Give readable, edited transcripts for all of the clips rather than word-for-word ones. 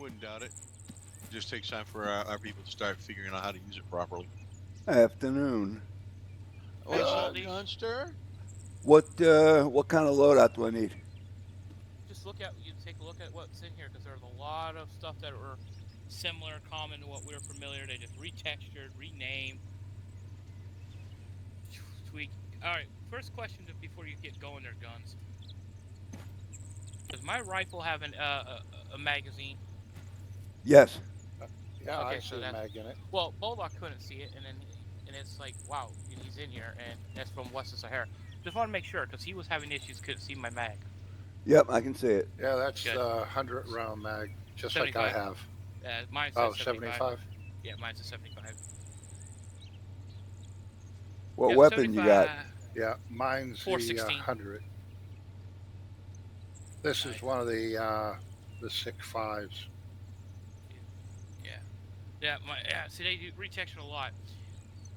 wouldn't doubt it. It just takes time for our people to start figuring out how to use it properly. Afternoon. Hey, What's up, Baldy, Gunster? What kind of loadout do I need? just look at you take a look at what's in here because there's a lot of stuff that were similar, common to what we were familiar. They just retextured, renamed, tweaked. All right, first question before you get going there, guns. Does my rifle have a magazine? Yes. Yeah, I Okay, so see a that's mag in it. well, Bulldog couldn't see it, and then and it's like, wow, he's in here, and that's from West of Sahara. Just want to make sure because he was having issues, couldn't see my mag. Yep, I can see it. Yeah, that's Good, the 100 round mag, just like I 75. have. Mine Oh, says 75. 75? Yeah, mine's a 75. What Yep, weapon you got? 75. Yeah, mine's the 416. 100. This is Nice. one of the 6.5s. Yeah. Yeah, yeah. See, they do retexture a lot.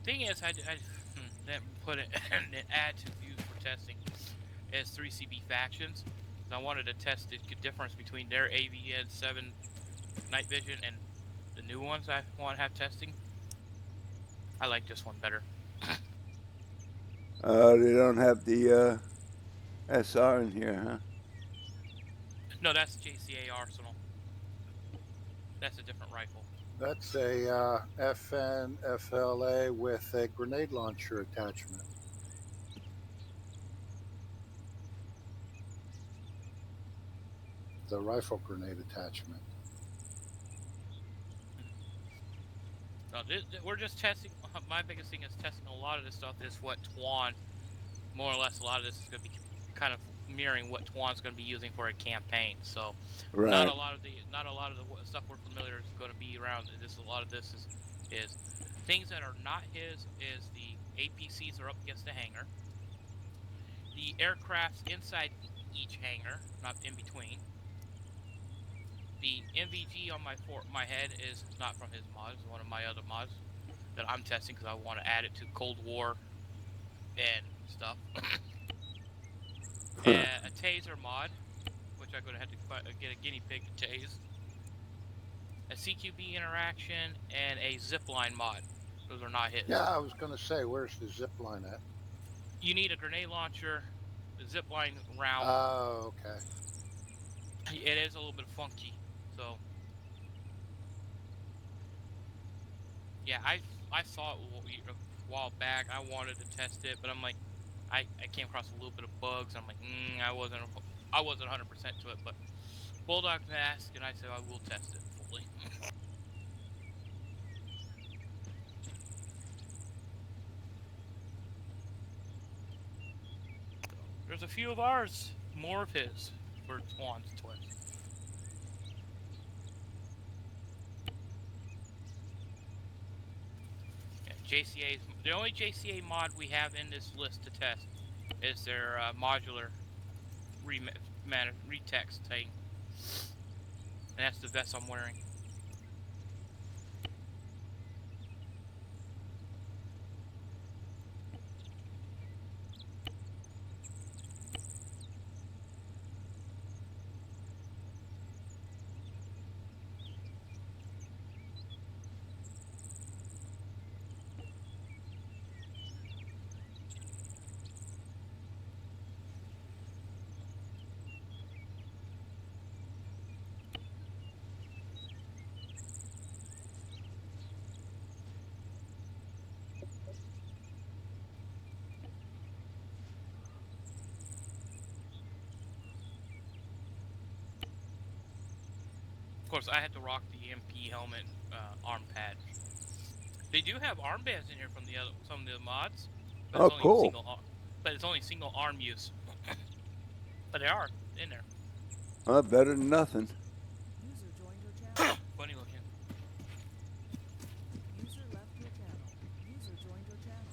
Thing is, I didn't put it and add to views for testing is 3CB factions. I wanted to test the difference between their AVN 7 night vision and the new ones I want to have testing. I like this one better. They don't have the SR in here, huh? No, that's JCA Arsenal. That's a different rifle. That's a FN FLA with a grenade launcher attachment. The rifle grenade attachment. No, we're just testing. My biggest thing is testing a lot of this stuff is what Twan, more or less, a lot of this is going to be kind of mirroring what Twan's going to be using for a campaign. So, Right. not a lot of the stuff we're familiar is going to be around. This a lot of this is things that are not his. Is the APCs are up against the hangar. The aircrafts inside each hangar, not in between. The MVG on my head is not from his mods. It's one of my other mods that I'm testing because I want to add it to Cold War and stuff. And a taser mod, which I'm going to have to get a guinea pig to tase. A CQB interaction and a zipline mod. Those are not Yeah, his. I was going to say, where's the zip line at? You need a grenade launcher, a zipline round. Oh, okay. It is a little bit funky, so yeah, I saw it a while back. I wanted to test it, but I'm like, I came across a little bit of bugs. I'm like, I wasn't 100% to it, but Bulldog asked, and I said I will test it fully. There's a few of ours, more of his for Twan's twist. Yeah, JCA's the only JCA mod we have in this list to test is their modular retext thing, and that's the vest I'm wearing. Of course, I had to rock the MP helmet arm pad. They do have armbands in here from the other some of the mods, but Oh, it's only cool. single but it's only single arm use. But they are in there. Better than nothing. User joined your channel. Funny looking. User left your channel. User joined your channel.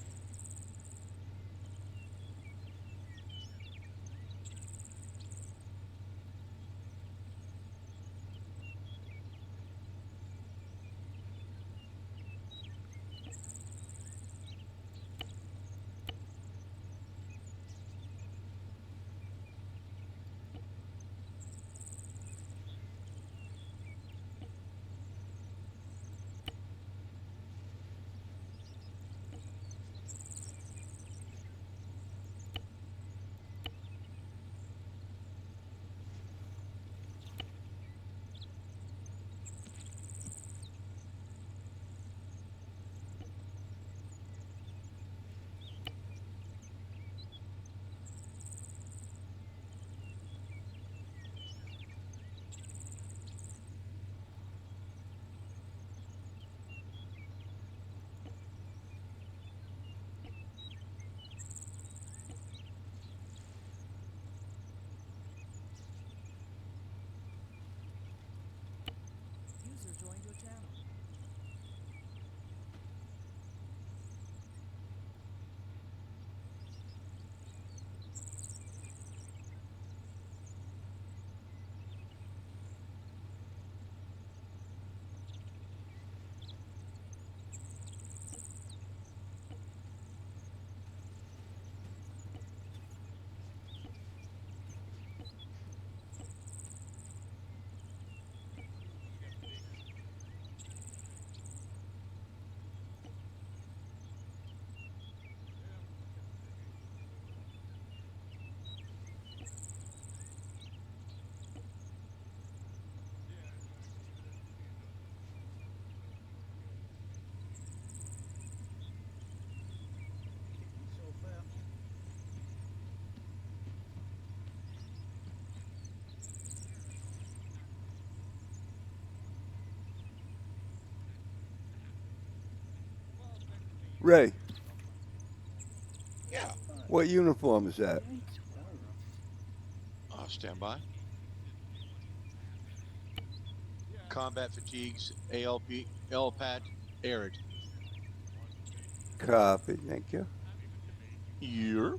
Ray, Yeah. what uniform is that? Stand by. Combat fatigues, ALP, LPAT, arid. Copy, thank you. Year.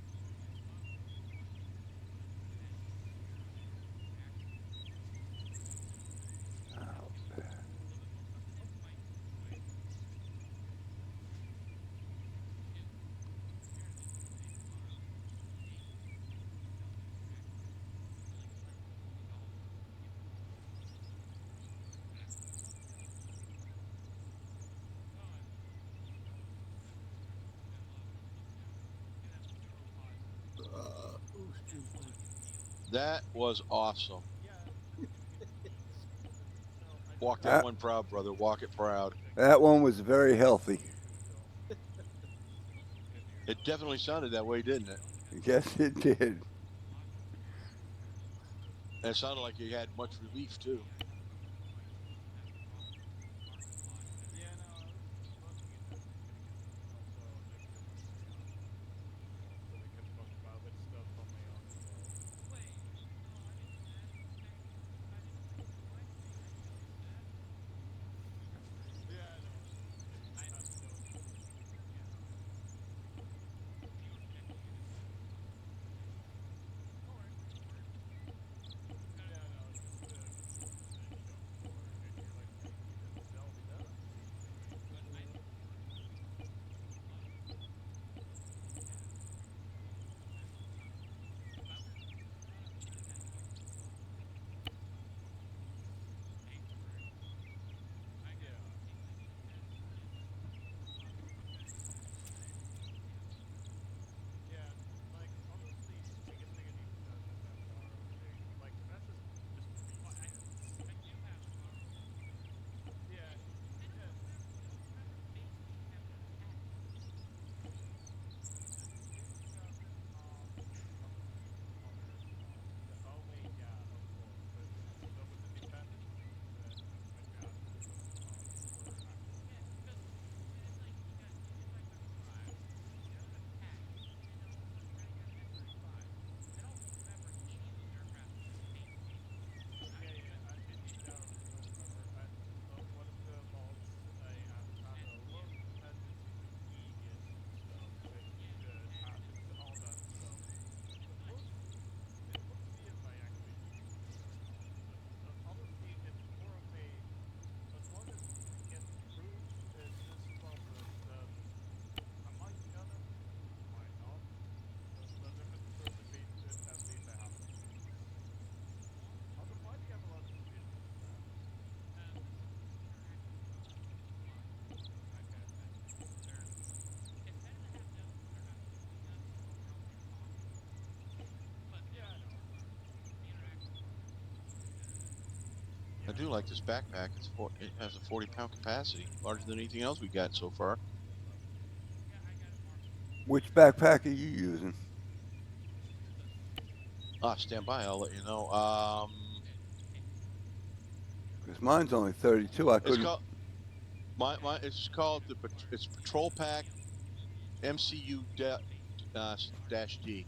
That was awesome. Walk that Ah. one proud, brother. Walk it proud. That one was very healthy. It definitely sounded that way, didn't it? Yes, it did. And it sounded like you had much relief too. I do like this backpack. It has a 40-pound capacity, larger than anything else we got so far. Which backpack are you using? Stand by. I'll let you know. Because mine's only 32. I It's couldn't. called It's called it's Patrol Pack MCU dash D.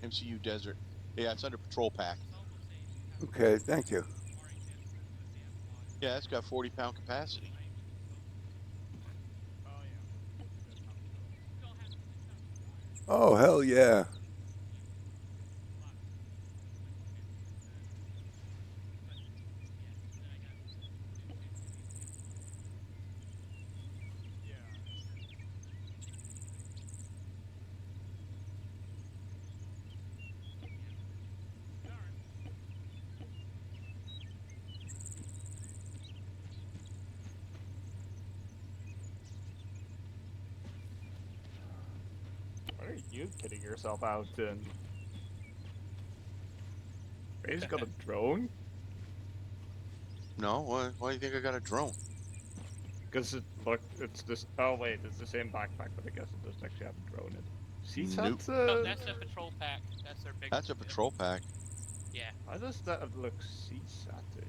MCU Desert. Yeah, it's under Patrol Pack. Okay, thank you. Yeah, it's got 40-pound capacity. Oh, hell yeah. What are you kidding yourself out in? Ray's got a drone? No, why do you think I got a drone? Because it's this. Oh wait, it's the same backpack, but I guess it doesn't actually have a drone in it. See, Nope. No, that's a patrol pack. That's their big. That's a Patrol Pack. Yeah, How does that look CSAT-ish?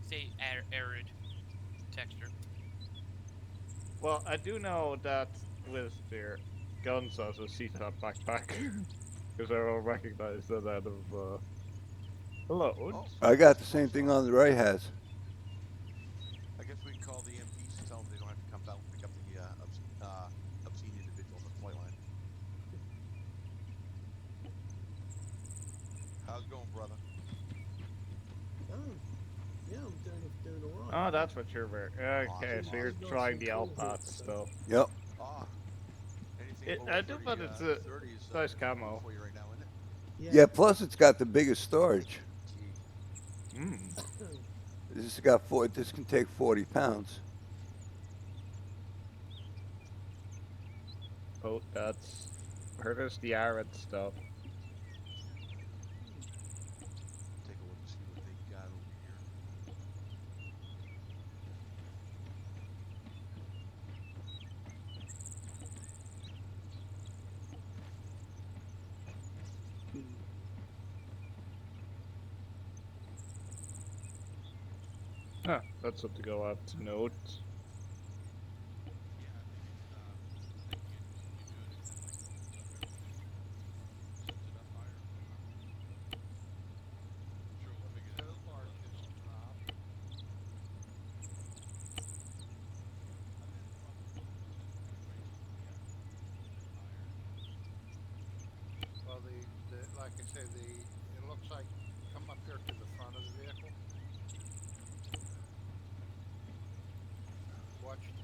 say arid texture. Well, I do know that with their guns as a seat up backpack, because I will recognize that out of load. Oh, I got the same thing on the right has. I guess we can call the MPs to tell them they don't have to come out and pick up the obscene individuals at the flight line. How's it going, brother? Oh, yeah, I'm doing all right. Oh, that's what you're wearing. Okay, Awesome, so you're awesome. trying the Cool Alpat boots, stuff. Yep. Ah, anything I below do, 30, but it's a 30 is nice good camo. for you right now, isn't it? Yeah, plus it's got the biggest storage. Gee. Mm. This has got this can take 40 pounds. Oh, that's. Heard us the arid stuff. Take a look and see what they got over here. Huh, that's what to go up to note. Well, like I say, it looks like come up here to the front of the vehicle. Watch the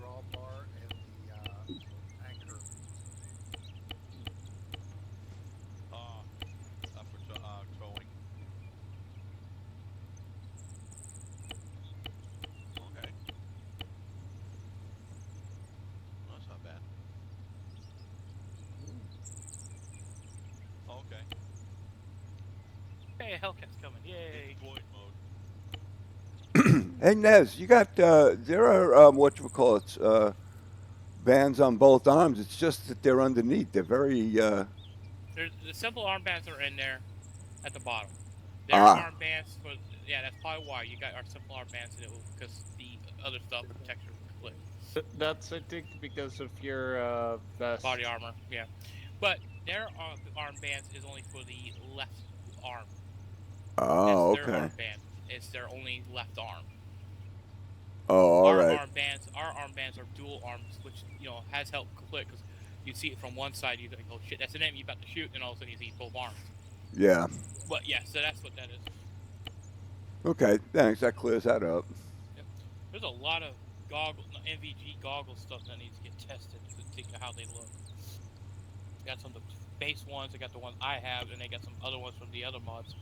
drawbar and the anchor. For towing. Okay. Well, that's not bad. Okay. Hey, Hellcat's coming! Yay! Deployed mode. Hey Nez, you got there are whatchamacallits, bands on both arms. It's just that they're underneath. They're very There's the simple armbands are in there, at the bottom. There Ah. are armbands for yeah. That's probably why you got our simple armbands in it because the other stuff protects your clip. That's, I think, because of your vest. Body armor, yeah. But their armbands is only for the left arm. Oh, That's their okay. armband. It's their only left arm. Oh, all our right. armbands are dual arms, which has helped clip because you see it from one side, you think, oh shit, that's an enemy about to shoot, and all of a sudden you see both arms. Yeah. But yeah, so that's what that is. Okay, thanks. That clears that up. There's a lot of NVG goggle stuff that needs to get tested to see how they look. They got some of the base ones, they got the ones I have, and they got some other ones from the other mods.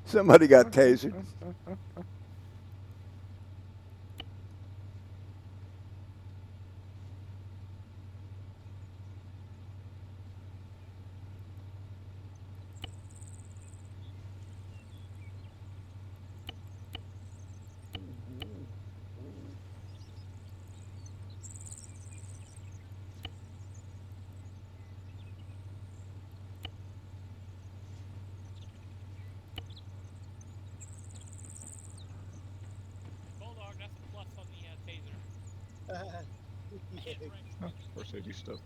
Somebody got tasered. Bulldog, that's a plus on the taser. Yeah. Or safety stuff.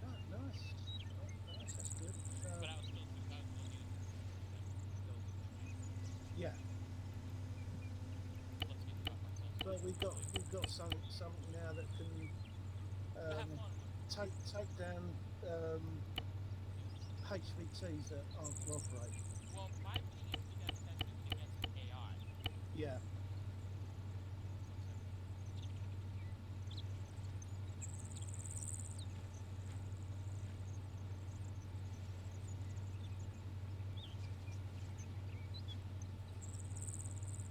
Oh, nice. Oh, nice, that's good. Yeah, but we've got something now that can take down HVTs that aren't cooperating. Well, my thing is we got to test it against AI. Yeah.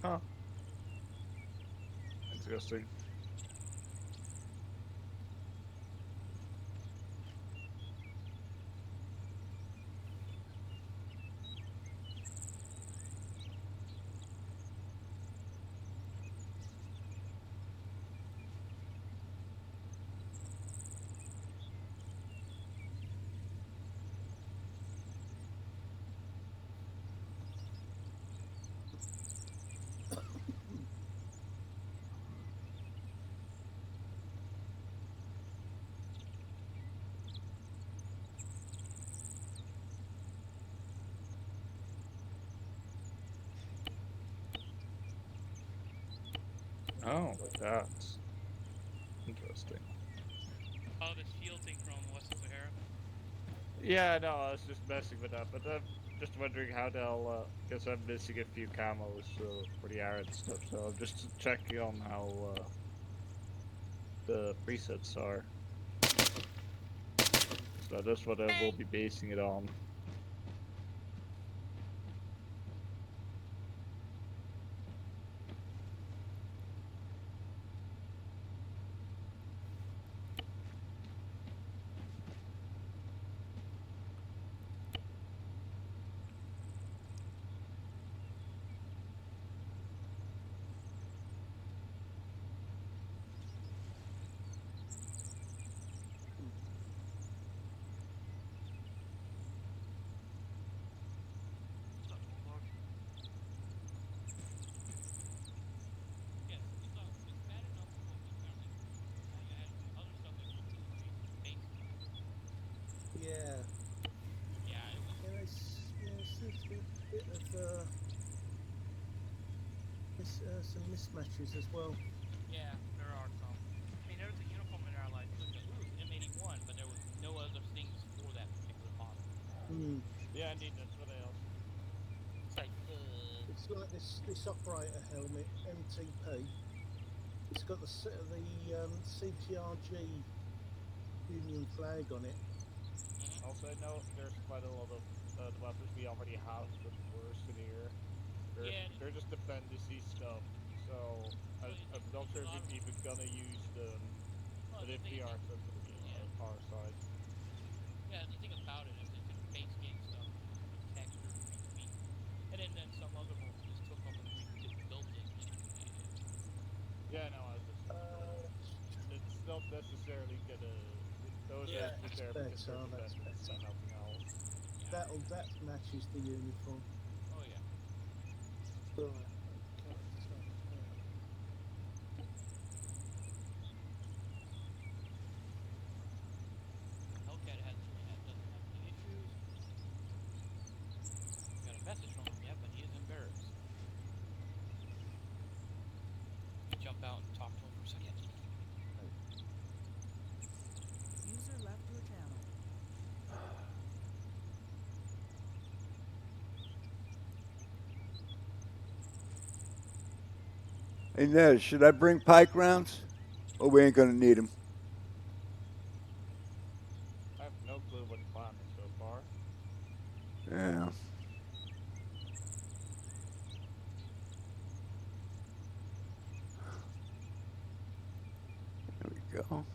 Huh. Interesting. Oh, that's interesting. Oh, this field thing from Western Sahara. Yeah, no, I was just messing with that, but I'm just wondering how they'll, because I'm missing a few camos for the arid stuff, so I'm just checking on how the presets are. So that's what I will be basing it on. Yes, it's bad enough for what we currently do. Now you add some other stuff that we create based. Yeah. Yeah, it was. There seems to be a bit of some mismatches as well. Yeah, there are some. I mean, there was a uniform in our life. Look at, ooh, it was M81, but there was no other things for that particular model. Hmm. Yeah, indeed, that's what I also. It's like, It's like this operator helmet, MTP. It's got the CTRG Union flag on it. Also, I know there's quite a lot of the weapons we already have with worse in here. Yeah, They're just dependency stuff, so I'm not sure if we're even gonna use them. well, But the if thing we is are, that, so it's gonna be yeah, on our side. yeah, the thing about it is it's base game stuff. It's retextured, retweaked, and then some other ones just took them and rebuilt it. Yeah, no, I was just. It's not necessarily gonna. Those are just That's there because they're better. That's dependency, better. nothing else. Yeah. That matches the uniform. Oh yeah. Right. Okay. So now. Hellcat doesn't have any issues. Got a message from him yet, but he is embarrassed. Let me jump out and talk to him for a second. User left your channel. Hey, Nez, should I bring pike rounds? Or we ain't gonna need them? I have no clue what the plan is so far. Yeah. There we go.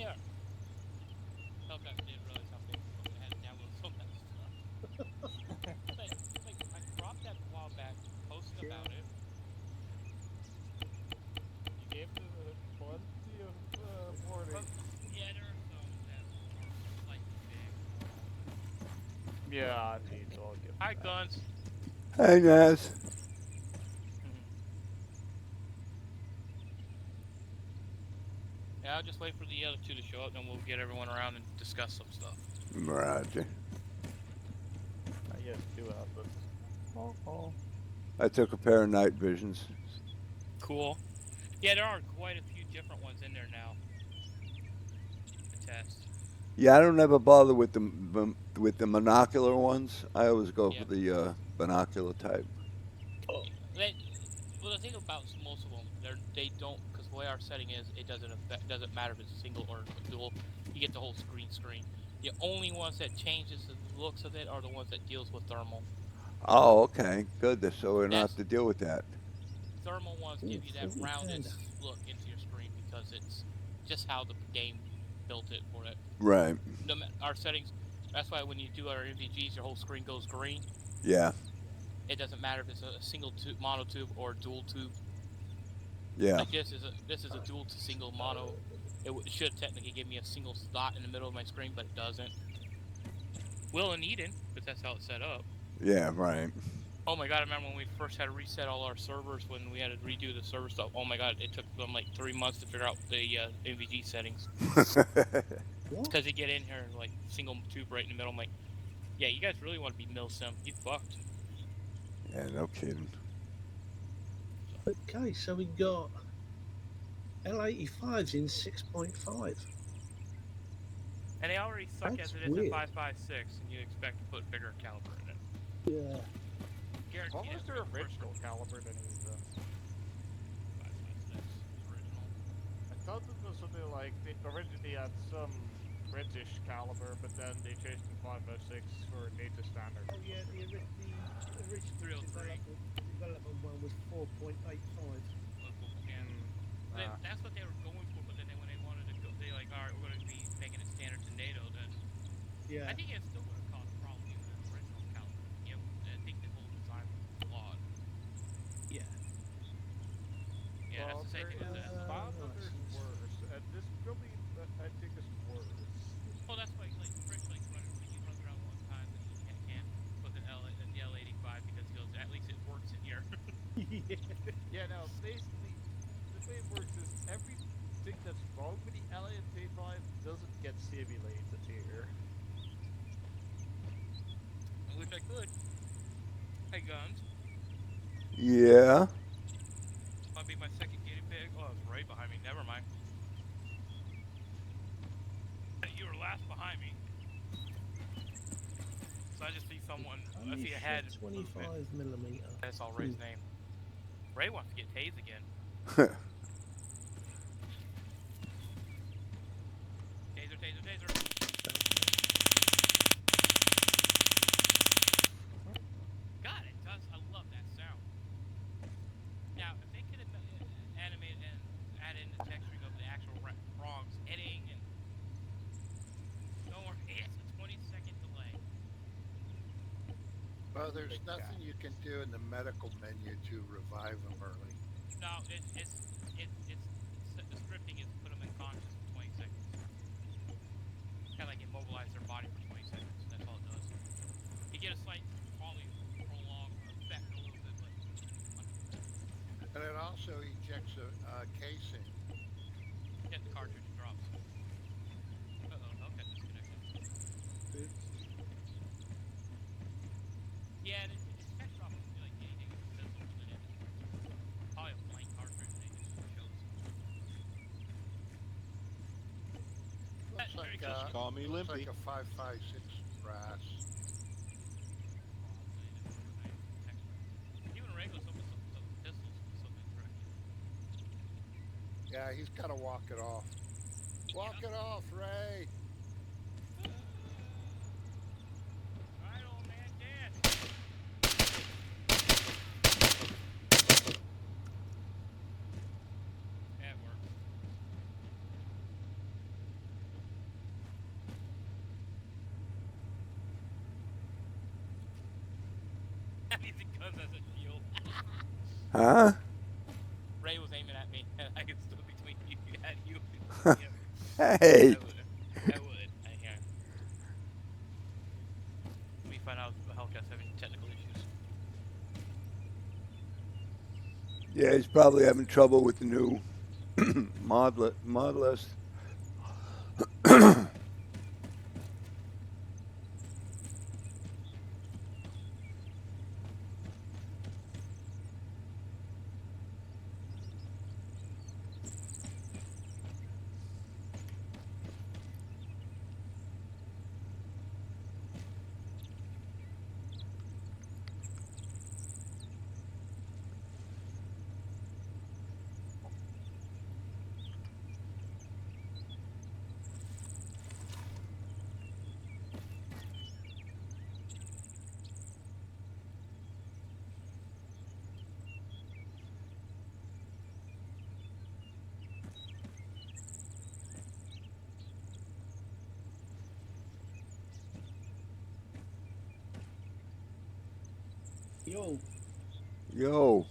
Yeah. Hellcat didn't realize how big it was. I had to download so much stuff. like, I dropped that a while back, posted about it. You gave them plenty of warning. Yeah, there are some that are slightly big. Yeah, indeed. So I'll give. Hi, Guns. Hey, Naz. Yeah, I'll just wait for the other two to show up, and we'll get everyone around and discuss some stuff. Roger. Yes, do have this. Oh. I took a pair of night visions. Cool. Yeah, there are quite a few different ones in there now to test. Yeah, I don't ever bother with the monocular ones. I always go Yeah. for the binocular type. Well, the thing about most of them, they don't, because the way our setting is, it doesn't matter if it's a single or a dual. You get the whole screen. The only ones that changes the looks of it are the ones that deals with thermal. Oh, okay. Good. So we don't have to deal with that. Thermal ones give you that rounded look into your screen because it's just how the game built it for it. Right. Our settings, that's why when you do our MVGs, your whole screen goes green. Yeah. It doesn't matter if it's a single tube, monotube, or dual tube. Yeah. Like this is a dual to single mono. It should technically give me a single slot in the middle of my screen, but it doesn't. Will and Eden, but that's how it's set up. Yeah. Right. Oh my god, I remember when we first had to reset all our servers when we had to redo the server stuff. Oh my god, it took them like 3 months to figure out the MVG settings. Because they get in here like single tube right in the middle. I'm like, yeah, you guys really want to be milsim? You fucked. Yeah. No kidding. Okay, so we got L85s in 6.5. And they already suck That's as it is weird. in 5.5.6, and you expect to put bigger caliber in it. Yeah. Guaranteed What was it's their the first original caliber that it was? 5.5.6 original. I thought it was something like they originally had some British caliber, but then they changed to 5.6 for NATO standard. Oh yeah, the original 303. development one was 4.85. Local, yeah. That's what they were going for, but then when they wanted to go, they like, all right, we're going to be making it standard to NATO. Then Yeah. I think it still would have caused problems even with the original caliber. You know, I think the whole design was flawed. Yeah. Yeah, that's the same thing with that. Found that there's worse, and this probably, I think, is worse. Well, that's why like Rick like he runs around one time and he can't put the L85 because he goes, at least it works in here. Yeah, no, basically, the way it works is everything that's wrong with the LA-85 doesn't get simulated here. Which I could. Hey, Guns. Yeah. Might be my second guinea pig. Oh, it's right behind me. Never mind. You were last behind me. So I just see someone. I see a head. 25 millimeter. That's all Ray's name. Ray wants to get tased again. Taser. God, it does. I love that sound. Now, if they could animate and add in the texturing of the actual wrongs, hitting and no more. It's a 20-second delay. Well, there's nothing you can do in the medical menu to revive them early. No, it's the scripting is put them in conscious for 20 seconds. Kind of like immobilize their body for 20 seconds. That's all it does. You get a slight, probably prolonged effect a little bit, but. And it also ejects a casing. Get the cartridge drops. Okay, disconnected. Yeah, and it's text off like anything with pistols in it. Probably a blank cartridge and it just shows. Looks like Just call me looks Limpy. like a 5.56 brass. Even regular some pistols with some incorrect. Yeah, he's got to walk it off. Walk it off, Ray. Alright, old man, dance. Yeah, it works. Using guns as a shield. Huh? Ray was aiming at me, and I could still between you and you. Hey. I would. Yeah. Let me find out if Hellcat's having technical issues. Yeah, he's probably having trouble with the new mod list. Yo, Yo.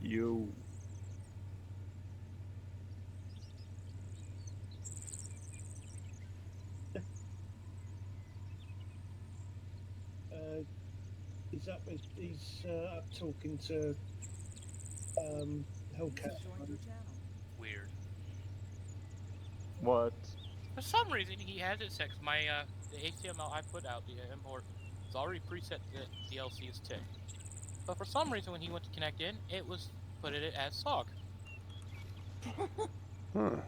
You. he's up talking to Hellcat. User joined your channel. Weird. What? For some reason, he has it set. 'Cause my the HTML I put out, the import, it's already preset that DLC is ticked. But for some reason, when he went to connect in, it was put it as SOG. Huh.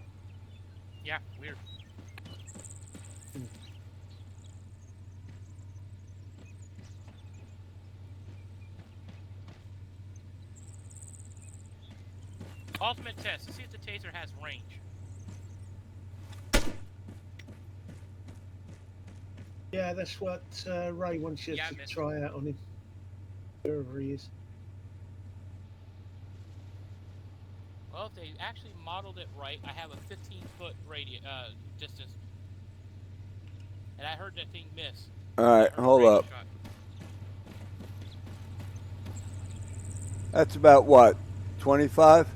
Yeah, weird. Ultimate test to see if the taser has range. Yeah, that's what Ray wants you Yeah, I to missed try out on him. Wherever he is. Well, if they actually modeled it right, I have a 15-foot radius distance, and I heard that thing miss. All right, I heard a hold radio up. shot. That's about what? 25?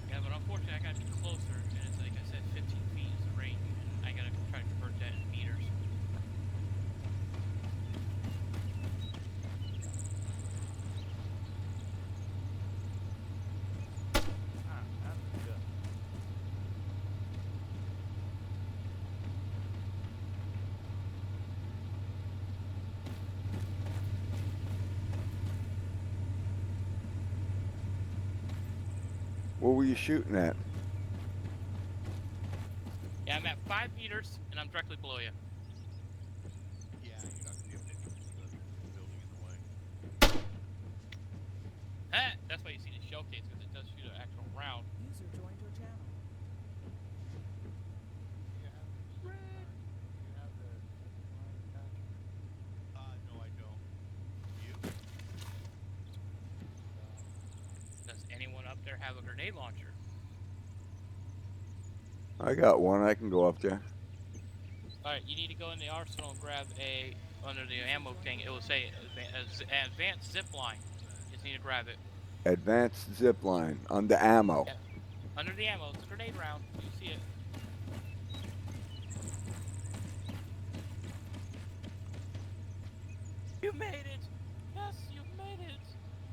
Yeah, but unfortunately, I gotta be closer, and it's like I said, 15 feet is the range, and I gotta try to convert that in meters. Ah, that's good. What were you shooting at? Yeah, I'm at 5 meters, and I'm directly below you. Yeah, you're not gonna be able to hit me with the building in the way. Ah, that's why you see the shell case, because it does shoot an actual round. User joined your channel. No, I don't. You? Does anyone up there have a grenade launcher? I got one. I can go up there. Alright, you need to go in the arsenal and grab a, under the ammo thing, it will say advanced zip line. You just need to grab it. Advanced zip line under ammo. Yeah. Under the ammo, it's a grenade round. You see it. You made it! Yes, you made it!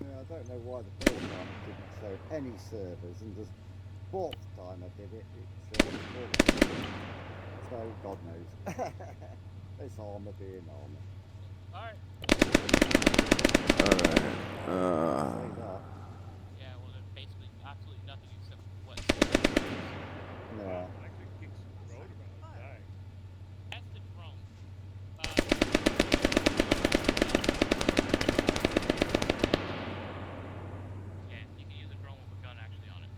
Yeah, I don't know why the first time it didn't show any servers, and the fourth time I did it, it showed 4. So God knows. It's armour being armour. Alright. All right. Say that. Yeah, well, there's basically absolutely nothing except what. Yeah. I think it's road about to die. That's the drone. Yeah, you can use a drone with a gun actually on it.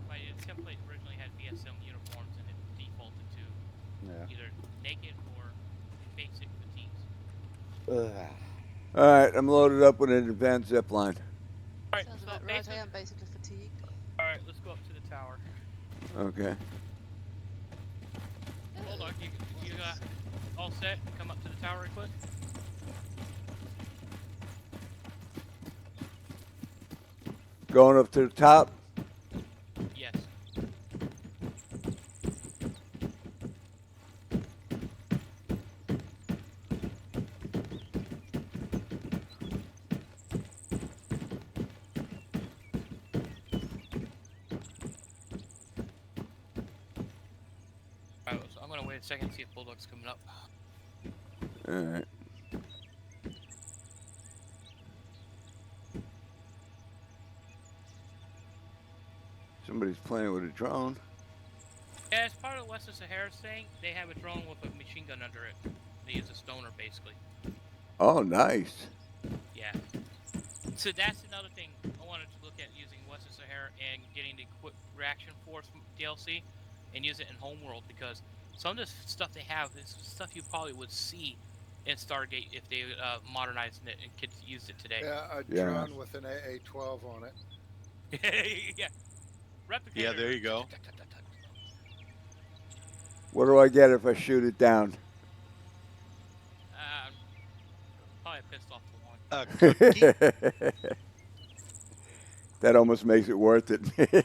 My template originally had VSM uniforms and it defaulted to Ugh. All right, I'm loaded up with an advanced zip line. All right, Sounds so about right. basically, I am basically fatigued. all right, let's go up to the tower. Okay. Hold on, you got all set? Come up to the tower real quick. Going up to the top. Yes. Alright, so I'm gonna wait a second and see if Bulldog's coming up. All right. Somebody's playing with a drone. Yeah, as part of the Western Sahara thing, they have a drone with a machine gun under it. They use a stoner, basically. Oh, nice. Yeah. So that's another thing I wanted to look at using Western Sahara and getting the quick reaction force DLC and use it in Homeworld, because some of the stuff they have is stuff you probably would see in Stargate if they modernized it and kids used it today. Yeah, a Yeah. drone with an AA-12 on it. Yeah. Replicator. Yeah, there you go. What do I get if I shoot it down? Probably pissed off the one. Cookie. That almost makes it worth it. Yeah.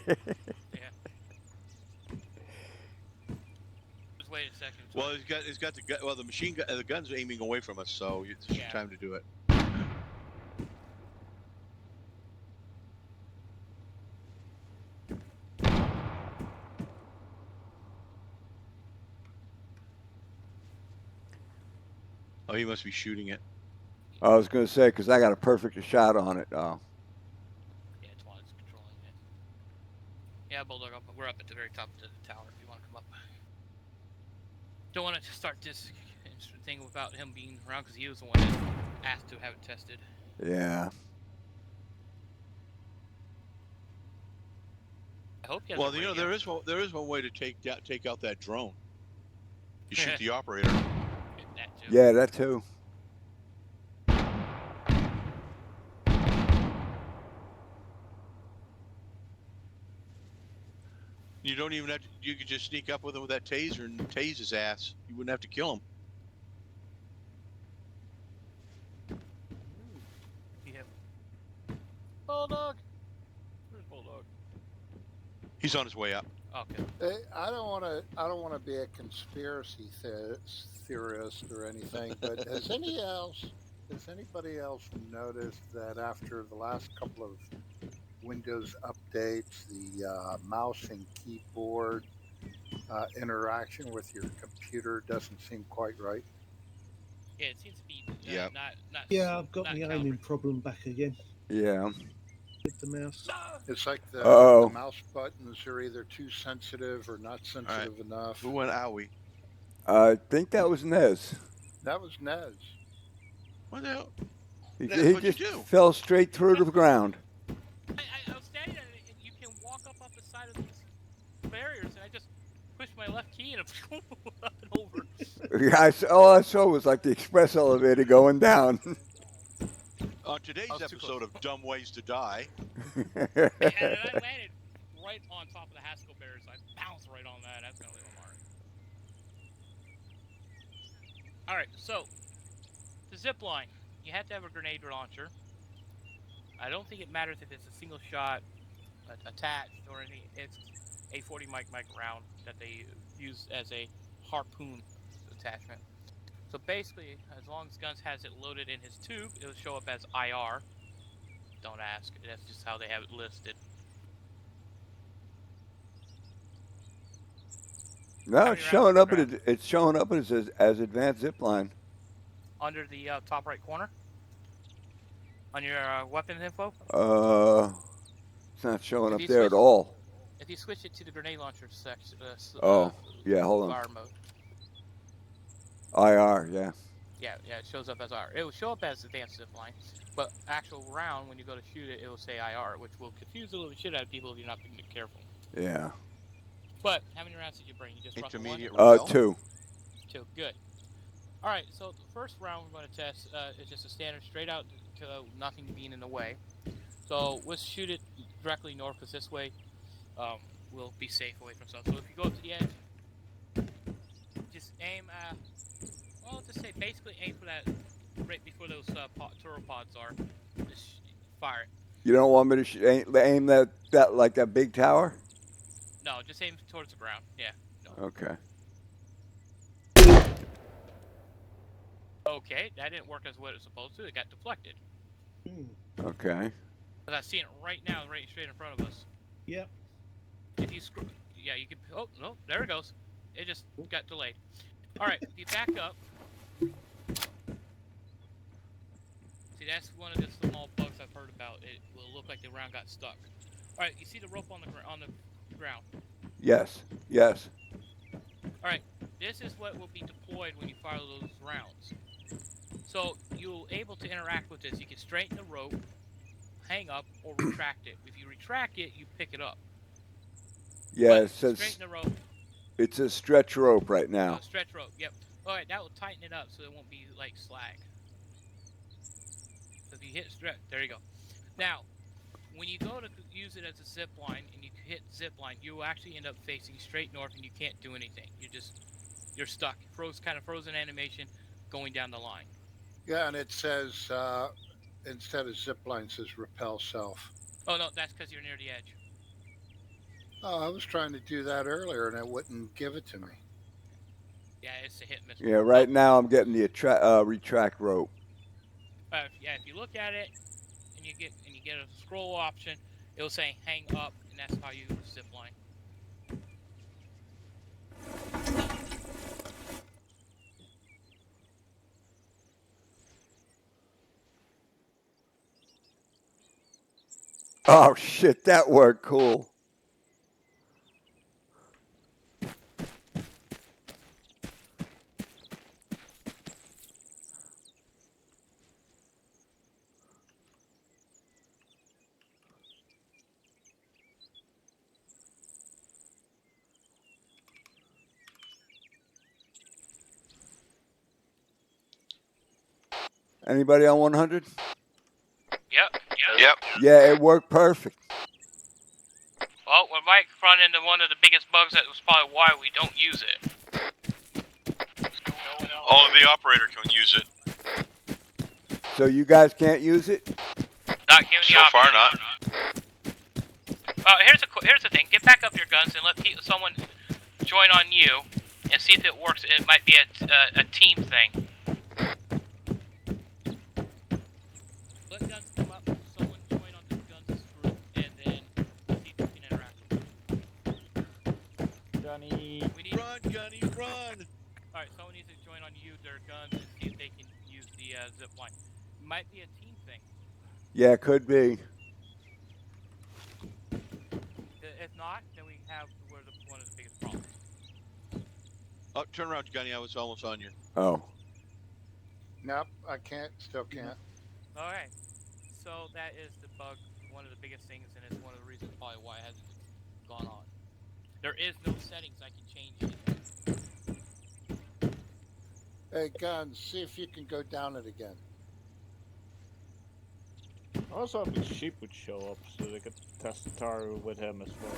Just wait a second. Well, he's got the gun. Well, the machine gun, the gun's aiming away from us, so it's Yeah. time to do it. Oh, he must be shooting it. I was going to say, because I got a perfect shot on it. Oh. Yeah, it's while it's controlling it. Yeah, Bulldog, we're up at the very top of the tower if you want to come up. Don't want to start this thing without him being around, because he was the one that asked to have it tested. Yeah. I hope he has Well, a you know, radio. there is one way to take out that drone. You shoot the operator. That too. Yeah, that too. You don't even have to. You could just sneak up with him with that taser and tase his ass. You wouldn't have to kill him. Yeah. Bulldog. Where's Bulldog? He's on his way up. Okay. Hey, I don't want to be a conspiracy theorist or anything, but has anybody else noticed that after the last couple of Windows updates, the mouse and keyboard interaction with your computer doesn't seem quite right? Yeah, it seems to be Yep. not. Yeah, I've got not my aiming calibrated. problem back again Yeah. with the mouse. It's like the Uh-oh. mouse buttons are either too sensitive or not sensitive enough. Who went owie? I think that was Nez. That was Nez. What the hell? He, Nez, he what'd you just do? fell straight through the ground. I was standing there, and you can walk up the side of these barriers, and I just pushed my left key and it up and over. Yeah, all I saw was like the express elevator going down. On today's I was too episode close. of Dumb Ways to Die, And then I landed right on top of the Haskell barriers. So I bounced right on that. That's gonna leave a mark. All right, so the zip line. You have to have a grenade launcher. I don't think it matters if it's a single shot attached or anything. It's a 40 mic round that they use as a harpoon attachment. So basically, as long as Guns has it loaded in his tube, it'll show up as IR. Don't ask. That's just how they have it listed. No, How it's many showing rounds up. is It's showing up as advanced zip line. Under the top right corner? On your weapons info? It's not showing If up you there at switch- all. If you switch it to the grenade launcher section, Oh, yeah, hold on. fire mode. IR, yeah. Yeah, it shows up as IR. It will show up as advanced zip line, but actual round, when you go to shoot it, it will say IR, which will confuse the little shit out of people if you're not being careful. Yeah. But how many rounds did you bring? You just brought the one? intermediate. 2. Two. Good. All right, so the first round we're going to test is just a standard straight out to nothing being in the way. So let's shoot it directly north, because this way we'll be safe away from stuff. So if you go up to the edge, just aim. Well, just say basically aim for that right before those turtle pods are. Just fire it. You don't want me to aim that like that big tower? No, just aim towards the ground. Yeah. No. Okay. Okay, that didn't work as what it was supposed to. It got deflected. Okay. But I see it right now, right straight in front of us. Yep. If you screw, yeah, you can. Oh no, there it goes. It just got delayed. All right, if you back up. See, that's one of the small bugs I've heard about. It will look like the round got stuck. All right, you see the rope on the ground. Yes. Yes. All right, this is what will be deployed when you fire those rounds. So you'll able to interact with this. You can straighten the rope, hang up, or retract it. If you retract it, you pick it up. Yeah, But it says straighten the rope. it's a stretch rope right now. Stretch rope. Yep. All right, that will tighten it up so it won't be like slag. So if you hit stretch, there you go. Now, when you go to use it as a zip line and you hit zip line, you will actually end up facing straight north and you can't do anything. You're stuck. Kind of frozen animation going down the line. Yeah, and it says instead of zip line, it says repel self. Oh no, that's because you're near the edge. Oh, I was trying to do that earlier and it wouldn't give it to me. Yeah, it's a hit and miss. Yeah, right now I'm getting the retract rope. If you look at it and you get a scroll option, it'll say hang up, and that's how you zip line. Oh shit, that worked cool. Anybody on 100? Yep. Yeah, it worked perfect. Well, we might run into one of the biggest bugs. That was probably why we don't use it. Only the operator can use it. So you guys can't use it? Not giving So the option. far, not. Here's the thing. Get back up your guns and let someone join on you and see if it works. It might be a team thing. Let guns come up. Someone join on the guns group and then see if you can interact with them. Johnny. We need. Run, Gunny, run! All right, someone needs to join on you their guns and see if they can use the zip line. Might be a team thing. Yeah, could be. If not, then we have one of the biggest problems. Oh, turn around, Gunny. I was almost on you. Oh. Nope, I can't. Still can't. All right, so that is the bug, one of the biggest things, and it's one of the reasons probably why it hasn't gone on. There is no settings I can change it. Hey, Guns, see if you can go down it again. I was hoping Sheep would show up so they could test Taru with him as well.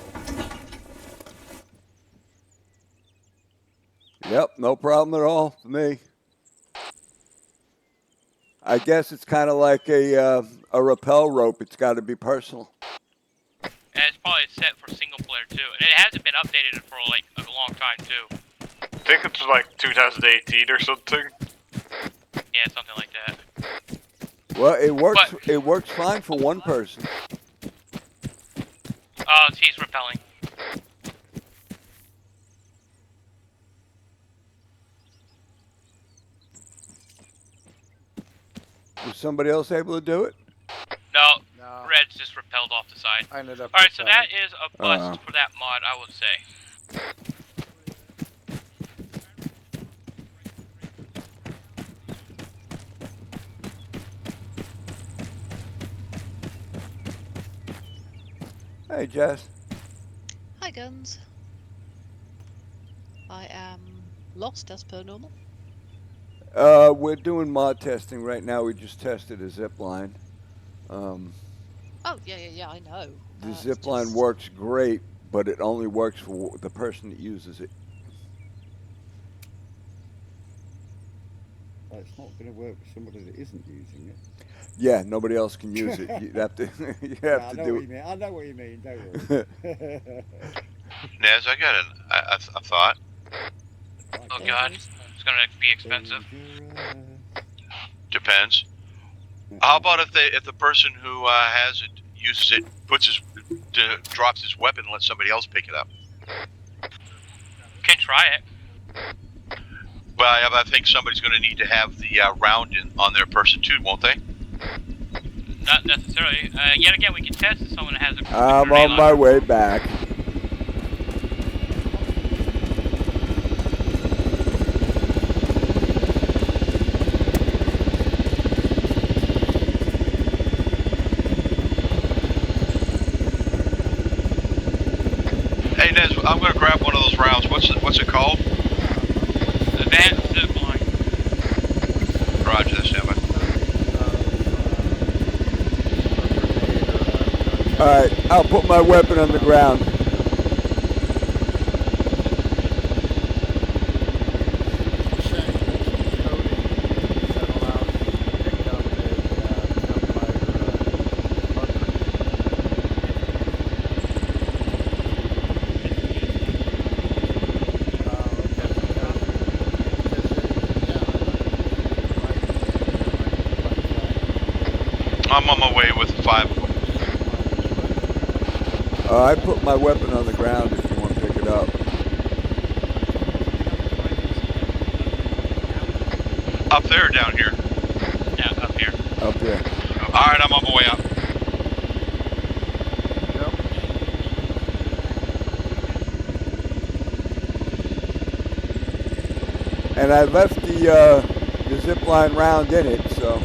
Yep, no problem at all for me. I guess it's kind of like a rappel rope. It's got to be personal. And it's probably set for single player too, and it hasn't been updated for like a long time too. I think it's like 2018 or something. Yeah, something like that. Well, it works. It works fine for one person. He's repelling. Was somebody else able to do it? No, No, Red's just repelled off the side. I ended up. All right, so repelling. that is a bust for that mod, I would say. Hey, Jess. Hi, Guns. I am lost as per normal. We're doing mod testing right now. We just tested a zip line. Oh, yeah, I know. The It's zip line just- works great, but it only works for the person that uses it. Well, it's not going to work for somebody that isn't using it. Yeah, nobody else can use it. You have to, you have Yeah, to I know do what it. you mean. I know what you mean. Don't worry. Nez, I got a thought. Oh god, it's gonna be expensive. Depends. How about if the person who has it uses it, drops his weapon and lets somebody else pick it up? Can try it. Well, I think somebody's going to need to have the round on their person too, won't they? Not necessarily. Yet again, we can test if someone has a. I'm grenade on my launcher. way back. Hey Nez, I'm going to grab one of those rounds. What's it called? Advanced zip line. Roger that, stand by. All right, I'll put my weapon on the ground. I'm on my way with 5 of them. I put my weapon on the ground if you want to pick it up. Up there or down here? Yeah, up here. Up there. Alright, I'm on my way up. And I left the zip line round in it, so.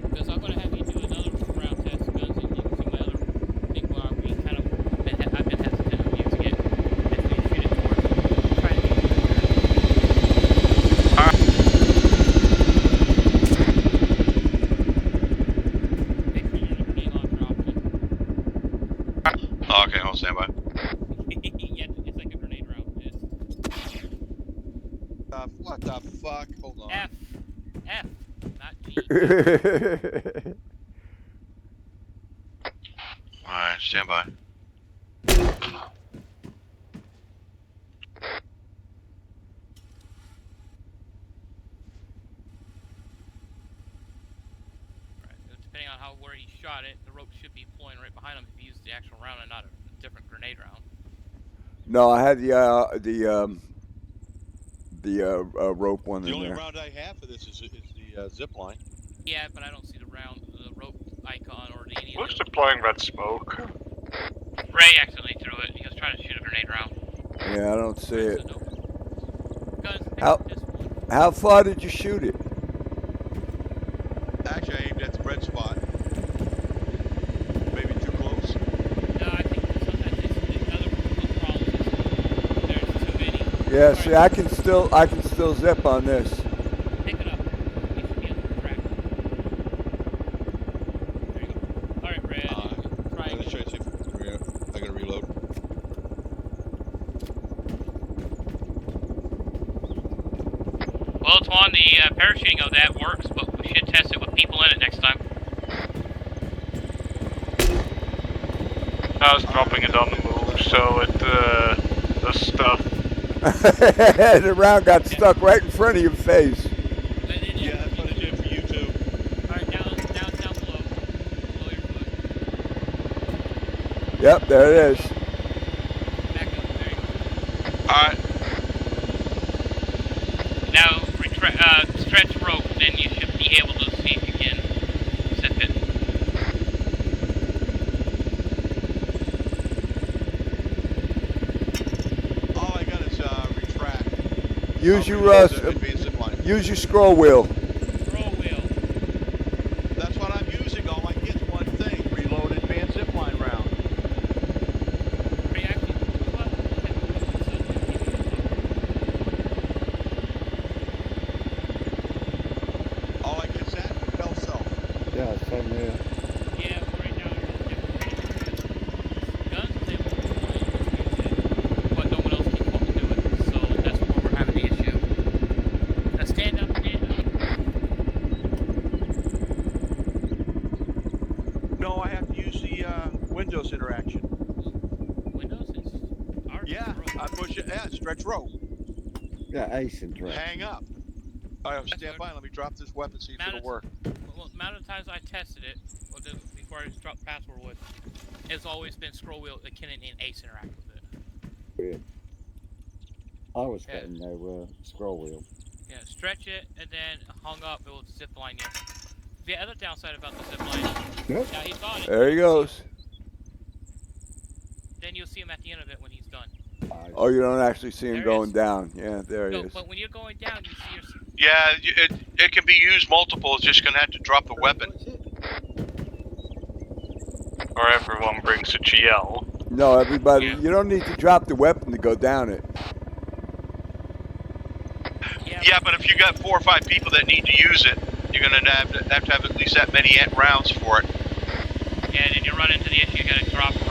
Because I'm gonna have you do another round test, guns, and you can see my other thing where I've been hesitant of using it. If we shoot it towards, try to be good Make sure you're in a grenade launcher option. Okay, I'll stand by. Yeah, it's like a grenade round. What the fuck? Hold on. F, not G. Alright, stand by. Right. Depending on where he shot it, the rope should be pulling right behind him if he used the actual round and not a different grenade round. No, I had the rope one The in only there. round I have for this is the zip line. Yeah, but I don't see the rope icon or any of Who's those. deploying red smoke? Ray accidentally threw it. He was trying to shoot a grenade round. Yeah, I don't see Ray it. said nope. Guns, pick How- up this one. How far did you shoot it? Actually, I aimed at the red spot. Maybe too close. No, I think sometimes it's the other problem is there's too many. Yeah, see, I can still zip on this. Pick it up. You should be able to track. There you go. Alright, Red. Try I'm gonna again. try to see if I gotta reload. Well, Twan, the parachuting of that works, but we should test it with people in it next time. I was dropping it on the move, so it the stuff. The round got stuck right in front of your face. Yeah, that's what I did for you too. Alright, now it's down below. Below your foot. Yep, there it is. Back up. There you go. Alright. Now, stretch rope, then you should be able to see if you can zip it. Use your Reload the advanced zip line. use your scroll wheel. Scroll wheel. That's what I'm using. All I get is one thing. Reload advanced zip line round. Are you actually? What? All I get is that bell self. Yeah, same here. Yeah, but right now you're guns they will use it, but no one else can do it. So that's where we're having the issue. Now stand up, stand up. No, I have to use the Windows interaction. Windows is ours. is Yeah, broken. I push it. Yeah, stretch row. Yeah, ace interaction. Hang up. All right, stand by. Let me drop this weapon, see if it'll work. Well, the amount of times I tested it, before I dropped password wood, it's always been scroll wheel, Kinect, and Ace interact with it. Weird. I was Yeah. getting no scroll wheel. Yeah, stretch it, and then hung up, it will zip line you. The other downside about the zip line, Yep. yeah, he's on it. There he goes. Then you'll see him at the end of it when he's done. Oh, you don't actually see him There going is. down. Yeah, there he No, is. but when you're going down, you see your. Yeah, it can be used multiple. It's just gonna have to drop the weapon. What's it? Or everyone brings a GL. No, everybody, Yeah. you don't need to drop the weapon to go down it. Yeah, but if you got 4 or 5 people that need to use it, you're gonna have to have at least that many rounds for it. Yeah, and then you run into the issue, you gotta drop a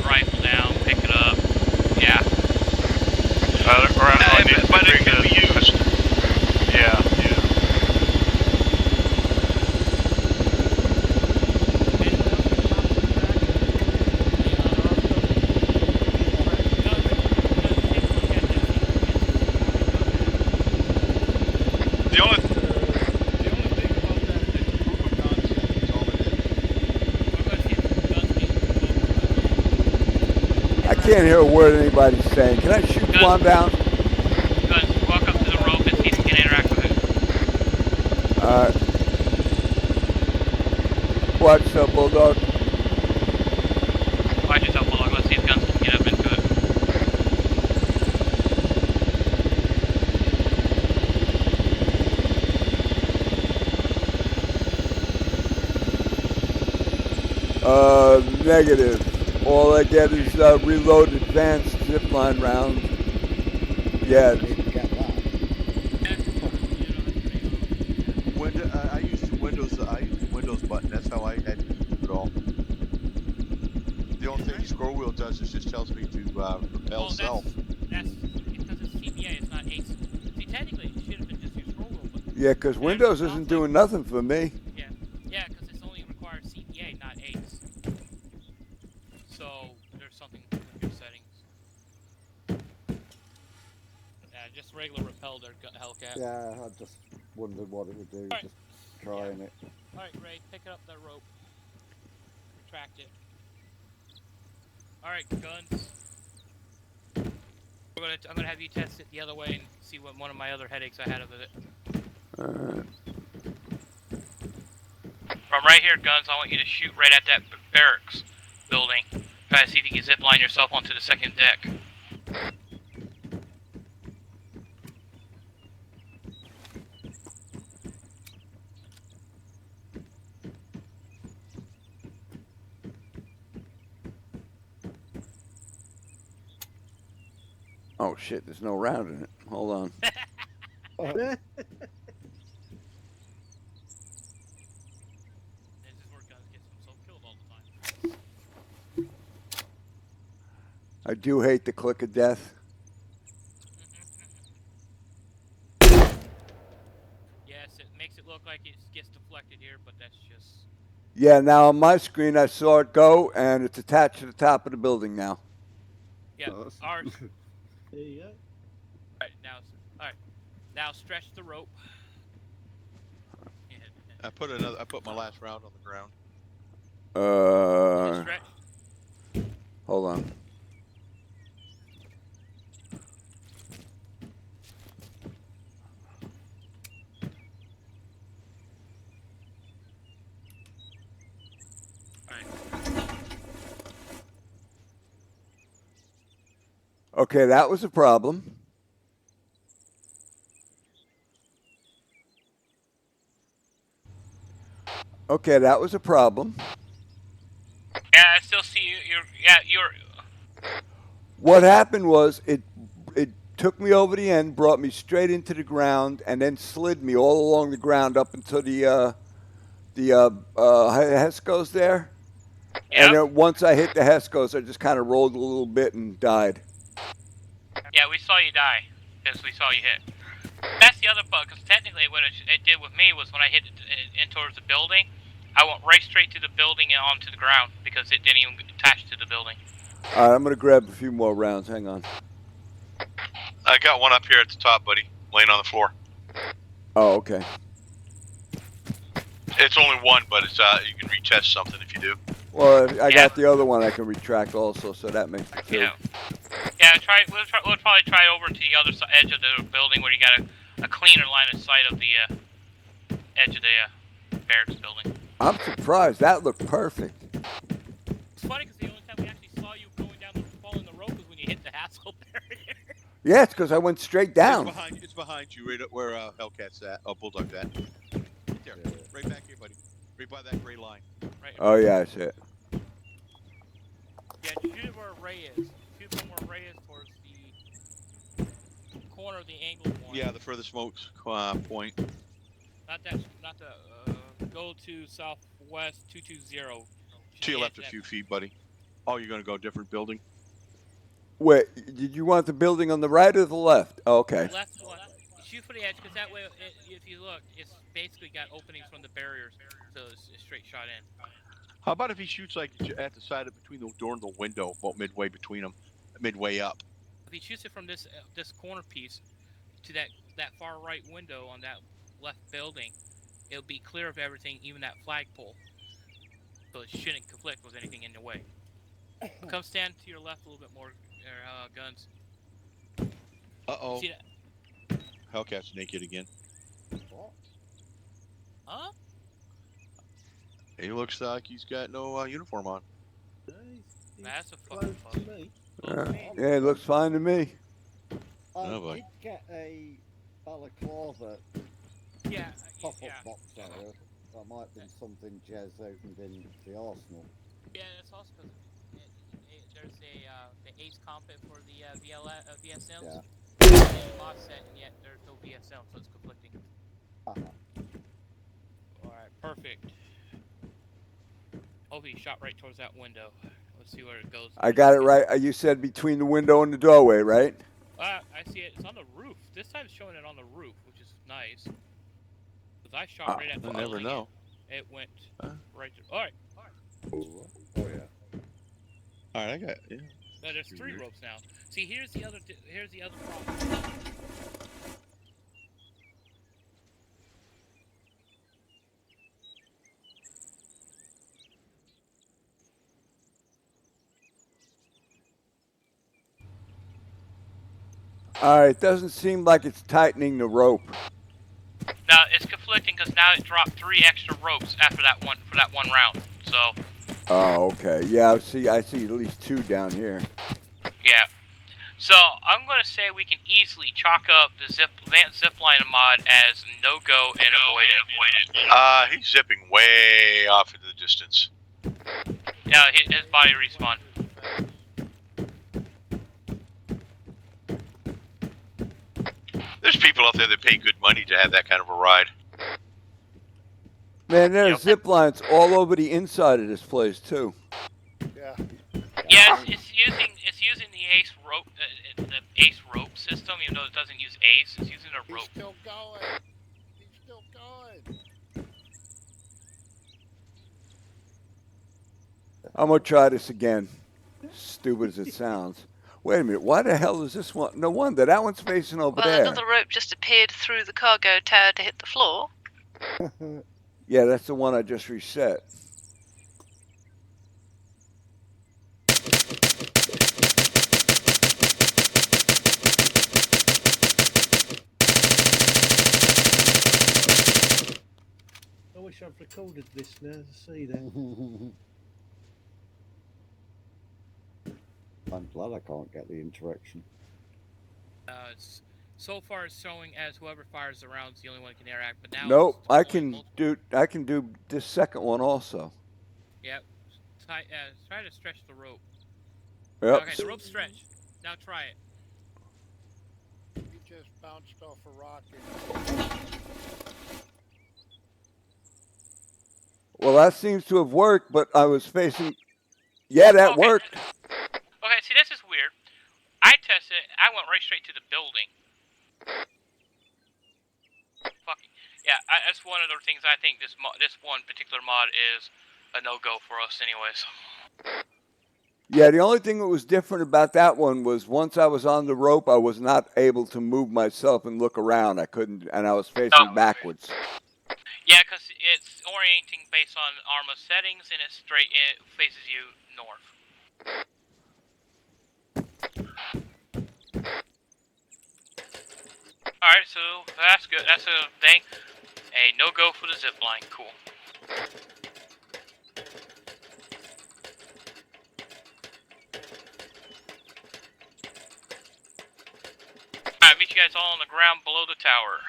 rifle down, pick it up. Yeah. Or everyone needs to But it bring can a... be used. Yeah, yeah. The only The only thing about that is it's proof of concept. That's all it is. I can't hear a word anybody's saying. Can I shoot Gun. one down? Guns, walk up to the rope and see if you can interact with it. Watch up, Bulldog. Watch yourself, Bulldog. Let's see if Guns can get up into it. Negative. All I get is reload advanced zipline round. Yeah, I didn't get that. I used the Windows. I used the Windows button. That's how I had to do it all. The only thing the scroll wheel does is just tells me to repel self. That's because it's CBA, it's not ACE. See, technically, it should have been just your scroll wheel, but yeah, because Windows isn't doing nothing for me. yeah, because it's only requires CBA, not ACE. So there's something with your settings. Yeah, just regular repel their Hellcat. Yeah, I just wondered what it would do. Alright. Just trying it. All right, Ray, pick up that rope. Retract it. All right, Guns. I'm gonna have you test it the other way and see what one of my other headaches I had of it. From right here, Guns, I want you to shoot right at that barracks building. Try to see if you can zip line yourself onto the second deck. Oh shit, there's no round in it. Hold on. This is where Guns gets himself killed all the time. I do hate the click of death. Yes, it makes it look like it gets deflected here, but that's just... Yeah, now on my screen I saw it go and it's attached to the top of the building now. Yeah, Nice. ours. There you go. Alright, now stretch the rope. Yeah, I put my last round on the ground. stretch. Hold on. Okay, that was a problem. Okay, that was a problem. Yeah, I still see you. You're. What happened was it took me over the end, brought me straight into the ground, and then slid me all along the ground up until the Hescos there. Yep. And then once I hit the Hescos, I just kind of rolled a little bit and died. Yeah, we saw you die because we saw you hit. That's the other part, because technically what it did with me was when I hit in towards the building, I went right straight to the building and onto the ground because it didn't even attach to the building. All right, I'm gonna grab a few more rounds. Hang on. I got one up here at the top, buddy, laying on the floor. Oh, okay. It's only one, but it's you can retest something if you do. Well, I got the other one I can retract also, so that makes it two. Yeah. We'll probably try over to the other edge of the building where you got a cleaner line of sight of the edge of the barracks building. I'm surprised. That looked perfect. It's funny because the only time we actually saw you going down following the rope was when you hit the Haskell barrier. Yeah, it's because I went straight down. It's behind you, right where Hellcat's at. Oh, Bulldog's at. Right there. Right back here, buddy. Right by that gray line. Right. Oh, yeah, I see it. Yeah, shoot it where Ray is. Shoot it where Ray is towards the corner of the angled one. Yeah, the furthest smoke point. Not the, go to southwest 220. To your left a few feet, buddy. Oh, you're going to go different building? Wait, did you want the building on the right or the left? Oh, okay. Left one. Shoot for the edge, because that way, if you look, it's basically got openings from the barriers, so it's a straight shot in. How about if he shoots like at the side of between the door and the window, about midway between them, midway up? If he shoots it from this corner piece to that far right window on that left building, it'll be clear of everything, even that flagpole. So it shouldn't conflict with anything in the way. Come stand to your left a little bit more, guns. Uh-oh. See that? Hellcat's naked again. What? Huh? He looks like he's got no uniform on. That's a fucking Close to me. Yeah, it looks fine to me. I Oh, boy. did get a balaclava Yeah. pop-up Yeah. box area. That might have been something Jez opened in the arsenal. Yeah, that's also because there's the Ace Compet for the VSMs. Yeah. Mod set, and yet there's no VSM, so it's conflicting. Alright, perfect. Hopefully he shot right towards that window. Let's see where it goes. I got it right. You said between the window and the doorway, right? I see it. It's on the roof. This time it's showing it on the roof, which is nice. Because I shot right at the I never building, know. It went right through. Alright. Oh yeah. All right, I got yeah. No, there's 3 ropes now. See, here's the other problem. All right, doesn't seem like it's tightening the rope. Now it's conflicting because now it dropped 3 extra ropes after that one for that one round. So Oh, okay. Yeah, I see at least 2 down here. yeah. So I'm gonna say we can easily chalk up the advanced zipline mod as no go and avoid it. He's zipping way off into the distance. Yeah, his body respawn. There's people out there that pay good money to have that kind of a ride. Man, there's zip lines all over the inside of this place too. Yeah. Yeah, it's using the Ace rope, the Ace rope system. Even though it doesn't use Ace, it's using a He's rope. still going. He's still going. I'm gonna try this again. Stupid as it sounds. Wait a minute. Why the hell is this one? No wonder that one's facing over Well, there. another rope just appeared through the cargo tower to hit the floor. Yeah, that's the one I just reset. I wish I'd recorded this now to see that. I'm glad I can't get the interaction. It's So far, it's showing as whoever fires the round is the only one who can interact. But now, Nope, it's I deploying can multiple. do. I can do this second one also. Yep. Try to stretch the rope. Yep. Okay, the rope's stretched. Now try it. He just bounced off a rock. Well, that seems to have worked, but I was facing. Yeah, that Okay. worked. Okay, see, this is weird. I tested it. I went right straight to the building. Fucking yeah, that's one of the things I think this one particular mod is a no-go for us, anyways. Yeah, the only thing that was different about that one was once I was on the rope, I was not able to move myself and look around. I couldn't, and I was facing backwards. Yeah, because it's orienting based on Arma settings, and it faces you north. Alright, so that's good. That's a thing. A no-go for the zip line. Cool. Alright, meet you guys all on the ground below the tower.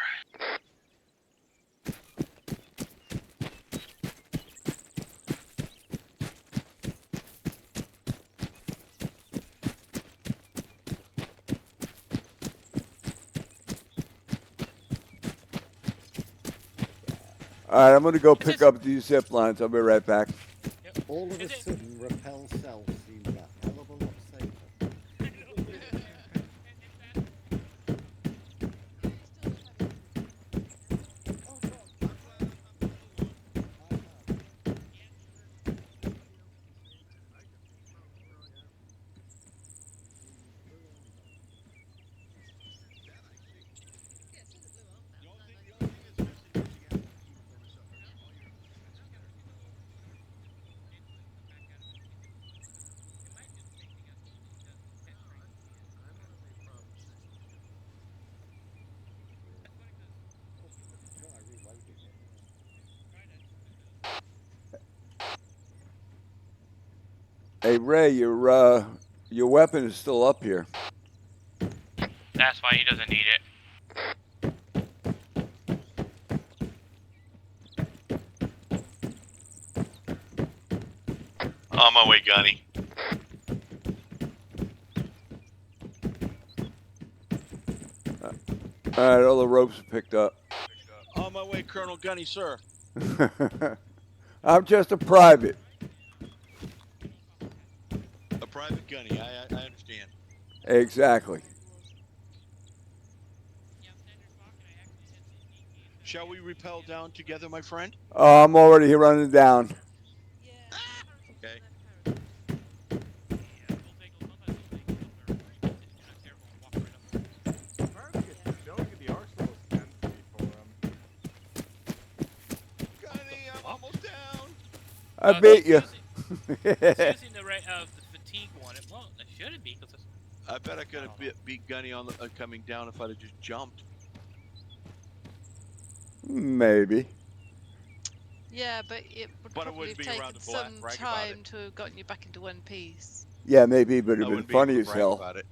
All right, I'm going to go pick up these zip lines. I'll be right back. Yep. All of a sudden, repel cells seems a hell of a lot safer. Hey Ray, your weapon is still up here. That's fine, he doesn't need it. On my way, Gunny. All right, all the ropes are picked up. On my way, Colonel Gunny, sir. I'm just a private. A private Gunny. I understand. Exactly. Shall we rappel down together, my friend? Oh, I'm already running down. Okay. Gunny, I'm almost down. I beat you. It's using the fatigue one. It won't. It shouldn't be because it's. I bet I could have beat Gunny on the coming down if I'd have just jumped. Maybe. Yeah, but it would But it probably wouldn't have be around taken to brag some about time it. to have gotten you back into one piece. Yeah, maybe, but it'd I been wouldn't be able funny to as brag hell. about it.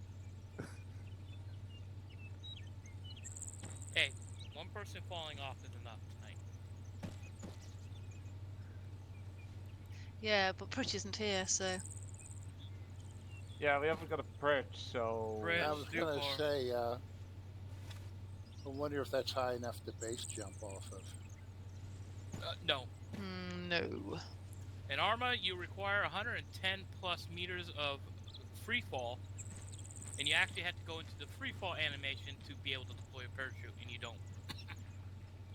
Hey, one person falling off is enough tonight. Yeah, but Pritch isn't here, so. Yeah, we haven't got a perch, so. Perch. I was gonna Dupor. say, I wonder if that's high enough to base jump off of. No. No. In Arma, you require 110 plus meters of free fall, and you actually have to go into the free fall animation to be able to deploy a parachute, and you don't.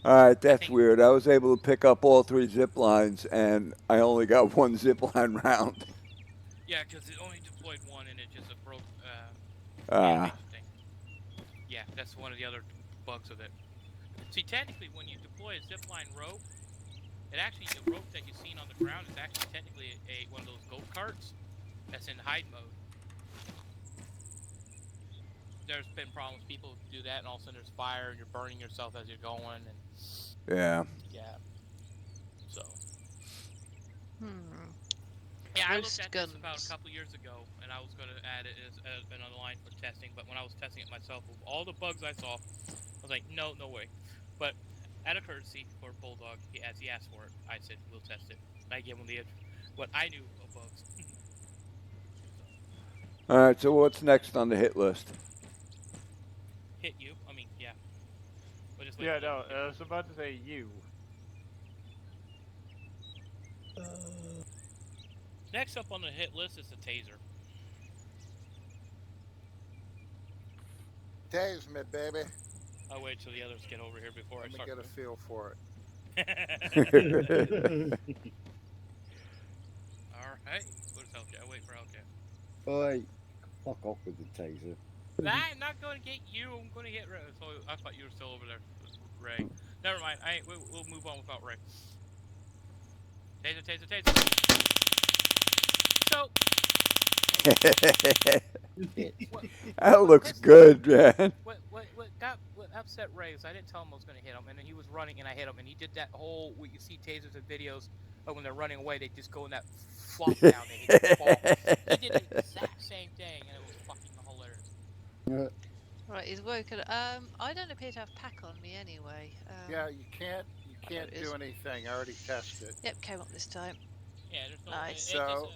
All right, that's weird. I was able to pick up all 3 zip lines, and I only got 1 zip line round. Yeah, because it only deployed one, and it just broke Ah. animation thing. Yeah, that's one of the other bugs of it. See, technically, when you deploy a zipline rope, it actually, the rope that you've seen on the ground is actually technically one of those go-karts that's in hide mode. There's been problems. People do that, and all of a sudden there's fire, and you're burning yourself as you're going, and Yeah. yeah. So. Yeah, I looked Roast at this about a guns. couple years ago, and I was going to add it as an online for testing. But when I was testing it myself, with all the bugs I saw, I was like, no way. But out of courtesy for Bulldog, as he asked for it, I said we'll test it. And I gave him what I knew of bugs. All right. So what's next on the hit list? Hit you? I mean, yeah. We'll just Yeah, label no, it. I was about to say you. Next up on the hit list is the taser. Tase me, baby. I'll wait till the others get over here before Let I me start. get a feel for it. Alright. Where's LJ? I'll wait for LJ. Oi, fuck off with the taser. I'm not going to get you. I'm going to get Ray. So I thought you were still over there, Ray. Never mind. We'll move on without Ray. Taser. So. That looks good, man. What upset Ray is I didn't tell him I was going to hit him, and then he was running and I hit him, and he did that whole what you see tasers and videos of when they're running away, they just go in that flop down, they hit the ball. He did the exact same thing, and it was fucking hilarious. Right, he's woken. I don't appear to have pack on me anyway. Yeah, you can't it is. do anything. I already tested. Yep, came up this time. Yeah, there's no. Nice. So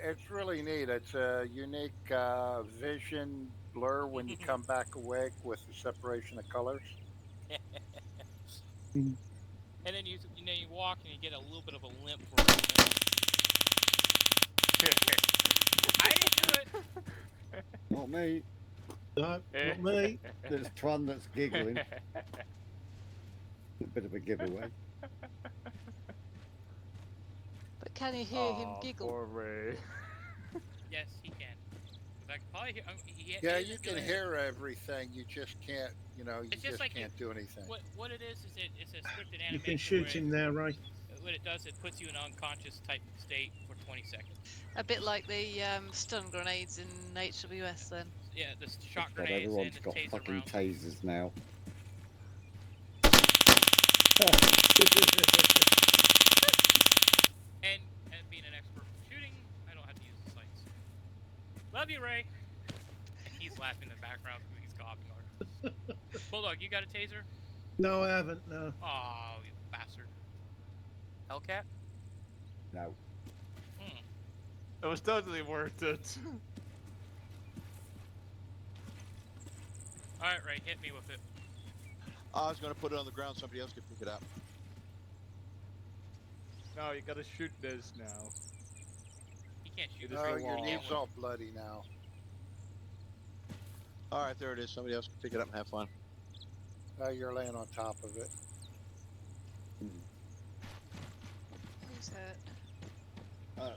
it's really neat. It's a unique vision blur when you come back awake with the separation of colors. And then you walk and you get a little bit of a limp for a minute. I didn't do it. Not me. No, not me. There's Tron that's giggling. A bit of a giveaway. But can you hear him giggle? Poor Ray. Yes, he can. 'Cause I can probably hear. Yeah, you can hear everything. You just can't. You It's just just like can't do anything. What it is it's a scripted animation. You can shoot him there, Ray. What it does, it puts you in an unconscious type state for 20 seconds. A bit like the stun grenades in HWS then. Yeah, the shot God, grenades and everyone's the got taser fucking rounds. tasers now. And being an expert for shooting, I don't have to use the sights. Love you, Ray. He's laughing in the background because he's coughing hard. Bulldog, you got a taser? No, I haven't. No. Oh, you bastard. Hellcat? No. It was totally worth it. Alright, Ray, hit me with it. I was going to put it on the ground. Somebody else could pick it up. No, you gotta shoot this now. He can't shoot. It is Oh, a your wall. knee's all bloody now. All right, there it is. Somebody else can pick it up and have fun. You're laying on top of it. Who's hurt?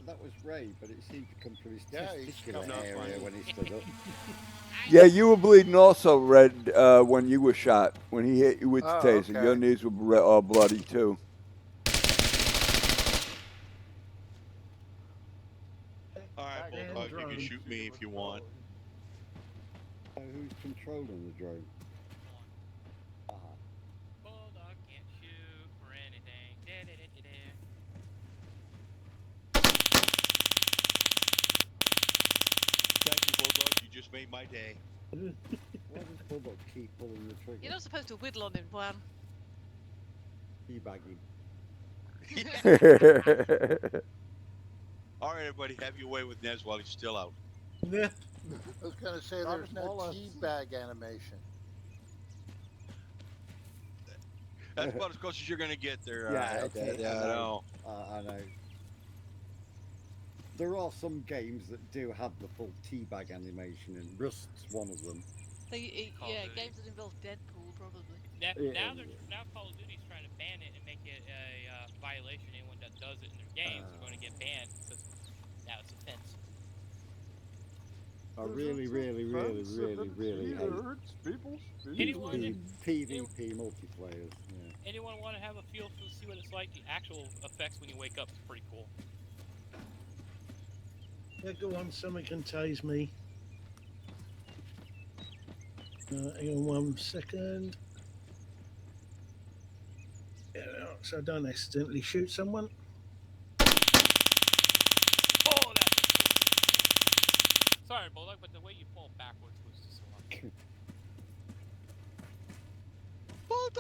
That was Ray, but it seemed to come from his Yeah, he's testicular coming out area fine. when he stood up. Yeah, you were bleeding also, Red, when you were shot. When he hit you with the Oh, taser, okay. your knees were bloody too. All right, And Bulldog, you drone. can shoot me if you want. Who's controlling the drone? Bulldog can't shoot for anything. Da-da-da-da-da. Thank you, Bulldog. You just made my day. Why does Bulldog keep pulling the trigger? You're not supposed to whittle on him, Juan. Teabagging. All right, everybody, have your way with Nez while he's still out. Yeah. I was going to say Robert there's no Wallace. teabag animation. That's about as close as you're going to get there. Yeah, Hellcat. okay, Yeah, I know. I know. There are some games that do have the full teabag animation, and Rust's one of them. Call of Duty. games that involve Deadpool, probably. Now, Yeah. now Call of Duty's trying to ban it and make it a violation. Anyone that does it in their games are going to get banned because now it's offense. I really hate Anyone PvP multiplayers. Yeah. anyone want to have a feel for see what it's like? The actual effects when you wake up is pretty cool. Yeah, go on. Someone can tase me. Hang on 1 second. Yeah, so I don't accidentally shoot someone.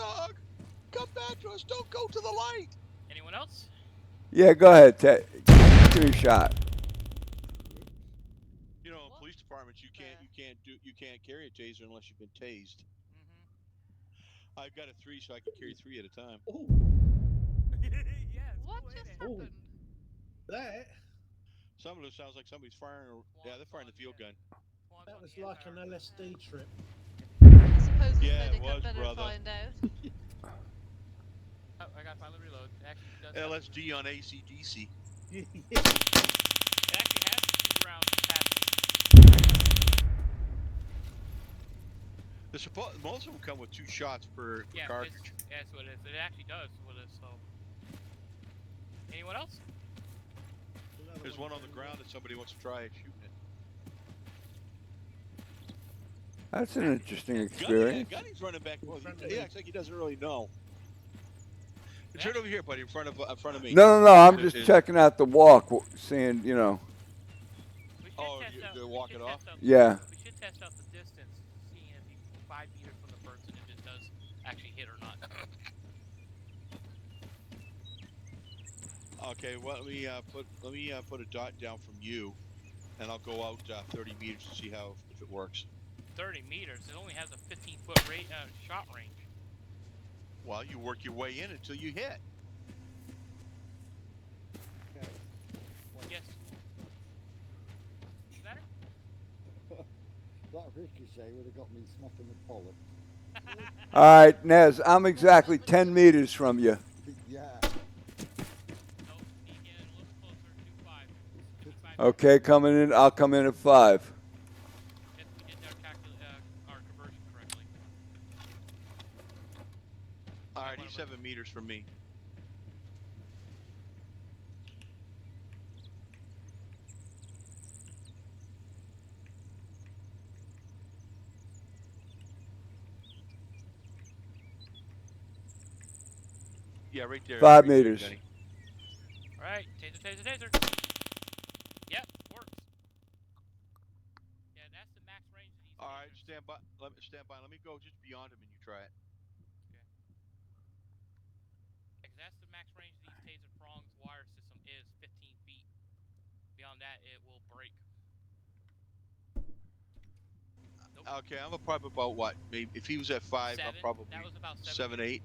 dog. Come back to us. Don't go to the light. Anyone else? Yeah, go ahead, Ted. Give me a shot. You know, in What? police departments, you can't carry a taser unless you've been tased. Mm-hmm. I've got a 3, so I can carry 3 at a time. Oh, Yes. What cool, just ain't it? Oh. happened? that Some of it sounds like somebody's firing. Yeah, they're firing the field gun. Swans that on was the like anti- an LSD trip. I suppose Yeah, as it medic was, I'd better brother. find out. Oh, I gotta finally reload. It actually does have- LSD on ACDC. It actually has 2 rounds capacity. Most of them come with 2 shots per Yeah, cartridge. that's what it is. It actually does with it. So. Anyone else? There's one on the ground that somebody wants to try shooting it. That's an interesting Gunny, experience. Gunny's running back. Well, front he of me. acts like he doesn't really know. Turn over here, buddy, in front of me. No. I'm It- just it- checking out the walk, seeing, you know. We should Oh, test out, to we walk should it test off? out- Yeah. We should test out the distance, seeing if you 5 meters from the person if it does actually hit or not. Okay, well, let me put a dot down from you, and I'll go out 30 meters to see if it works. 30 meters. It only has a 15-foot shot range. Well, you work your way in until you hit. Okay. Yes. Better? That ricochet would have got me smacking the pollock. All right, Nez, I'm exactly 10 meters from you. Yeah. Nope. You get a little closer. 2-5. 2-5. Okay, coming in. I'll come in at 5. If we did our conversion correctly. All right, he's 7 meters from me. Yeah, right there. 5 right there, meters. Gunny. Alright, taser. Yep, works. Yeah, that's the max range of these All right, tasers. stand by. Let me go just beyond him, and you try it. Because that's the max range of these taser prongs wire system is 15 feet. Beyond that, it will break. Nope. Okay, I'm probably about what? Maybe if he was at 5, I'm 7. probably That was about 7, 8.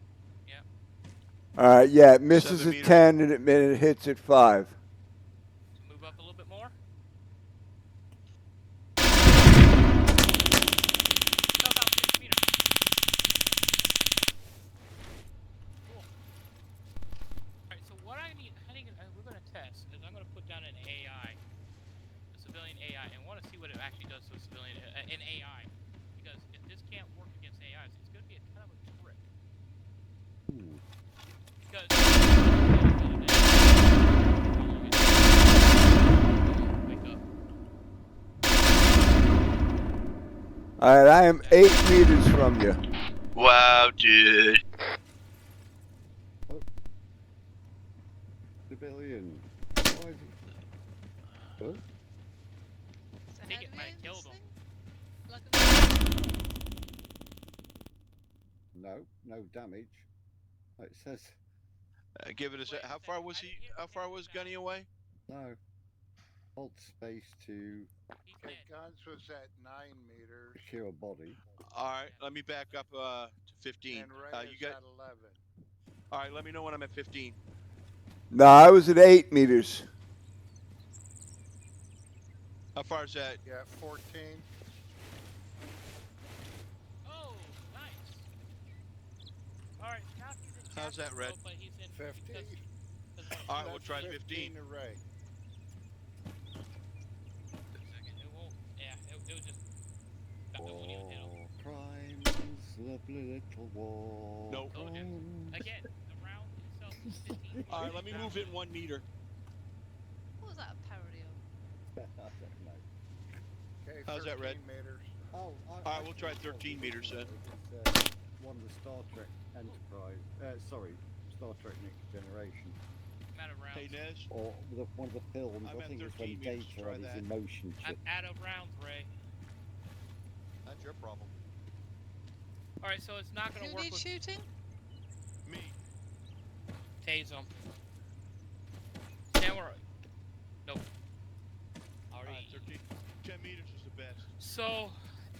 All right, yeah, it misses 7 at meters. 10 and it hits at 5. So move up a little bit more. So about 6 meters. Cool. Alright, so what I need, we're going to test is I'm going to put down an AI, a civilian AI, and want to see what it actually does to a civilian, an AI. Because if this can't work against AIs, it's going to be a kind of a trick. Ooh. Because wake up. All right, I am 8 meters from you. Wow, dude. Civilian. Why is it? Oh, Is I it think it enemy might in have killed this him. thing? Like no damage. It says Give it a Wait sec. a How second, far was I he? didn't hear- How I far didn't was hear Gunny away? no. Hold space to He's Okay, dead. guns was at 9 meters, secure body. All right, let me back up to 15. and Ray You is got. at 11. All right, let me know when I'm at 15. No, I was at 8 meters. How far is that? Yeah, 14. Oh, nice. Alright, now he's in How's that, capture Red? mode, but he's in 50. All right, we'll That's try 15. to Ray. It won't. Yeah, it was just. It won't even hit him. War crimes, lovely little war. Nope. Told you. crimes. Again, the round itself is 15 feet. All right, let me move it 1 meter. what was that a parody of? I don't know. Okay, How's that, 13 Red? meters. Oh, right, we'll try 13 meters then. It's one of the Star Trek Enterprise. Star Trek Next Generation. I'm out of rounds. Hey, Nez. Or one of the films. I'm I at think it's when 13 meters, Data try had that. his emotion I'm chip. out of rounds, Ray. That's your problem. Alright, so it's not gonna Who work needs with. shooting? tase them. Samurai. Nope. Already. 13. 10 meters is the best. So,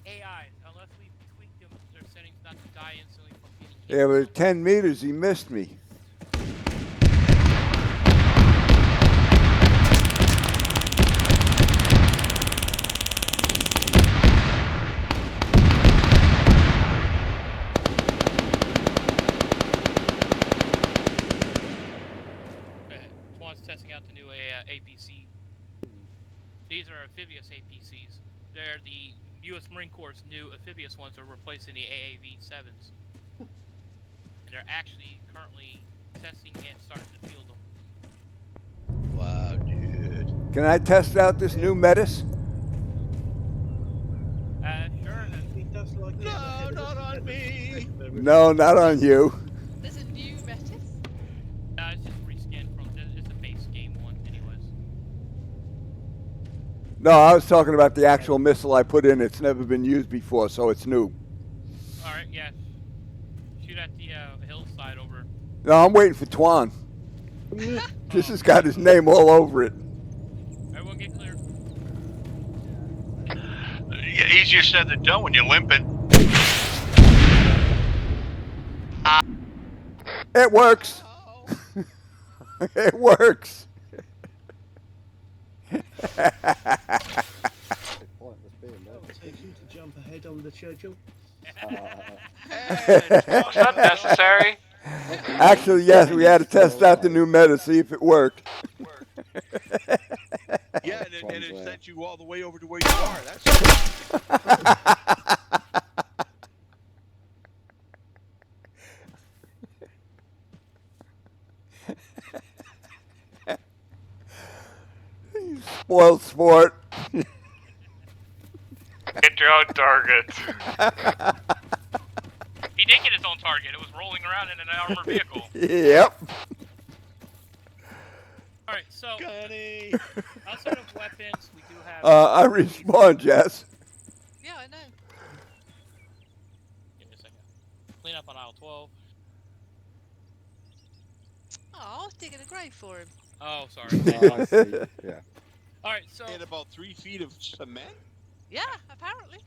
AI, unless we tweak them, their settings not to die instantly from getting hit. Yeah, but at 10 meters, he missed me. Twan's testing out the new APC. These are amphibious APCs. They're the U.S. Marine Corps' new amphibious ones are replacing the AAV-7s. And they're actually currently testing and starting to field them. Wow, dude. Can I test out this new Metis? Sure. He does like it. No, not on me. No, not on you. There's a new Metis. It's just reskinned from it's a base game one, anyways. No, I was talking about the actual missile I put in. It's never been used before, so it's new. All right, yeah. Shoot at the hillside over. No, I'm waiting for Twan. This has got his name all over it. Everyone get clear. Yeah, easier said than done when you're limping. It works. It works. It's pointless being there. Taking to jump ahead on the schedule. Was that necessary? Actually, yes, we had to test out the new meta, see if it worked. Yeah, and it sent you all the way over to where you are. That's Spoiled sport. Get your own target. He did get his own target. It was rolling around in an armored vehicle. Yep. All right, so Gunny. outside of weapons, we do have. I respawn, Jess. Yeah, I know. Give me a second. Clean up on aisle 12. Oh, I was digging a grave for him. Oh, sorry. Oh, I see. Yeah. All right, so And about 3 feet of cement. Yeah, apparently.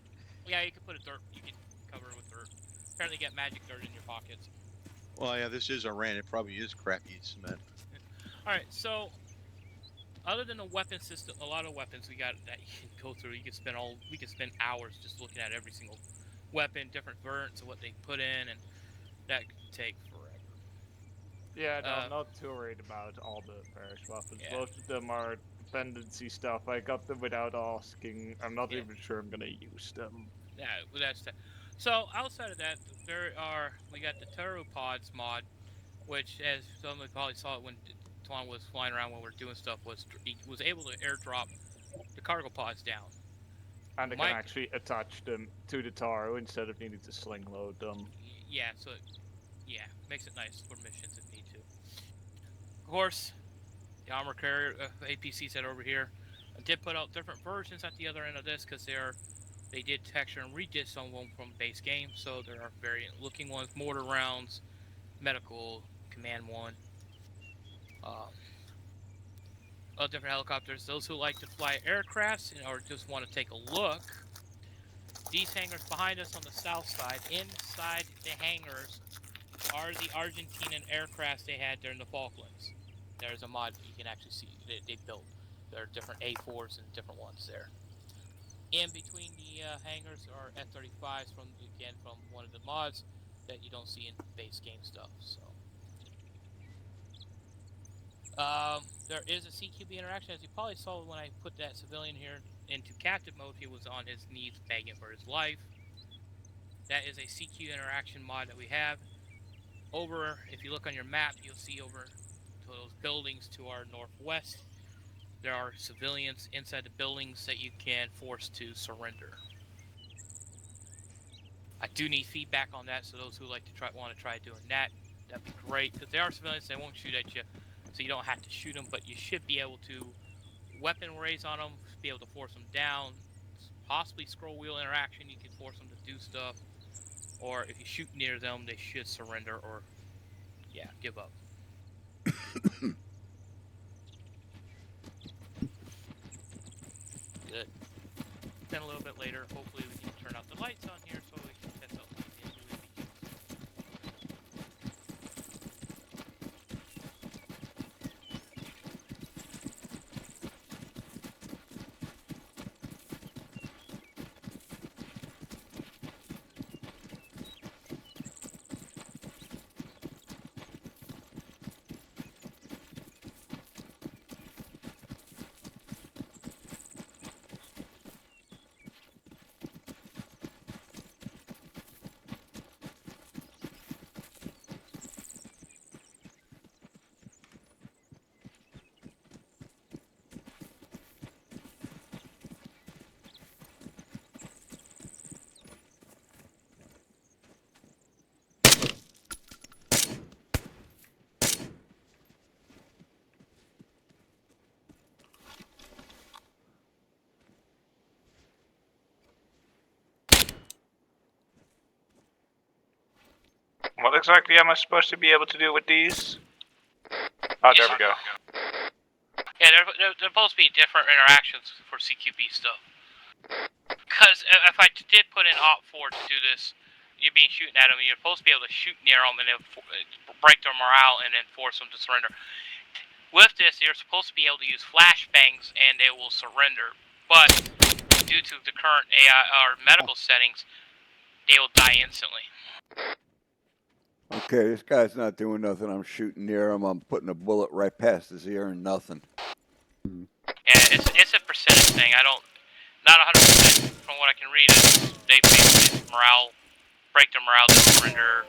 yeah, you can put a dirt. You can cover it with dirt. Apparently, get magic dirt in your pockets. Well, yeah, this is Iran. It probably is crappy cement. All right, so other than the weapon system, a lot of weapons we got that you can go through. You can spend we can spend hours just looking at every single weapon, different variants of what they put in, and that could take forever. Yeah, no, I'm not too worried about all the parish weapons. Yeah. Most of them are dependency stuff. I got them without asking. I'm not Yeah. even sure I'm gonna use them. Yeah, well, that's that. So outside of that, we got the Pteropods mod, which, as some of you probably saw it when Twan was flying around when we were doing stuff, he was able to airdrop the cargo pods down. And I Mike- can actually attach them to the Taro instead of needing to sling load them. Yeah, so makes it nice for missions if need to. Of course, the armor carrier APC set over here. I did put out different versions at the other end of this because they did texture and redid some of them from base game, so there are variant looking ones, mortar rounds, medical, command one. All different helicopters. Those who like to fly aircrafts or just want to take a look, these hangars behind us on the south side, inside the hangars, are the Argentinian aircrafts they had during the Falklands. There's a mod you can actually see they built. There are different A4s and different ones there. In between the hangars are F-35s from one of the mods that you don't see in base game stuff. So there is a CQB interaction, as you probably saw when I put that civilian here into captive mode. He was on his knees begging for his life. That is a CQ interaction mod that we have. Over, if you look on your map, you'll see over to those buildings to our northwest. There are civilians inside the buildings that you can force to surrender. I do need feedback on that, so those who want to try doing that, that'd be great. Because they are civilians, they won't shoot at you, so you don't have to shoot them, but you should be able to weapon raise on them, be able to force them down, possibly scroll wheel interaction, you can force them to do stuff, or if you shoot near them, they should surrender or, give up. Good. Then a little bit later, hopefully we can turn out the lights on here so we can test out the UAV. What exactly am I supposed to be able to do with these? Oh, there we go. Yeah, they're supposed to be different interactions for CQB stuff. Because if I did put in Op 4 to do this, you're being shooting at them, you're supposed to be able to shoot near them and then break their morale and then force them to surrender. With this, you're supposed to be able to use flashbangs and they will surrender. But due to the current AI or medical settings, they will die instantly. Okay, this guy's not doing nothing. I'm shooting near him. I'm putting a bullet right past his ear and nothing. Yeah, it's a percentage thing. Not 100% from what I can read. They basically break their morale, they surrender.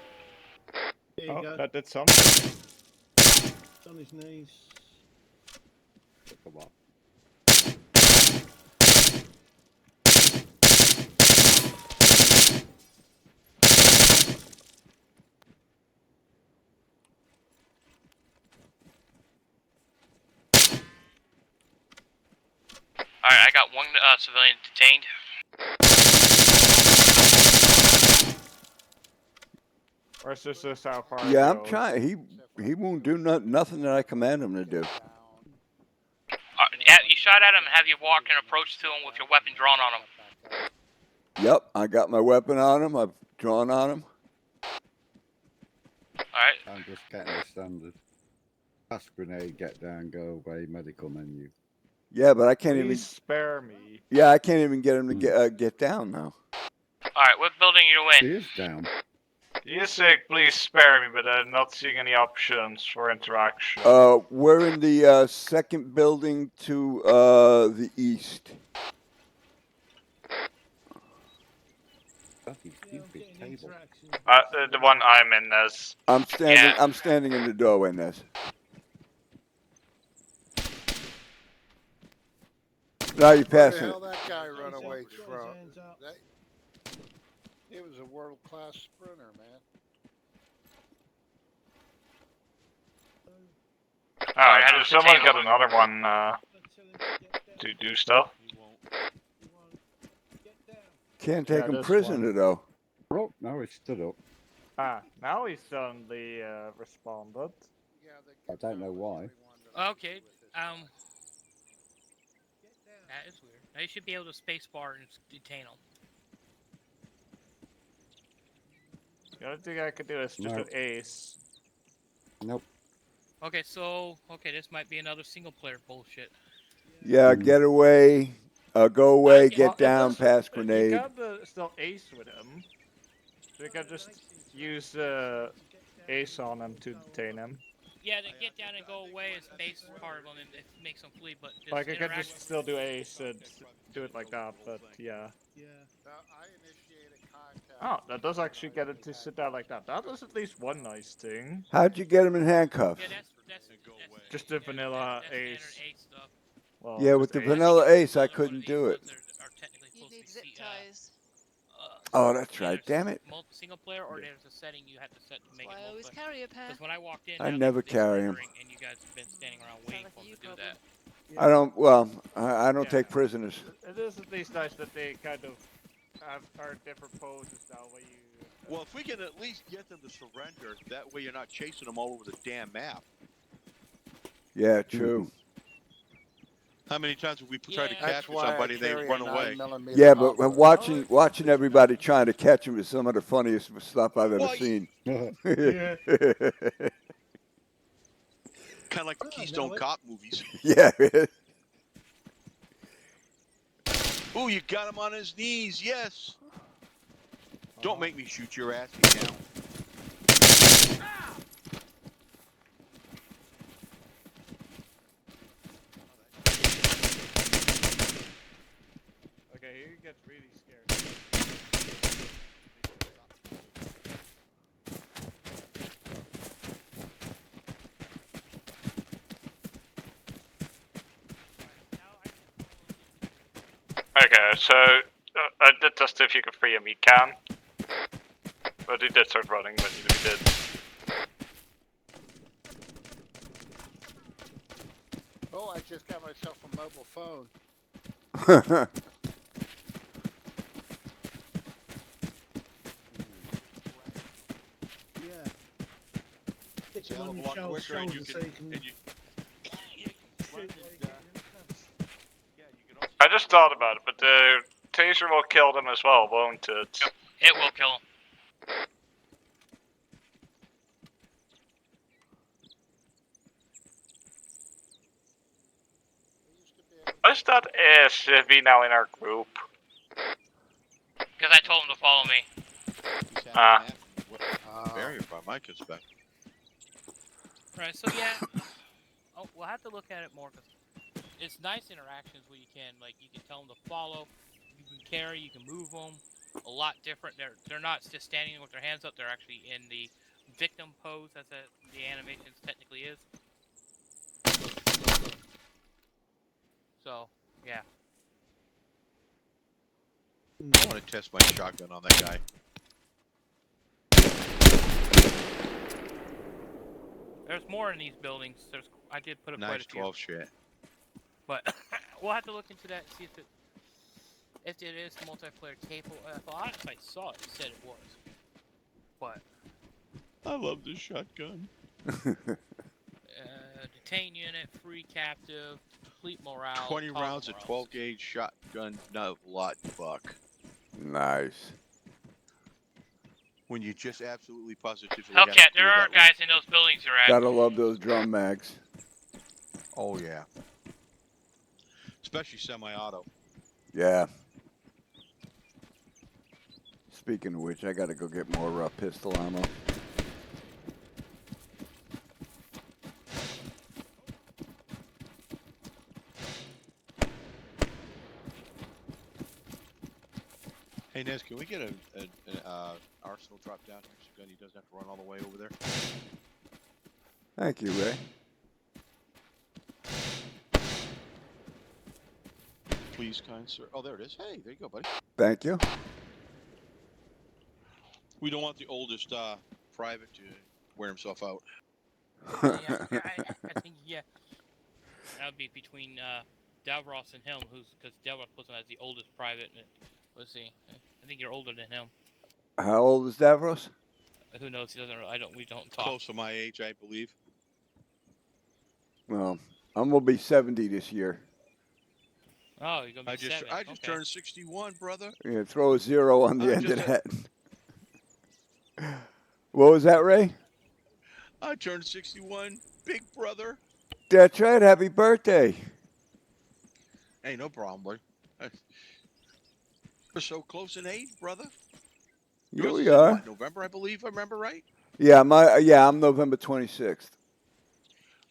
There you Oh, go. that did something. It's on his knees. Come on. Alright, I got one civilian detained. Or is this how far Yeah, it I'm goes? trying. He won't do nothing that I command him to do. You shot at him and have you walk and approach to him with your weapon drawn on him. Yep, I got my weapon on him. I've drawn on him. Alright. I'm just getting the standard. Pass grenade, get down, go away, medical menu. Yeah, but I can't even. Please spare me. Yeah, I can't even get him to get down now. Alright, what building are you in? He is down. You say please spare me, but I'm not seeing any options for interaction. We're in the second building to the east. Bloody Yeah, I'm stupid getting table. interaction. The one I'm in is. I'm standing. Yeah. I'm standing in the doorway, Ness. Now you're Where the passing it. hell that guy run Hands away up, got his from? hands up. He was a world-class sprinter, man. Sorry, I Alright, had so to someone detain got him. another one Don't tell him to get down. to do stuff. You won't. Get down. Can't take Yeah, him this prisoner one. though. Oh, now he stood up. Ah, now he's suddenly responded. Yeah, I don't know why. Okay, Get down. that is weird. Now you should be able to spacebar and detain him. The only thing I could do is just No. an ace. Nope. Okay, this might be another single player bullshit. Yeah, get away. Go away. Okay. Get Well, it down. does- Pass You grenade. can still ace with him. So you can just use ace on him to detain him. Yeah, they get down and go away. It's base part of them and it makes them flee, but this Like I can interaction. just still do ace and do it like that, but yeah. Yeah. I initiated contact. Oh, that does actually get it to sit down like that. That is at least one nice thing. How'd you get him in handcuffs? Yeah, that's Just the vanilla that's ace. standard ace stuff. Well, Yeah, just with the ace. vanilla ace, I Another one of couldn't these do it. ones are technically You supposed to need be zip ties. Oh, that's either right. Damn it. Single player or there's a setting you have to set to make Why it I always multiplayer. carry a pair. Because when I walked in, I now never they're carry 'em. surrendering, and you guys have been standing around waiting like for a them you to do problem. that. I don't. Well, I don't Yeah. take prisoners. It is at least nice that they kind of are different poses now where you. Well, if we can at least get them to surrender, that way you're not chasing them all over the damn map. Yeah, true. How many times have we tried to Yeah. capture That's why somebody I and they carry run a away? 9mm Yeah, but hollow. watching everybody trying to catch him is some of the funniest stuff I've ever Well, seen. Yeah. Kind of like the Oh, Keystone no, it- Cop movies. Yeah. Ooh, you got him on his knees. Yes. Don't make me shoot your ass. Get down. Okay, here he gets really scared. Okay, so I did test if you could free a meat can, but he did start running when he did. Oh, I just got myself a mobile phone. Yeah. Stick It's a them hell on of a your lot shoulder, quicker, and you so can. you can And you, shoot while you get in the yeah, you can also. I just thought about it, but the taser will kill them as well, won't it? It will kill him. Is that should be now in our group? Because I told him to follow me. He's half Ah. and half. What barrier by my suspect. Right, so yeah. Oh, we'll have to look at it more because it's nice interactions where you can, like, you can tell them to follow, you can carry, you can move them. A lot different. They're not just standing with their hands up. They're actually in the victim pose, as the animation technically is. So yeah. I want to test my shotgun on that guy. There's more in these buildings. I did put up quite Nice a few. 12 shit. But we'll have to look into that and see if it is multiplayer capable. Honestly, I saw it. It said it was. But I love this shotgun. detain unit, free captive, complete morale. 20 toggle rounds of morale. 12 gauge shotgun. No, lot fuck. Nice. When you just absolutely positively. Hellcat, have to there clear are that guys in those buildings you're at. Gotta love those drum mags. Oh yeah. Especially semi-auto. Yeah. Speaking of which, I gotta go get more pistol ammo. Hey Nez, can we get an arsenal drop down here so Gunny doesn't have to run all the way over there? Thank you, Ray. Please, kind sir. Oh, there it is. Hey, there you go, buddy. Thank you. We don't want the oldest private to wear himself out. I think that would be between Davros and him, because Davros puts him as the oldest private. Let's see. I think you're older than him. How old is Davros? Who knows? He doesn't. We don't talk. Close to my age, I believe. Well, I'm gonna be 70 this year. Oh, you're gonna be I 7. just Okay. turned 61, brother. Yeah, throw a 0 on the I end of just that. What was that, Ray? I turned 61, big brother. That's right. Happy birthday. Hey, no problem, boy. We're so close in age, brother. Here Yours we is in are. what, November, I believe. I remember right. Yeah, I'm November 26th.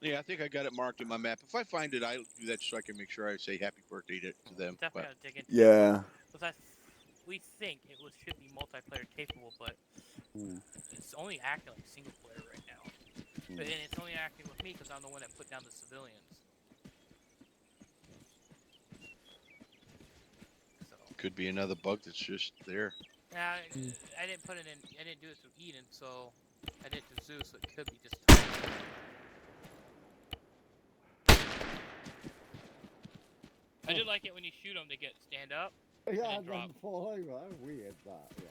Yeah, I think I got it marked in my map. If I find it, I'll do that so I can make sure I say happy birthday to them. Definitely But gotta dig into Yeah. Because we think it should be multiplayer capable, but it's only acting like single player right now. But then it's only acting with me because I'm the one that put down the civilians. So could be another bug that's just there. yeah, I didn't put it in. I didn't do it through Eden, so I did it through Zeus. So it could be just. I do like it when you shoot them, they stand up. Yeah, and drop. then fall over. Weird that, yeah.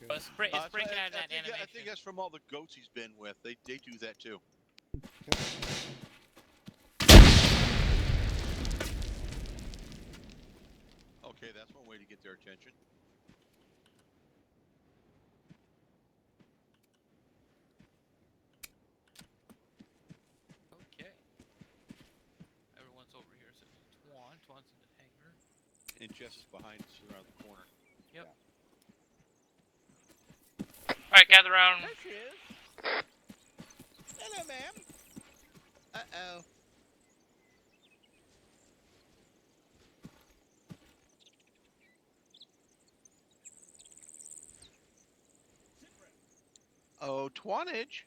But it's breaking out of that I animation. think that's from all the goats he's been with. They do that too. Okay, that's one way to get their attention. Okay. Everyone's over here. So Twan. Twan's in the hangar. And Jess is behind us around the corner. Yep. Alright, gather around. There she is. Hello, ma'am. Uh-oh. Oh, Twanage.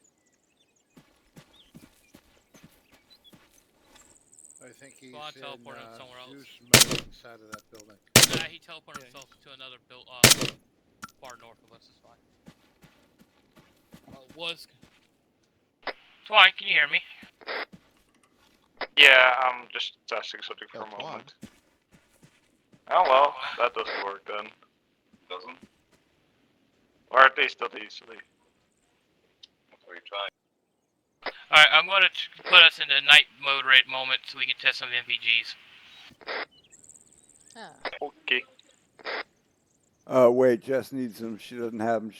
I think he's Go on, in teleport him somewhere else. use mode inside of that building. Nah, he teleported himself to another build far north of us. Is fine. Was. Twan, can you hear me? Yeah, I'm just testing something for Oh, a moment. Oh well, that doesn't work then. Doesn't? Or at least not easily. That's what you try. Alright, I'm going to put us into night mode right moment so we can test some MVGs. Ah. Wait, Jess needs them. She doesn't have them.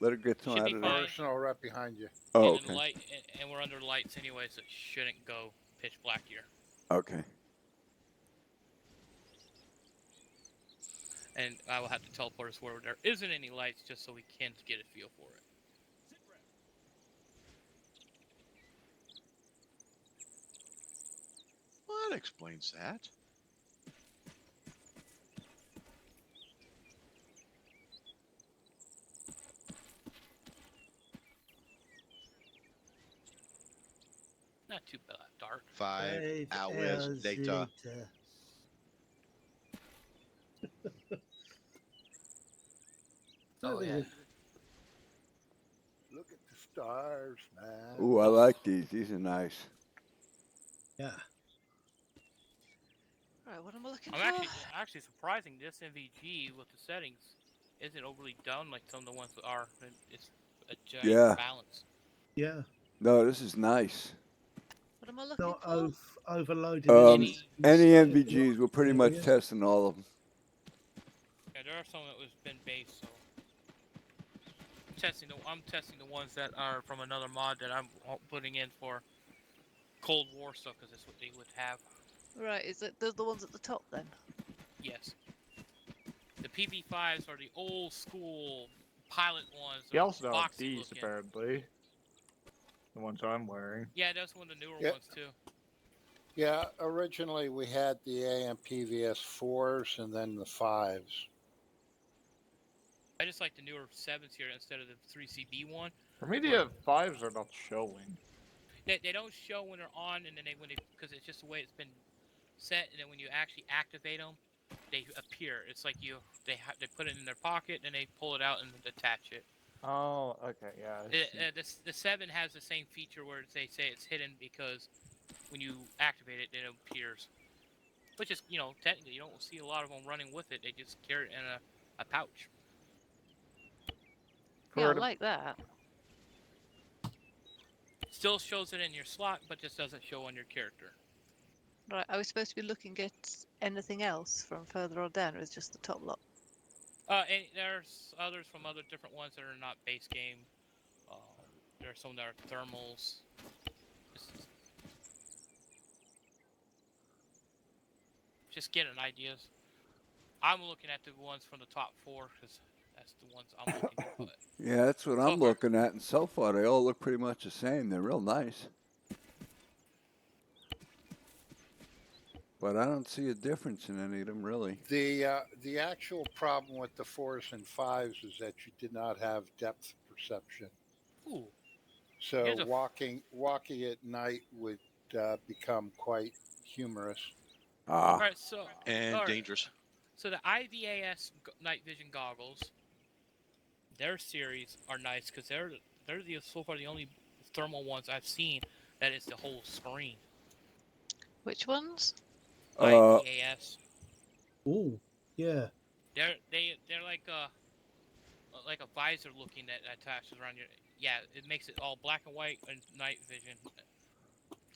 Let her get some Should out be of there. fine. Personal right behind you. Oh, And, in okay. light, and we're under lights anyway, so it shouldn't go pitch black here. Okay. And I will have to teleport us where there isn't any lights just so we can get a feel for it. Well, that explains that. Not too bad, dark. 5 hours later. Oh, yeah. Look at the stars, man. Ooh, I like these. These are nice. Yeah. Right, what am I looking I'm for? actually surprising this MVG with the settings isn't overly done like some of the ones that are. It's a giant Yeah. balance. Yeah. No, this is nice. What am I looking Not for? overloaded. Any NVGs, we're pretty much areas. testing all of them. Yeah, there are some that was been based, so I'm testing the ones that are from another mod that I'm putting in for Cold War stuff because that's what they would have. Right, is it those the ones at the top then? Yes. The PV5s are the old school pilot ones. You also They're have boxy these looking. apparently. The ones I'm wearing. Yeah, that's one of the newer Yeah. ones too. Yeah, originally we had the AMPVS 4s and then the 5s. I just like the newer 7s here instead of the 3CB one. For me, the fives are not showing. They don't show when they're on, and then because it's just the way it's been set, and then when you actually activate them, they appear. It's like they put it in their pocket, and they pull it out and attach it. Oh, okay, yeah. The 7 has the same feature where they say it's hidden because when you activate it, it appears. Which is, technically you don't see a lot of them running with it. They just carry it in a pouch. Yeah, I like that. Still shows it in your slot, but just doesn't show on your character. Right, are we supposed to be looking at anything else from further on down, or is it just the top lot? And there's others from other different ones that are not base game. There are some that are thermals. Just getting ideas. I'm looking at the ones from the top 4 because that's the ones I'm looking to put. Yeah, that's what I'm far. looking at, and so far they all look pretty much the same. They're real nice. But I don't see a difference in any of them, really. The actual problem with the 4s and 5s is that you did not have depth perception. Ooh. So Here's a- walking at night would become quite humorous. All right, so And all right. dangerous. So the IVAS night vision goggles, their series are nice because they're so far the only thermal ones I've seen that is the whole screen. Which ones? IVAS. Ooh, yeah. They're like a visor looking that attaches around your. Yeah, it makes it all black and white and night vision.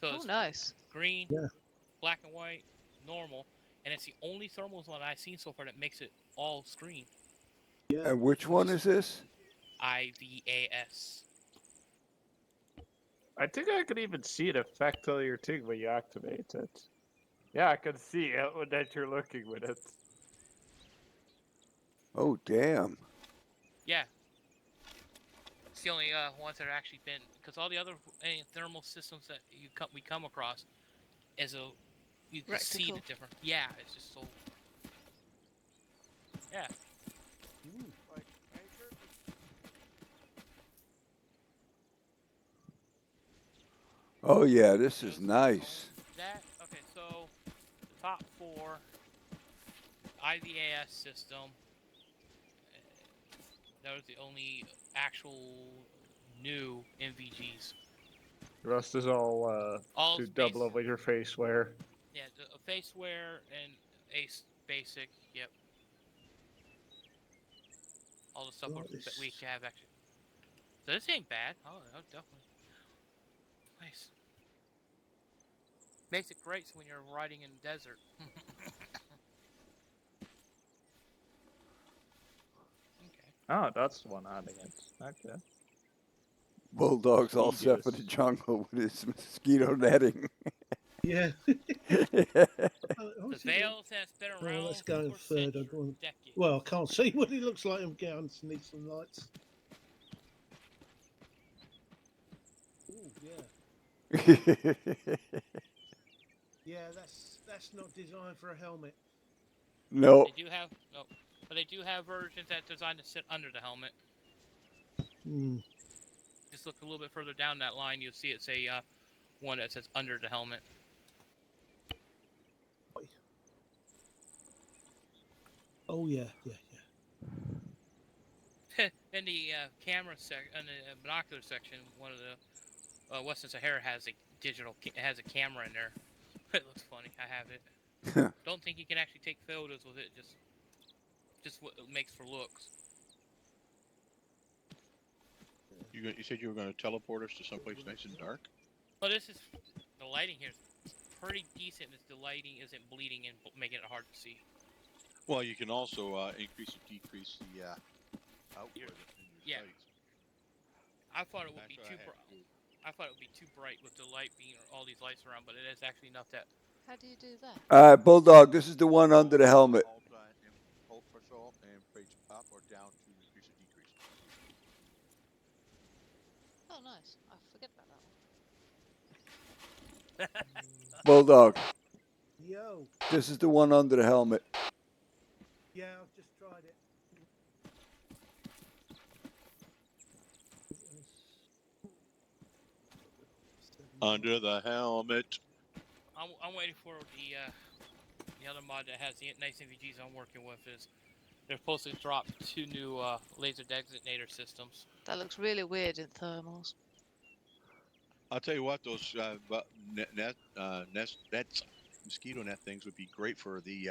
So Oh, it's nice. green, Yeah. black and white, normal, and it's the only thermals one I've seen so far that makes it all screen. Yeah. And which one is this? IVAS. I think I could even see it affect your thing when you activate it. Yeah, I can see it when that you're looking with it. Oh, damn. Yeah. It's the only ones that are actually been, because all the other thermal systems that we come across is you can see the Rectical. difference. Yeah, it's just so. Yeah. Oh, yeah, this is nice. That okay? So the top 4 IVAS system. That was the only actual new MVGs. The rest is all All to space- double up with your face wear. Yeah, a face wear and Ace basic. Yep. All the stuff Like that this. we have actually. So this ain't bad. Oh, definitely. Nice. Makes it great when you're riding in the desert. Okay. Oh, that's the one adding it. Okay. Bulldog's all set for the Prestigious. jungle with his mosquito netting. Yeah. The Veils has been around Well, let's go for third. centuries, decades. Well, I can't see what he looks like. I'm getting need some lights. Ooh, yeah. Yeah, that's not designed for a helmet. No. They do have but they do have versions that are designed to sit under the helmet. Hmm. Just look a little bit further down that line, you'll see it's a one that says under the helmet. Oh yeah, yeah, yeah. In the camera in the binocular section, one of the Western Sahara has a has a camera in there. It looks funny. I have it. Don't think you can actually take photos with it. Just what it makes for looks. You said you were going to teleport us to someplace nice and dark? Well, this is the lighting here is pretty decent. The lighting isn't bleeding and making it hard to see. Well, you can also increase or decrease the output in your Yeah. sights. I thought it would That's be what too I had bright. to do. I thought it would be too bright with the light being all these lights around, but it is actually enough that. How do you do that? Bulldog, this is the one under the helmet. Hold push alt and page up or down to increase or decrease. Oh, nice. I forget about that one. Bulldog, Yo. this is the one under the helmet. Yeah, I've just tried it. Under the helmet. I'm waiting for the other mod that has the nice NVGs I'm working with. Is they're supposed to drop 2 new laser designator systems. That looks really weird in thermals. I'll tell you what, those mosquito net things would be great for the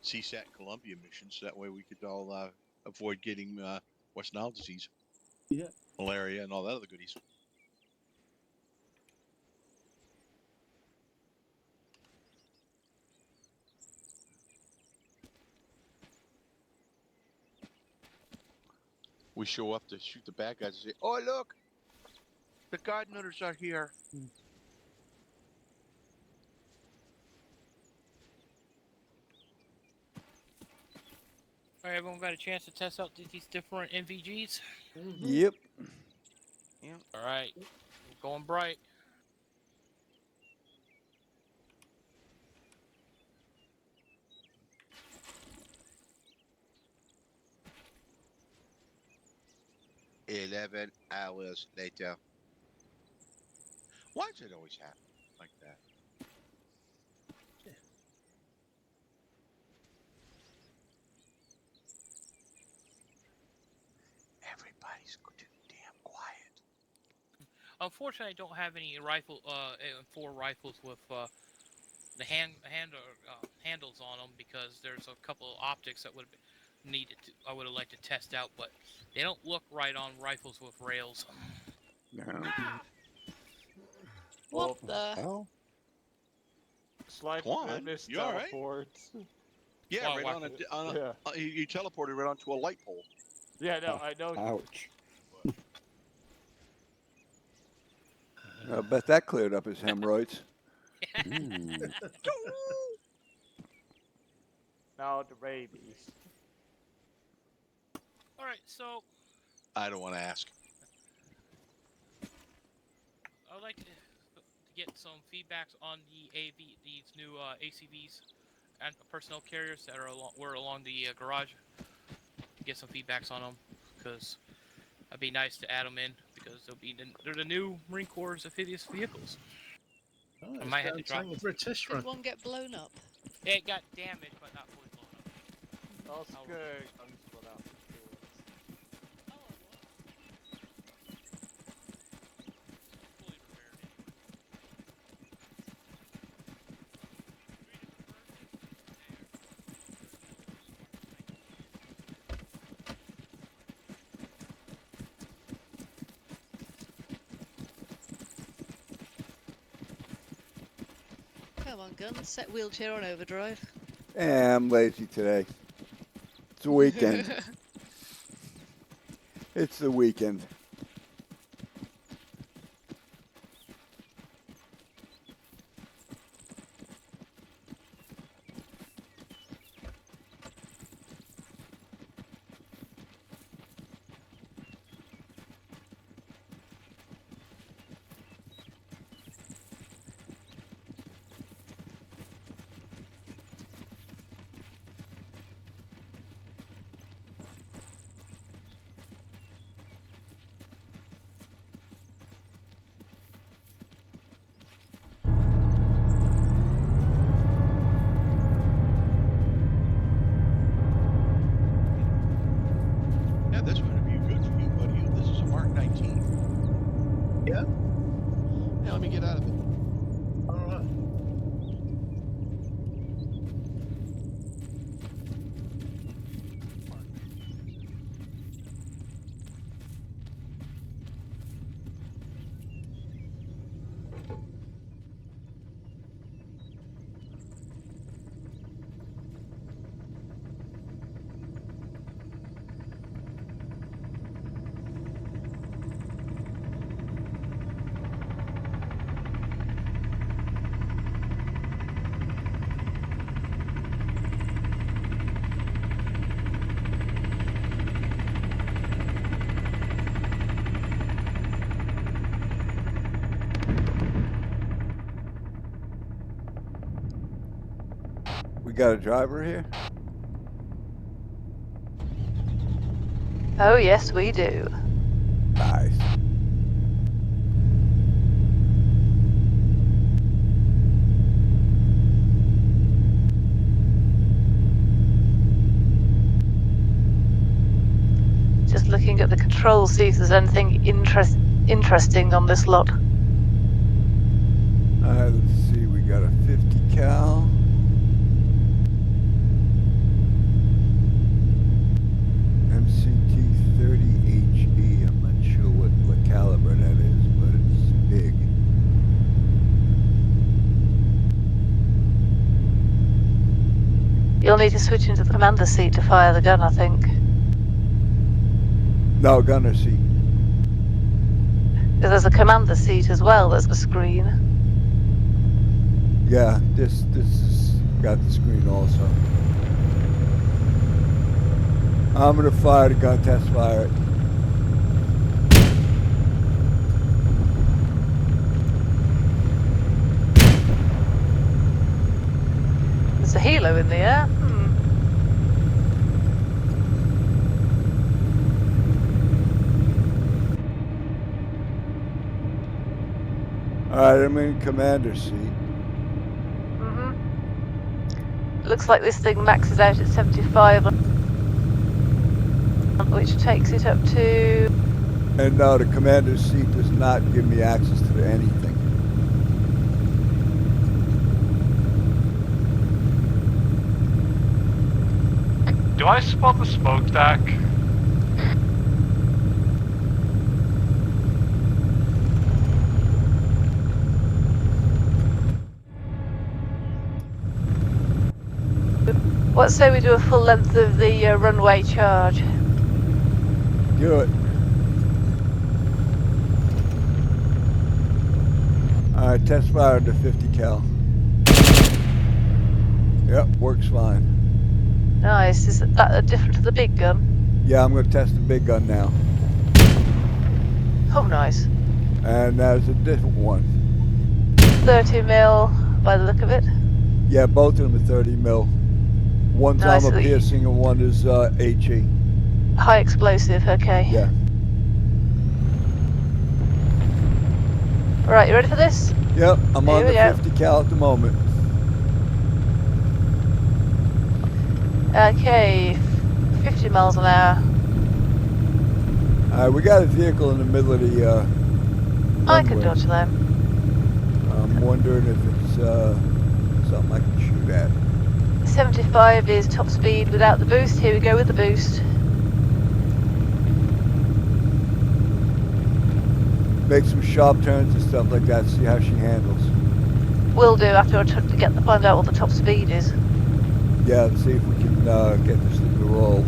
CSAT Columbia missions. That way we could all avoid getting West Nile disease, Yeah. malaria, and all that other goodies. We show up to shoot the bad guys and say, "Oh, look! The gardeners are here." Alright, everyone got a chance to test out these different NVGs? Yep. Alright, going bright. "11 hours later." Why does it always happen like that? Everybody's too damn quiet. Unfortunately, I don't have any 4 rifles with the handles on them because there's a couple of optics that would have needed to. I would have liked to test out, but they don't look right on rifles with rails. No. What the hell? Slide Quan, miss you all right? teleport. Yeah, Why- right why- on Yeah. he teleported right onto a light pole. Yeah, no, I know. Ouch. I bet that cleared up his hemorrhoids. Mm. Now the rabies. All right, so I don't want to ask. I would like to get some feedbacks on these new ACVs and personnel carriers that were along the garage. Get some feedbacks on them, because it'd be nice to add them in, because they're the new Marine Corps amphibious vehicles. Oh, I it's might have to drop. downtown the British Did run. one get blown up? It got damaged, but not fully blown up. That's Oh. good. Guns split out. Fully repaired anyway. Come on, Gun. Set wheelchair on overdrive. I'm lazy today. It's a weekend. It's the weekend. Yeah, this would be good for you, buddy. This is a Mark 19. Yeah? Yeah, let me get out of it. All right. We got a driver here? Oh, yes, we do. Nice. Just looking at the controls, see if there's anything interesting on this lot. Let's see, we got a 50 cal. MCT 30HE. I'm not sure what caliber that is, but it's big. You'll need to switch into the commander seat to fire the gun, I think. No, gunner seat. Because there's a commander seat as well, there's a screen. Yeah, this has got the screen also. I'm gonna fire the gun, test fire it. There's a helo in the air. Alright, I'm in commander seat. Looks like this thing maxes out at 75, which takes it up to... And no, the commander's seat does not give me access to anything. Do I spot the smokestack? What say we do a full length of the runway charge? Do it. Alright, test fire to 50 cal. Yep, works fine. Nice. Is that different to the big gun? Yeah, I'm going to test the big gun now. Oh, nice. And there's a different one. 30 mil by the look of it. Yeah, both of them are 30 mil. One's Nice. armor piercing and one is HE. High explosive, okay. Yeah. Right, you ready for this? Yep, I'm on Here the we go. 50 cal at the moment. Okay, 50 miles an hour. We got a vehicle in the middle of the I can runway. dodge them. I'm wondering if it's something I can shoot at. 75 is top speed without the boost. Here we go with the boost. Make some sharp turns and stuff like that, see how she handles. Will do after I find out what the top speed is. Yeah, let's see if we can get this thing to roll.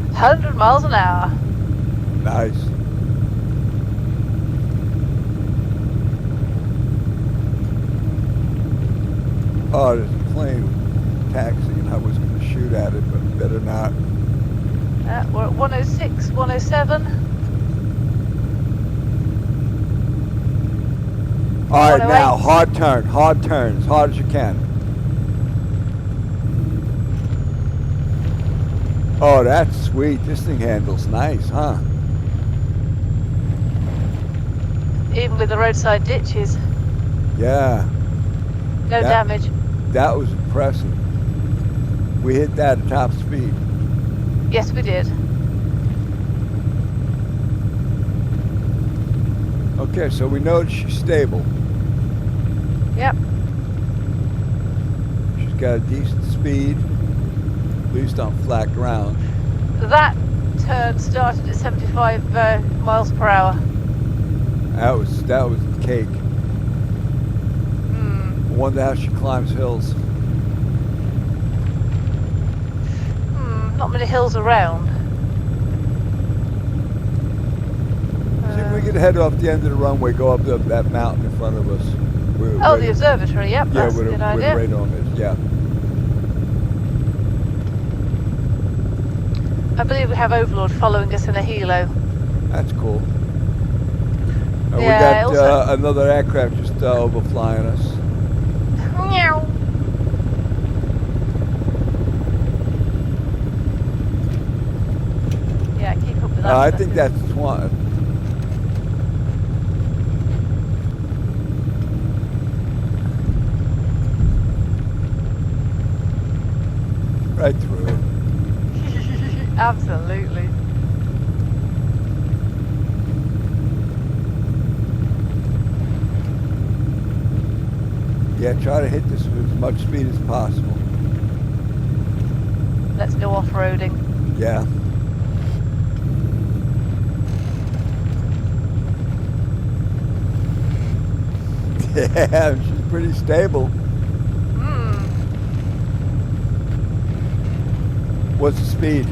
100 miles an hour. Nice. Oh, there's a plane taxiing. I was going to shoot at it, but better not. We're at 106, 107. All right, now 108. hard turn, as hard as you can. Oh, that's sweet. This thing handles nice, huh? Even with the roadside ditches. Yeah, No Yeah. damage. that was impressive. We hit that at top speed. Yes, we did. Okay, so we know that she's stable. Yep. She's got a decent speed, at least on flat ground. That turn started at 75 miles per hour. That was the cake. Hmm. I wonder how she climbs hills. Not many hills around. See if we can head off the end of the runway, go up that mountain in front of us. Oh, the observatory, yep, Yeah, that's a where good the idea. radar is, yeah. I believe we have Overlord following us in a helo. That's cool. We Yeah, got also- another aircraft just overflying us. Meow. Yeah, keep up with that. I stuff. think that's Swan. Right through it. Absolutely. Yeah, try to hit this with as much speed as possible. Let's go off-roading. Yeah. Yeah, she's pretty stable. Hmm. What's the speed?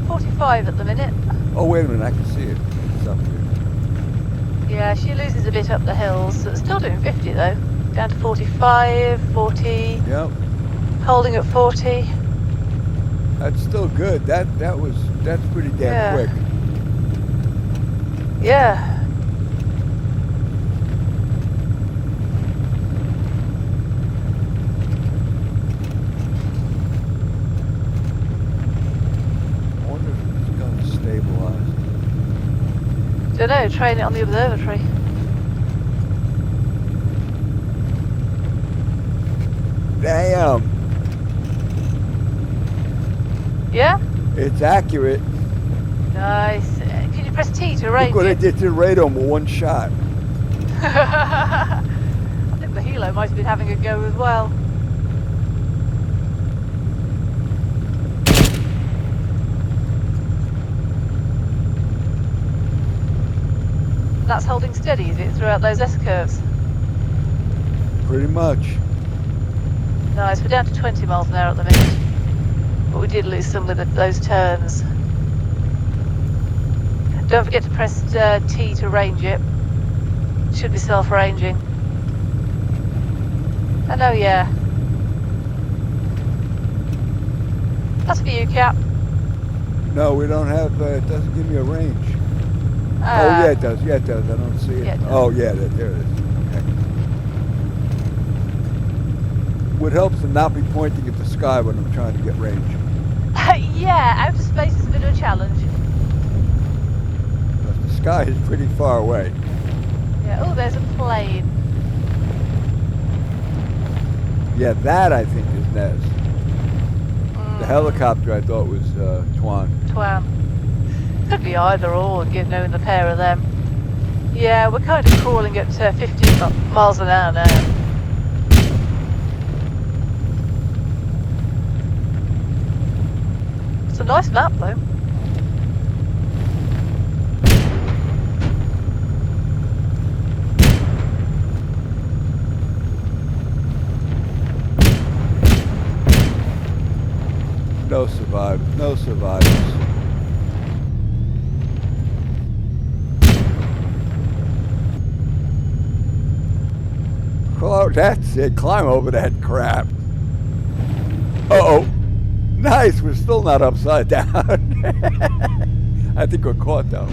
45 at the minute. Oh, wait a minute, I can see it. It's up here. Yeah, she loses a bit up the hills. Still doing 50 though. Down to 45, 40, Yep, holding at 40. that's still good. That's pretty damn Yeah. quick. Yeah. I wonder if it's going to stabilize. Don't know, train it on the observatory. Damn, Yeah? it's accurate. Nice. Can you press T to arrange Look what it? it did to the radar with one shot. I think the helo might have been having a go as well. That's holding steady, is it, throughout those S-curves? Pretty much. Nice, we're down to 20 miles an hour at the minute. But we did lose some with those turns. Don't forget to press T to range it. Should be self-ranging. I know, yeah. That's for you, Cap. No, we don't have. It doesn't give me a range. Oh yeah, it does. Yeah, it does. I don't see it. Yeah, it does. Oh yeah, there it is. Okay. What helps to not be pointing at the sky when I'm trying to get range. Yeah, outer space is a bit of a challenge. But the sky is pretty far away. Yeah, oh, there's a plane. Yeah, that I think is Nez. The helicopter I thought was Twan. Twan. Could be either or, knowing the pair of them. Yeah, we're kind of crawling at 50 miles an hour now. It's a nice map, though. No survivors. No survivors. Oh, that's it. Climb over that crap. Uh-oh. Nice. We're still not upside down. I think we're caught, though.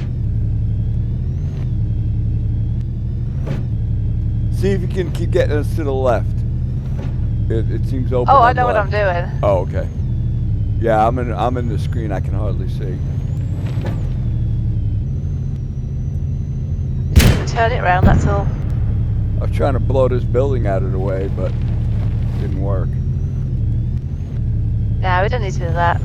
See if you can keep getting us to the left. It seems open. Oh, on I know the what I'm left. doing. Oh, okay. Yeah, I'm in the screen. I can hardly see. Just gonna turn it around, that's all. I was trying to blow this building out of the way, but it didn't work. No, we don't need to do that.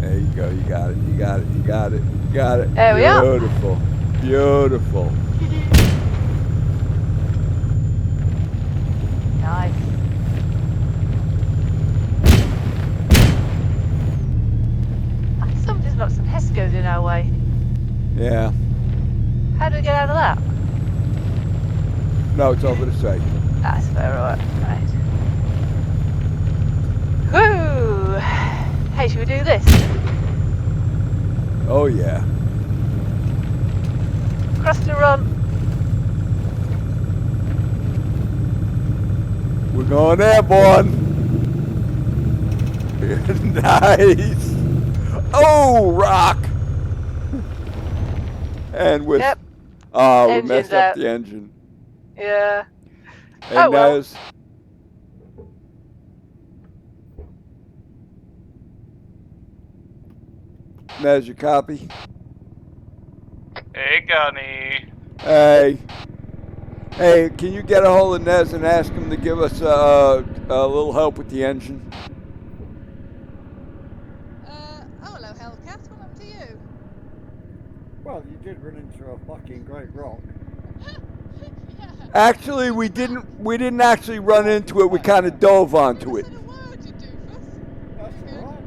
There you go. You got it. You got it. You got it. You got it. There we are. Beautiful. Beautiful. Nice. Somebody's knocked some Hescos in our way. Yeah. How do we get out of that? No, it's over the side. That's fair, right. Whoo! Hey, should we do this? Oh yeah. Cross the run. We're going airborne. Nice. Oh, rock. And with. Yep. Oh, we Engine's messed up out. the engine. Yeah. And Oh, well. Nez. Nez, your copy? Hey, Gunny. Hey. Hey, can you get a hold of Nez and ask him to give us a little help with the engine? Oh, hello, Hellcat. What happened to you? Well, you did run into a fucking great rock. Yeah. Actually, we didn't actually run into it. We kind of dove onto it. Said a word, you doofus. That's alright.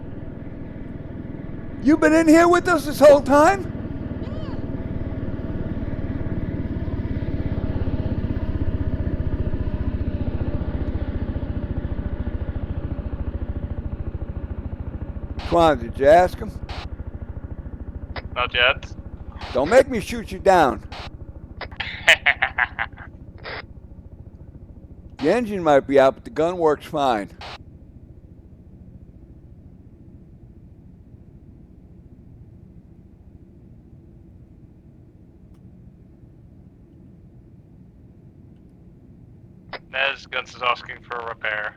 You been in here with us this whole time? Twan, did you ask him? Not yet. Don't make me shoot you down. The engine might be out, but the gun works fine. Nez Guns is asking for a repair.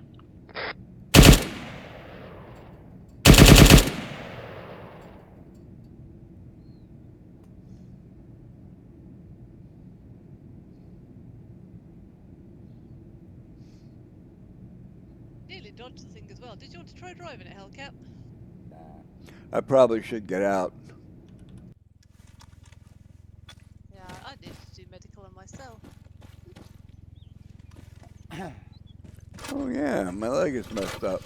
Nearly dodged the thing as well. Did you want to try driving it, Hellcat? Nah. I probably should get out. Yeah, I need to do medical on myself. Oh yeah, my leg is messed up.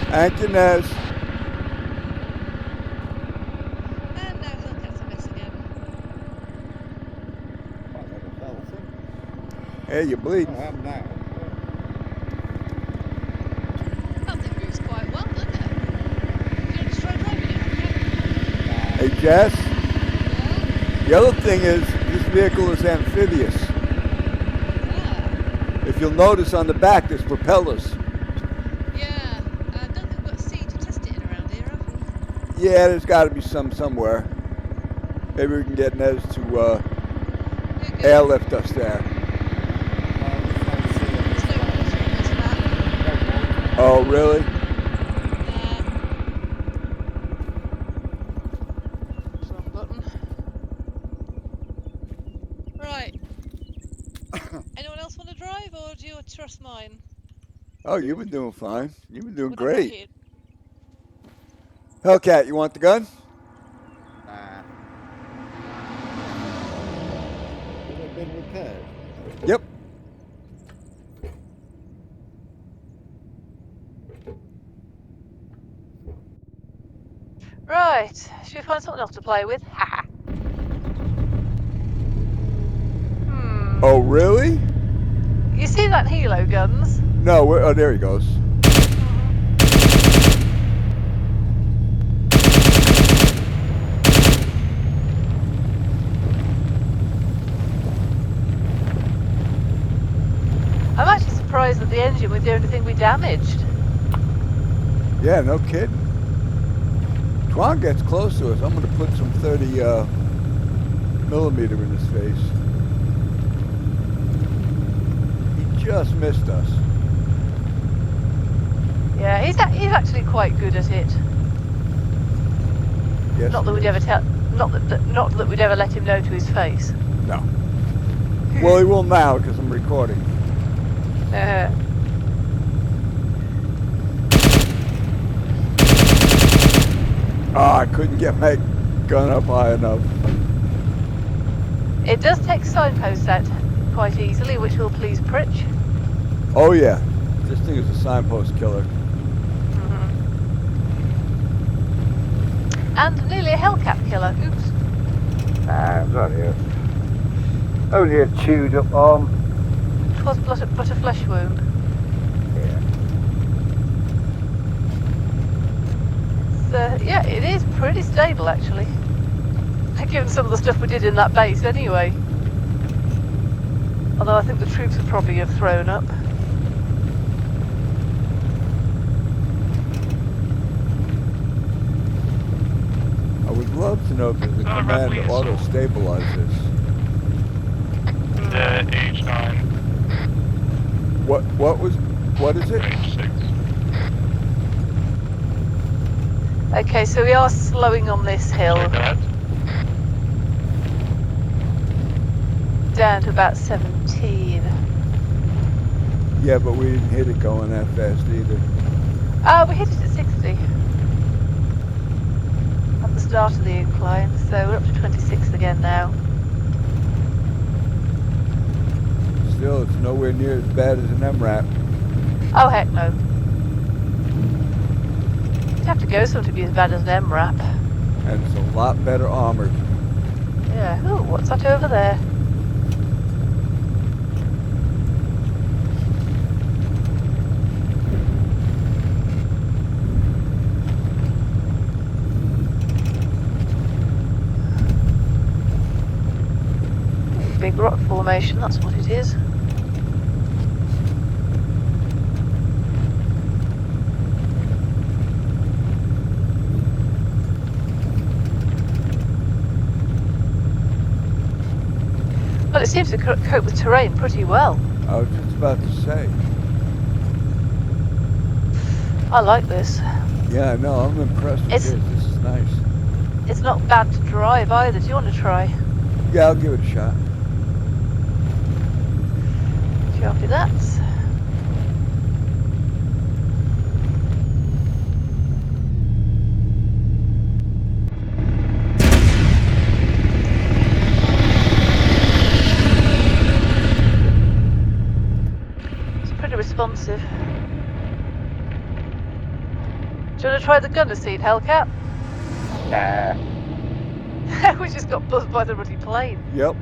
Thank you, Nez. And now Hellcat's a mess again. Might have a fell thing. Hey, you bleeding. I am now. That thing moves quite well, doesn't it? You gonna just try driving it, Hellcat? Hey, Jess. Yeah? The other thing is, this vehicle is amphibious. Yeah. If you'll notice on the back, there's propellers. Yeah. I don't think we've got a sea to test it in around here, have we? Yeah, there's got to be some somewhere. Maybe we can get Nez to airlift us there. There's no water in this map. Oh, really? Wrong button. Right. Anyone else want to drive, or do you trust mine? Oh, you've been doing fine. You've been doing What about great. you? Hellcat, you want the gun? Nah. Would it have been repaired? Yep. Right, should we find something else to play with? Haha. Oh, really? You see that helo guns? No, oh, there he goes. I'm actually surprised that the engine was the only thing we damaged. Yeah, no kidding. Twan gets close to us. I'm going to put some 30 millimeter in his face. He just missed us. Yeah, he's actually quite good at it. Yes, Not that we'd ever tell, not that we'd ever let him know to his face. No. Well, he will now because I'm recording. I couldn't get my gun up high enough. It does take signposts out quite easily, which will please Pritch. Oh yeah, this thing is a signpost killer. And nearly a Hellcat killer. Oops. Nah, it's only a chewed up arm. It was but a flesh wound. Yeah. So, yeah, it is pretty stable actually. Given some of the stuff we did in that base anyway. Although I think the troops would probably have thrown up. I would love to know if there's a command to auto-stabilize this. H9. What is it? H6. Okay, so we are slowing on this hill Sorry, go ahead. down to about 17. Yeah, but we didn't hit it going that fast either. We hit it at 60 at the start of the incline, so we're up to 26 again now. Still, it's nowhere near as bad as an MRAP. Oh heck no. You'd have to go some to be as bad as an MRAP. And it's a lot better armored. Yeah, ooh, what's that over there? Big rock formation, that's what it is. Well, it seems to cope with terrain pretty well. I was just about to say. I like this. Yeah, no, I'm impressed with It's- this. This is nice. It's not bad to drive either. Do you want to try? Yeah, I'll give it a shot. Copy that. It's pretty responsive. Do you want to try the gunner seat, Hellcat? Nah. We just got buzzed by the ruddy plane. Yep.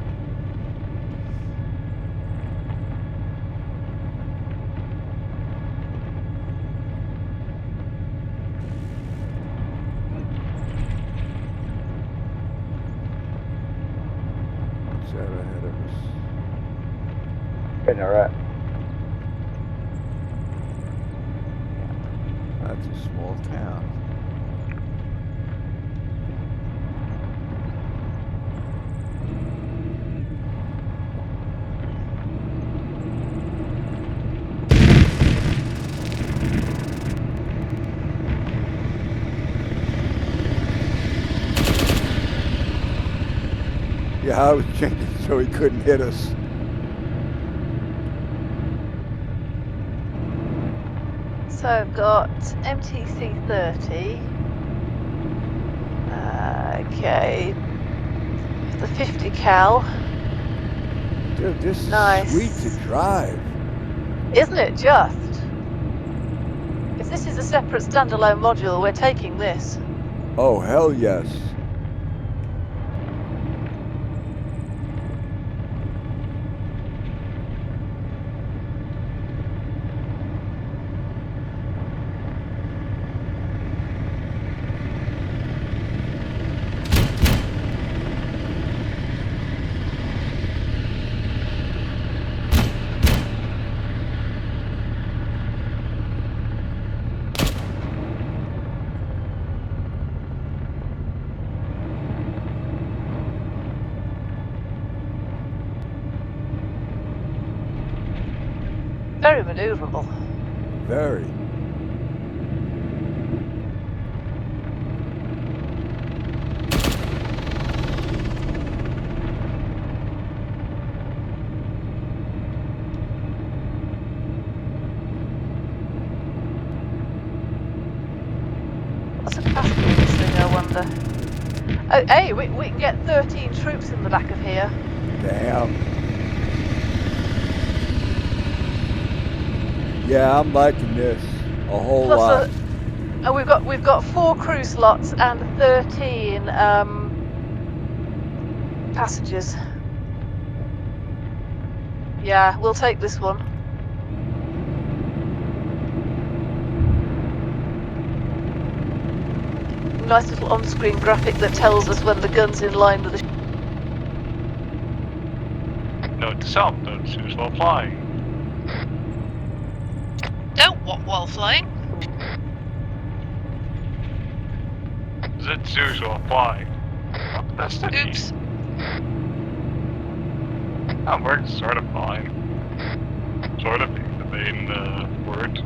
What's that ahead of us? Spinneret. That's a small town. Yeah, I was checking so he couldn't hit us. So I've got MTC-30. Okay. The 50 cal. Dude, this is Nice. sweet to drive. Isn't it just? If this is a separate standalone module, we're taking this. Oh, hell yes. Very maneuverable. Very. What's the capacity of this thing, I wonder? Oh, hey, we can get 13 troops in the back of here. Damn. Yeah, I'm liking this a whole lot. We've got 4 crew slots and 13 passengers. Yeah, we'll take this one. Nice little on-screen graphic that tells us when the gun's in line with the. Note to self, don't choose while flying. Don't what while flying? Is it choose while flying? That's the Oops. That works sort of fine. Sort of being the main word.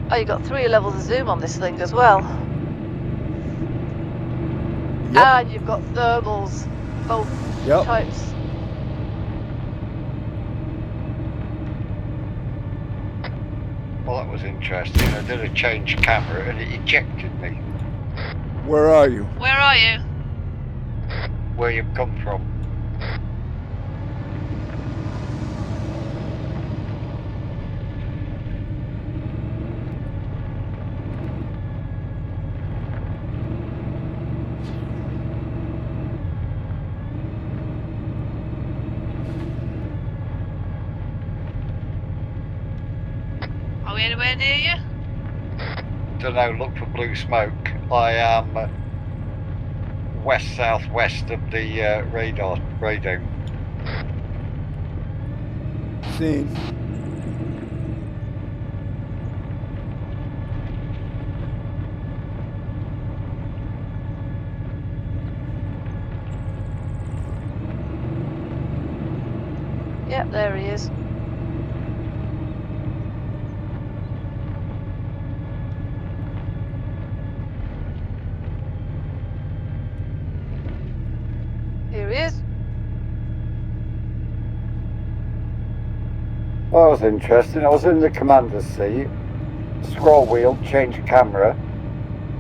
Oh, you got 3 levels of zoom on this thing as well. Yep. And you've got thermals, both Yep. types. Well, that was interesting. I did a change camera and it ejected me. Where are you? Where are you? Where you've come from. Are we anywhere near you? Don't know, look for blue smoke. I am west-southwest of the radar. Seen. Yep, there he is. Here he is. That was interesting. I was in the commander's seat, scroll wheel, change camera,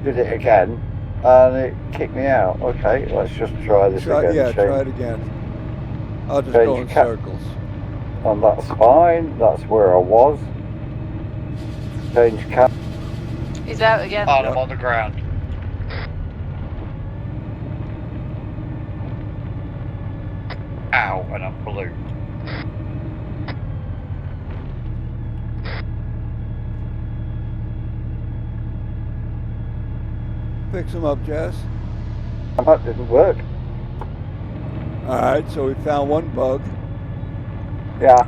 did it again, and it kicked me out. Okay, let's just try this again. Yeah, change. try it again. I'll just go in circles. And that's fine. That's where I was. Change camera. He's out again. And I'm on the ground. Ow, and I'm blue. Fix him up, Jess. That didn't work. Alright, so we found one bug. Yeah.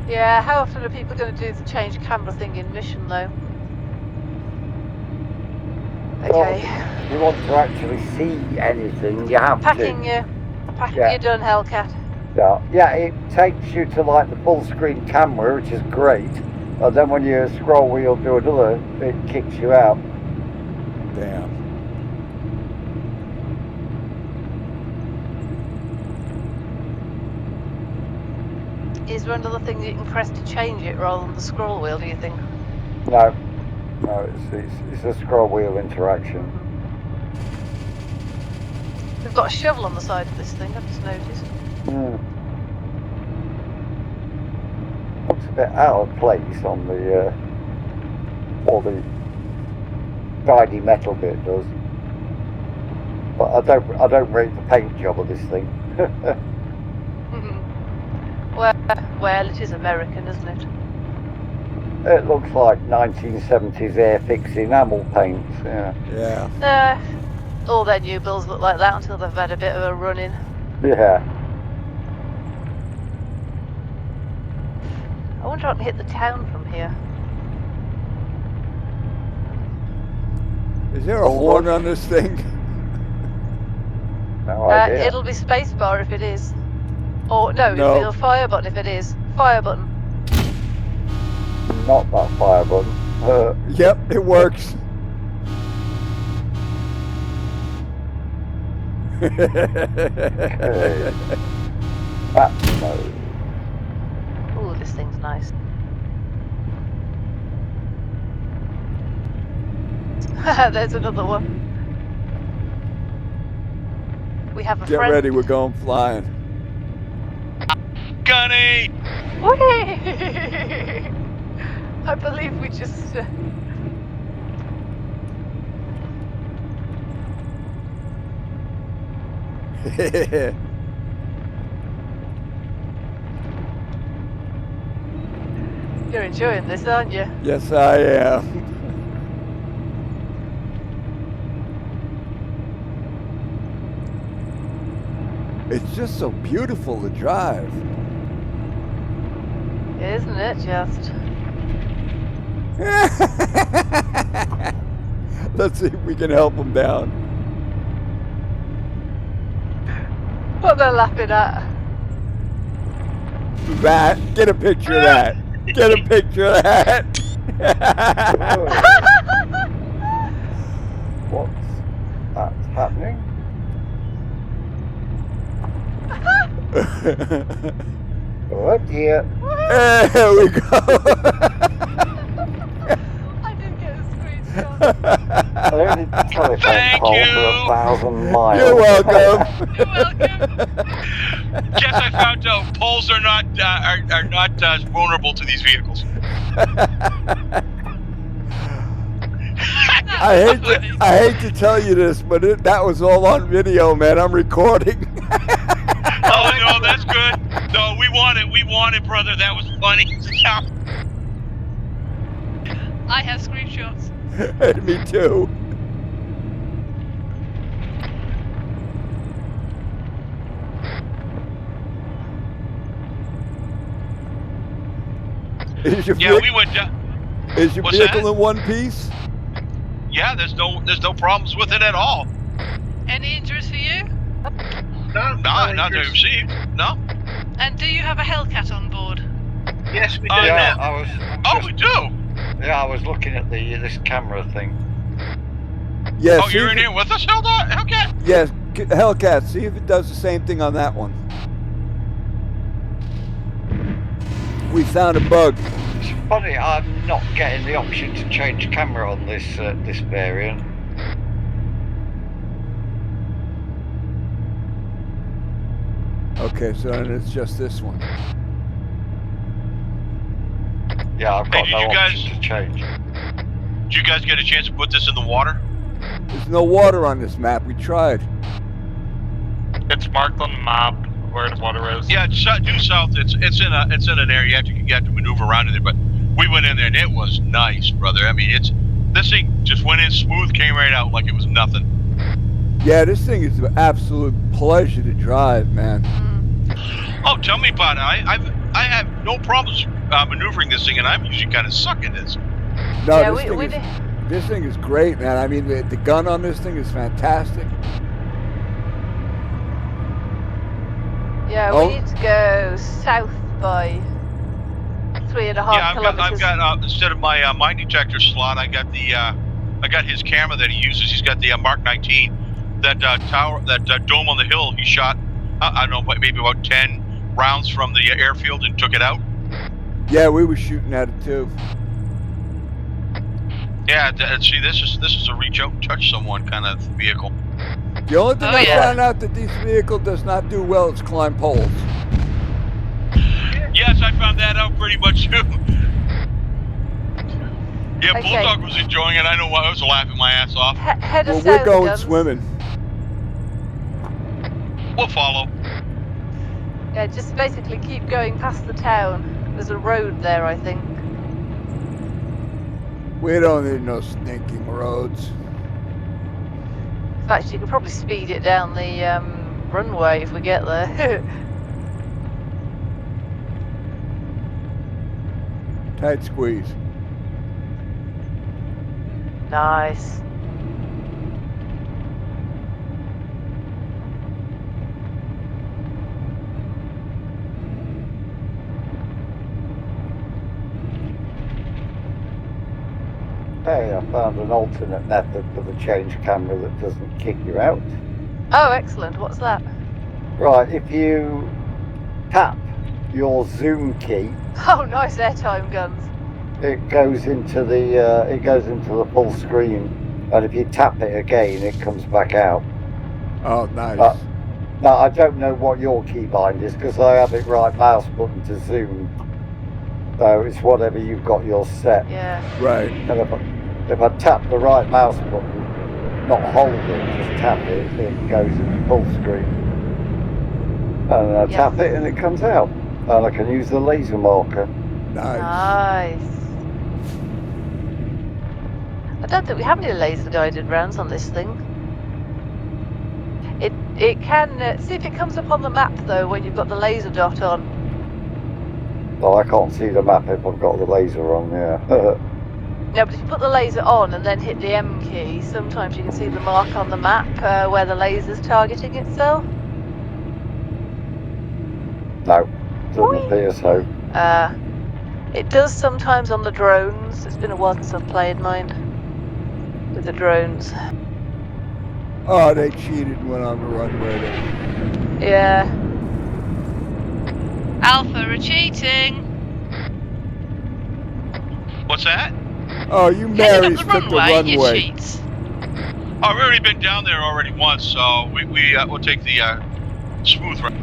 Yeah, how often are people going to do the change camera thing in mission though? Okay. Well, if you want to actually see anything, you have Packing to. you done, Hellcat. Yeah, it takes you to like the full screen camera, which is great. And then when you scroll wheel do another, it kicks you out. Damn. Is there another thing that you can press to change it rather than the scroll wheel, do you think? No, it's a scroll wheel interaction. We've got a shovel on the side of this thing, I've just noticed. Looks a bit out of place on the all the shiny metal bit does. But I don't rate the paint job of this thing. Well, it is American, isn't it? It looks like 1970s Airfix enamel paints, yeah. Yeah. All their new builds look like that until they've had a bit of a run in. Yeah. I wonder if I can hit the town from here. Is there a horn on this thing? No idea. It'll be spacebar if it is. Or no, No. it'll be a fire button if it is. Fire button. Not that fire button. Yep, it works. Okay. That's no. Ooh, this thing's nice. There's another one. We have a Get friend. ready, we're going flying. Gunny! Whee! I believe we just. You're enjoying this, aren't you? Yes, I am. It's just so beautiful to drive. Isn't it just? Let's see if we can help them down. What they're laughing at? That. Get a picture of that. Get a picture of that. What's happening? Oh dear. There we go. I didn't get a screenshot. I only telephone Thank call you. for 1,000 miles. You're welcome. You're welcome. Guess I found out poles are not vulnerable to these vehicles. I hate to tell you this, but that was all on video, man. I'm recording. Oh no, that's good. No, we want it, brother. That was funny. I have screenshots. Me too. Is your Yeah, we went down. is your What's vehicle that? in one piece? Yeah, there's no problems with it at all. Any injuries for you? No, Not that I've received. No. And do you have a Hellcat on board? Yes, we do Yeah, now. I was. Oh, we do. Yeah, I was looking at this camera thing. Yes. Oh, you're in here with us, Hellcat? Yes, Hellcat. See if it does the same thing on that one. We found a bug. It's funny, I'm not getting the option to change camera on this this variant. Okay, so then it's just this one. Yeah, I've got Hey, no did you option guys- to change. Did you guys get a chance to put this in the water? There's no water on this map. We tried. It's marked on the map where the water is. Yeah, due south. It's in an area you have to maneuver around in there. But we went in there and it was nice, brother. I mean, this thing just went in smooth, came right out like it was nothing. Yeah, this thing is an absolute pleasure to drive, man. Oh, tell me about it. I have no problems maneuvering this thing, and I'm usually kind of suck at this. No, Yeah, this thing is great, man. I mean, the gun on this thing is fantastic. Yeah, Oh. we need to go south by 3.5 Yeah, kilometers. I've got instead of my mine detector slot, I got his camera that he uses. He's got the Mark 19. That tower, that dome on the hill. He shot, I don't know, maybe about 10 rounds from the airfield and took it out. Yeah, we were shooting at it too. Yeah, see, this is a reach out and touch someone kind of vehicle. The only thing Oh, I yeah. found out that this vehicle does not do well is climb poles. Yes, I found that out pretty much too. Yeah, Okay. Bulldog was enjoying it. I know I was laughing my ass off. Head Well, us we're south, going Guns. swimming. We'll follow. Yeah, just basically keep going past the town. There's a road there, I think. We don't need no stinking roads. In fact, you could probably speed it down the runway if we get there. Tight squeeze. Nice. Hey, I found an alternate method for the change camera that doesn't kick you out. Oh, excellent. What's that? Right, if you tap your zoom key, Oh, nice airtime, Guns. it goes into the full screen, and if you tap it again, it comes back out. Oh, nice. Now I don't know what your keybind is because I have it right mouse button to zoom, so it's whatever you've got yours set. Yeah. Right. And if I tap the right mouse button, not hold it, just tap it, it goes in full screen. And I tap it and it comes out. And I can use the laser marker. Nice. Nice. I don't think we have any laser guided rounds on this thing. It can see if it comes up on the map though when you've got the laser dot on. Well, I can't see the map if I've got the laser on, yeah. No, but if you put the laser on and then hit the M key, sometimes you can see the mark on the map where the laser's targeting itself. No, doesn't appear so. It does sometimes on the drones. It's been a while since I've played mine with the drones. Oh, they cheated and went on the runway there. Yeah. Alpha retreating. What's that? Oh, you Headed Marys up the took the runway, you runway. cheats. Oh, we've already been down there already once, so we'll take the smooth route.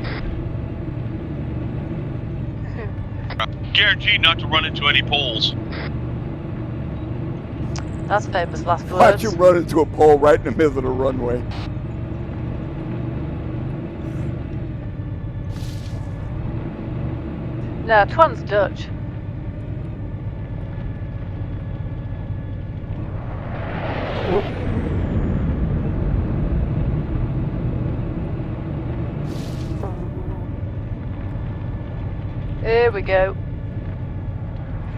Guaranteed not to run into any poles. That's famous last Watch words. him run into a pole right in the middle of the runway. No, Twan's Dutch. Here we go.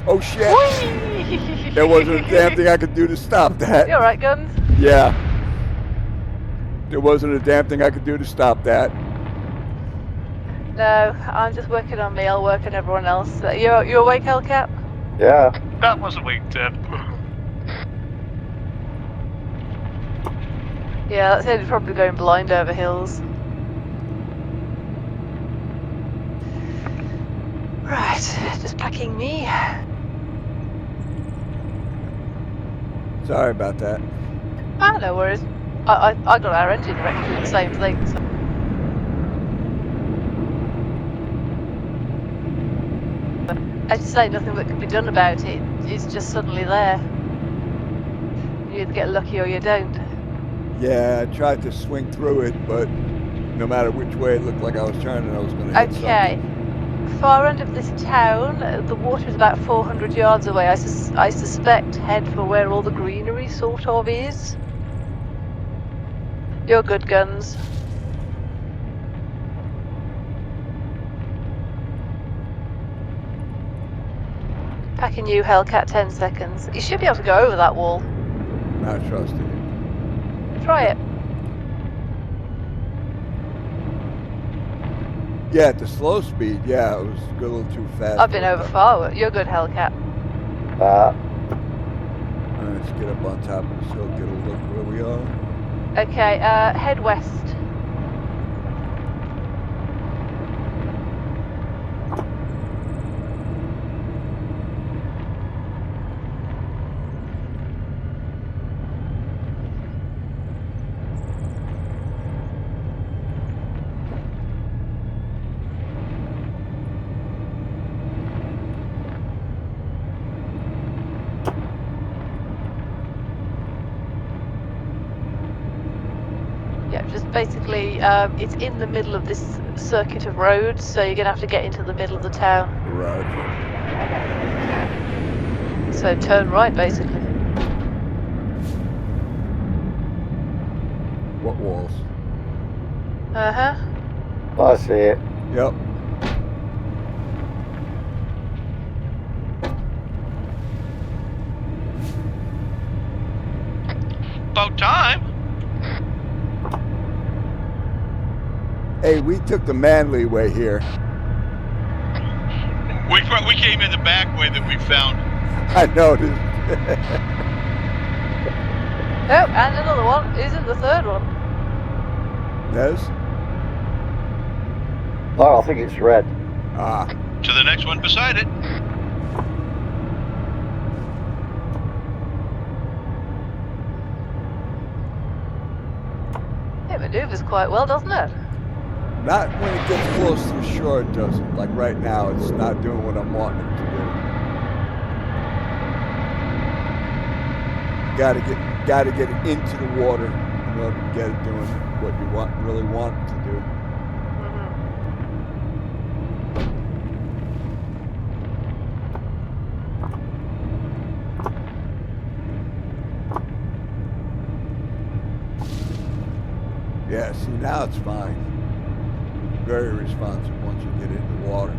Oh shit! Whee! There wasn't a damn thing I could do to stop that. You alright, Guns? Yeah. There wasn't a damn thing I could do to stop that. No, I'm just working on me. I'll work on everyone else. You awake, Hellcat? Yeah. That was a weak tip. Yeah, that's it. Probably going blind over hills. Right, just packing me. Sorry about that. Ah, no worries. I got our engine wrecked doing the same thing. So. As you say, nothing that can be done about it. It's just suddenly there. You either get lucky or you don't. Yeah, I tried to swing through it, but no matter which way it looked like I was turning, I was going to hit Okay. Far end of this town, the water is about 400 yards away. I suspect head for where all the greenery sort of is. You're good, Guns. Packing you, Hellcat, 10 seconds. You should be able to go over that wall. something. Not trusting it. Try it. Yeah, at the slow speed, yeah, it was a little too fast. I've been over far. You're good, Hellcat. Let's get up on top of this hill, get a look where we are. Okay, head west. Yeah, just basically, it's in the middle of this circuit of roads, so you're going to have to get into the middle of the town. Right. So turn right, basically. What walls? Uh-huh. I see it. Yep. About time. Hey, we took the Manly way here. We came in the back way that we found. I noticed. Oh, and another one. Who's in the third one? Nez? Oh, I think it's red. Ah. To the next one beside it. It maneuvers quite well, doesn't it? Not when it gets close to the shore, it doesn't. Like right now, it's not doing what I'm wanting it to do. Gotta get it into the water in order to get it doing what you really want it to do. Yeah, see, now it's fine. Very responsive once you get into the water.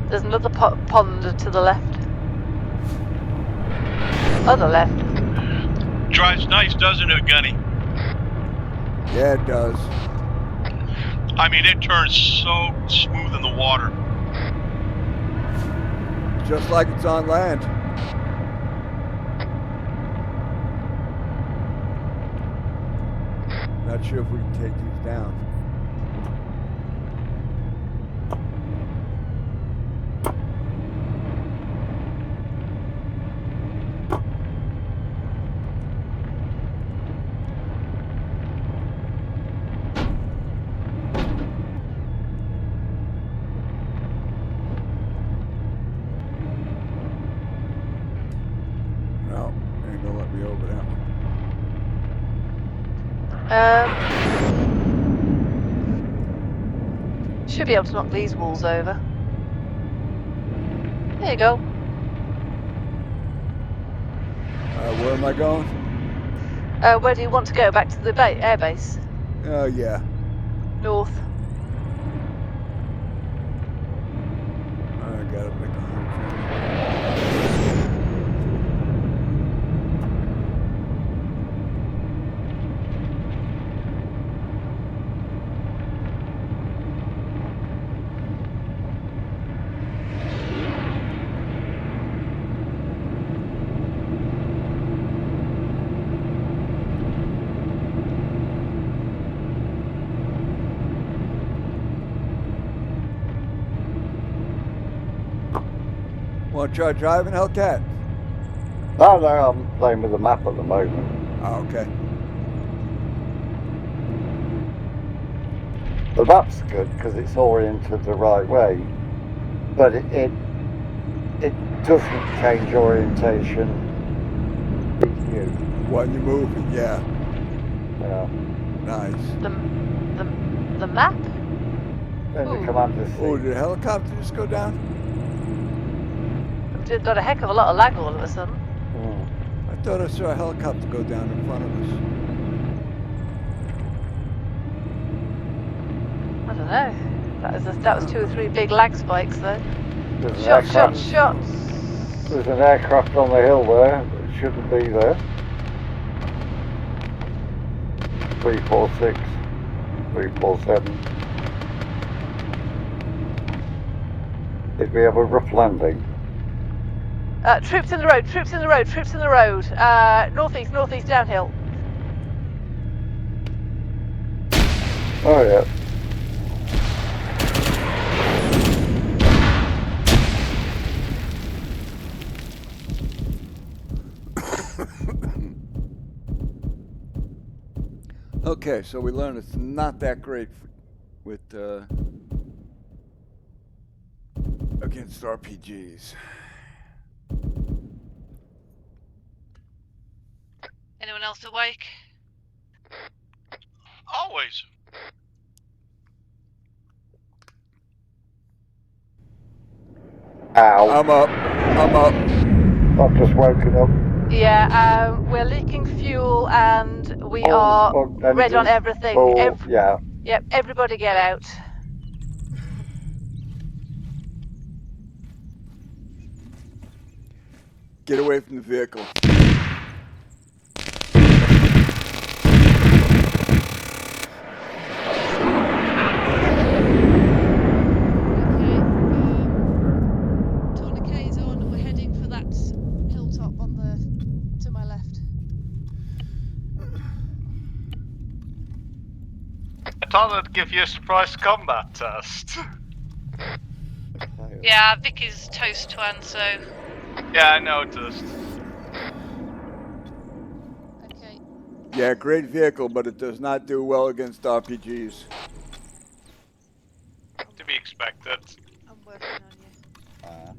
There's another pond to the left. Other left. Drives nice, doesn't it, Gunny? Yeah, it does. I mean, it turns so smooth in the water. Just like it's on land. Not sure if we can take these down. No, ain't gonna let me over that one. Should be able to knock these walls over. There you go. Where am I going? Where do you want to go? Back to the air base? Oh, yeah. North. I gotta make a Want to try driving, Hellcat? No, I'm playing with the map at the moment. Oh, okay. The map's good because it's oriented the right way, but it doesn't change orientation with you. When you're moving, yeah. Yeah. Nice. The map? Then the commander Oh, did the helicopter just go down? We've got a heck of a lot of lag all of a sudden. I thought I saw a helicopter go down in front of us. I don't know. That was 2 or 3 big lag spikes though. There's an Shots, aircraft. shots, shots. There's an aircraft on the hill there that shouldn't be there. 346, 347. Did we have a rough landing? Troops in the road, troops in the road, troops in the road. Northeast, northeast, downhill. Oh yeah. Okay, so we learned it's not that great with against RPGs. Anyone else awake? Always. Ow. I'm up. I've just woken up. Yeah, we're leaking fuel and we are red on everything. Yeah. Yep, everybody get out. Get away from the vehicle. Tourniquet's on. We're heading for that hilltop to my left. I thought I'd give you a surprise combat test. Yeah, Vicky's toast to answer. Yeah, I noticed. Okay. Yeah, great vehicle, but it does not do well against RPGs. To be expected. I'm working on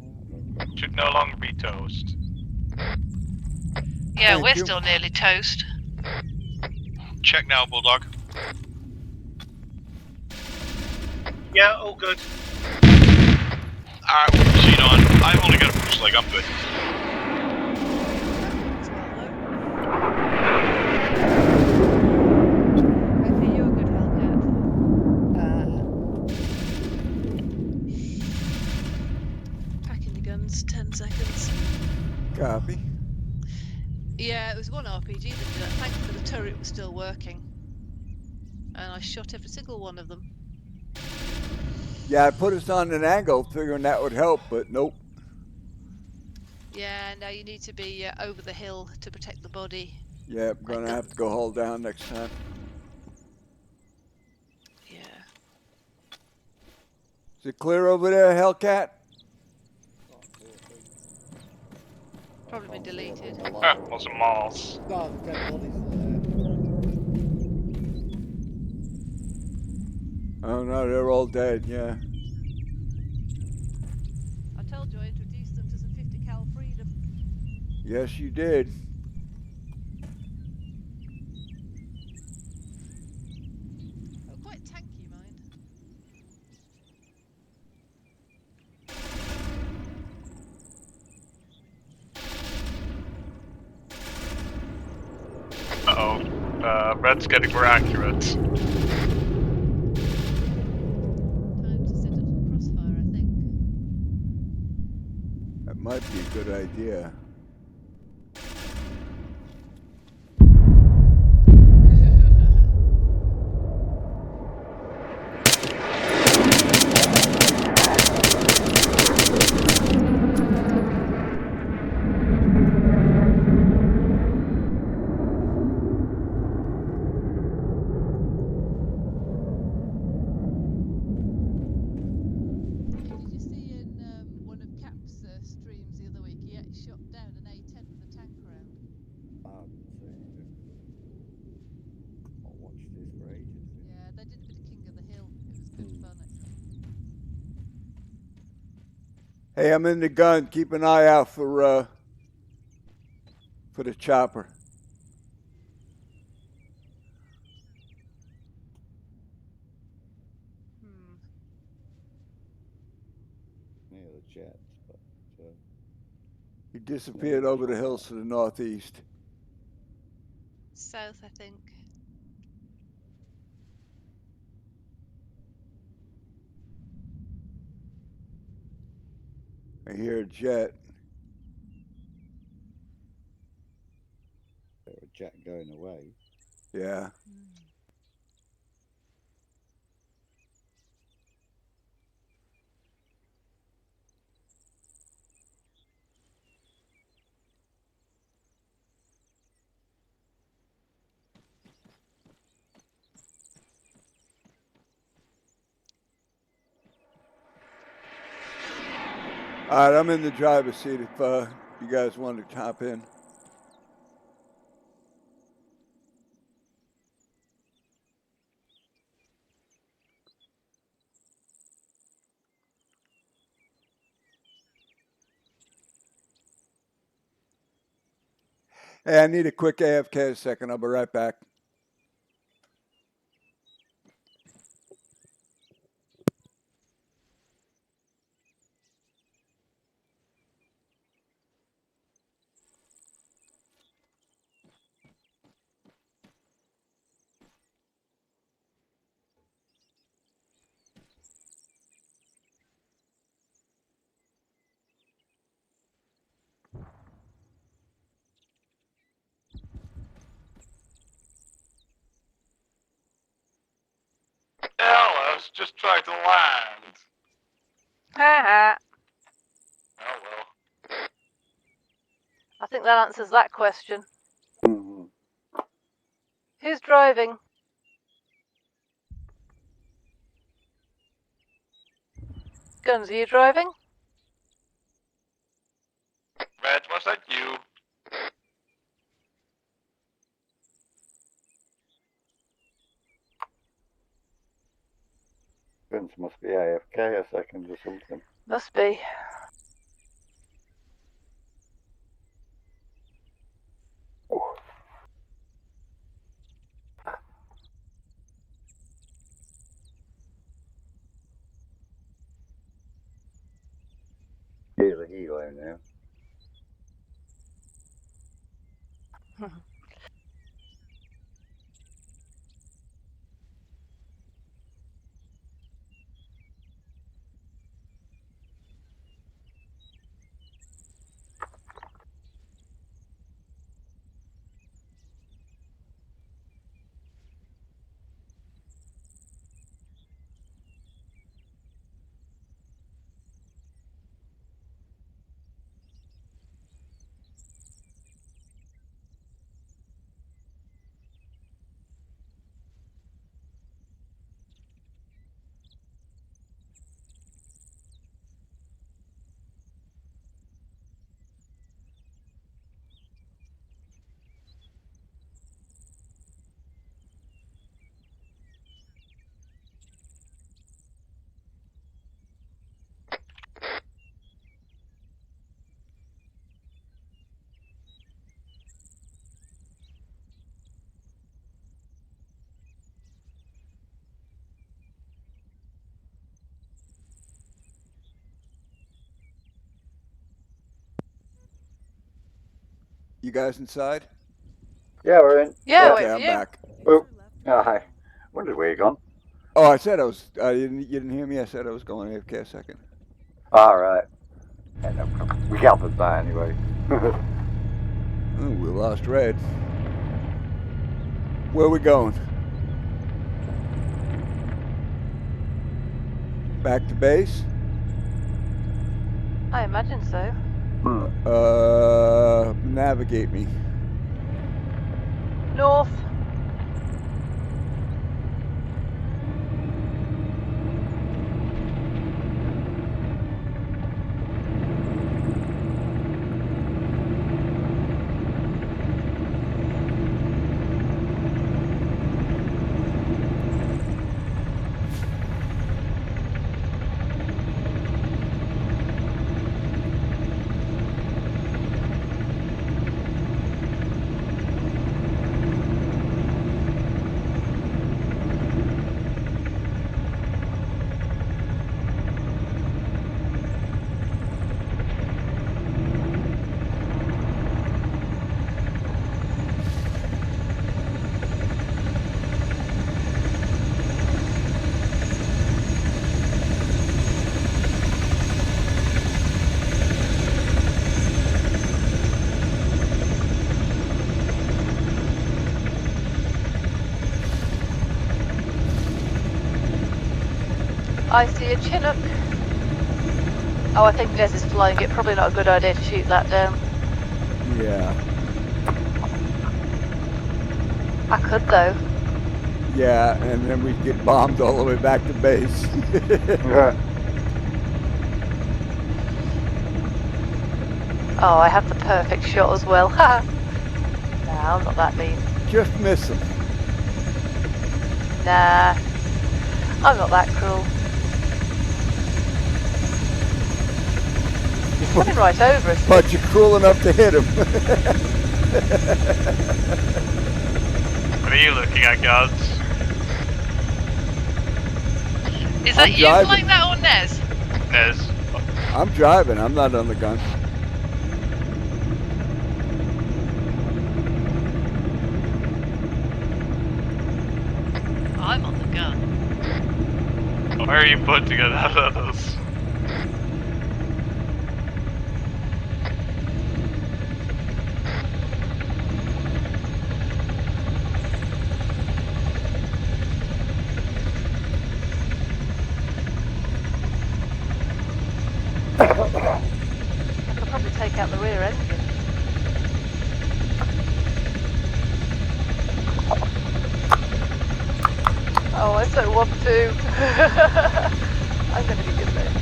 you. Should no longer be toast. Yeah, Thank we're you. still nearly toast. Check now, Bulldog. Yeah, all good. Alright, we'll proceed on. I've only got a boost leg, I'm good. Okay, you're a good Hellcat. Packing your guns, 10 seconds. Copy. Yeah, it was one RPG that did that. Thankfully the turret was still working. And I shot every single one of them. Yeah, I put us on an angle, figuring that would help, but nope. Yeah, now you need to be over the hill to protect the body. Yeah, I'm gonna have to go hold down next time. Yeah. Is it clear over there, Hellcat? Probably been deleted. Was a Mars. No, the dead body's there. Oh no, they're all dead, yeah. I told you I introduced them to some 50 cal freedom. Yes, you did. They were quite tanky, mind. Uh-oh. Red's getting more accurate. Time to set up some crossfire, I think. That might be a good idea. Did you see in one of Cap's streams Hey, I'm in the gun. Keep an eye out for the chopper. Hmm. Near the jets, but He disappeared over the hills to the northeast. South, I think. I hear a jet. a jet going away. Yeah. All right, I'm in the driver's seat if you guys want to hop in. Hey, I need a quick AFK a second. I'll be right back. Alice just tried to land. Haha. Oh well. I think that answers that question. Who's driving? Guns, are you driving? Reg, was that you? Vince must be AFK a second or something. Must be. Here's a helo now. You guys inside? Yeah, we're in. Yeah, Okay, wait for I'm you. back. Oh, hi. Wondered where you gone. Oh, I said I was. You didn't hear me? I said I was going AFK a second. All right. Yeah, no problem. We gathered that anyway. Ooh, we lost Red. Where are we going? Back to base? I imagine so. Navigate me. North. I see a Chinook. Oh, I think Nez is flying it. Probably not a good idea to shoot that down. Yeah. I could, though. Yeah, and then we'd get bombed all the way back to base. Oh, I have the perfect shot as well. Haha. Nah, I'm not that mean. Just miss them. Nah. I'm not that cruel. He's coming right over us. But you're cruel enough to hit him. What are you looking at, guards? Is that you driving. flying that or Nez? Nez. I'm driving. I'm not on the gun. I'm on the gun. Why are you putting it at us? I could probably take out the rear engine. Oh, I so want to. I'm gonna be good there.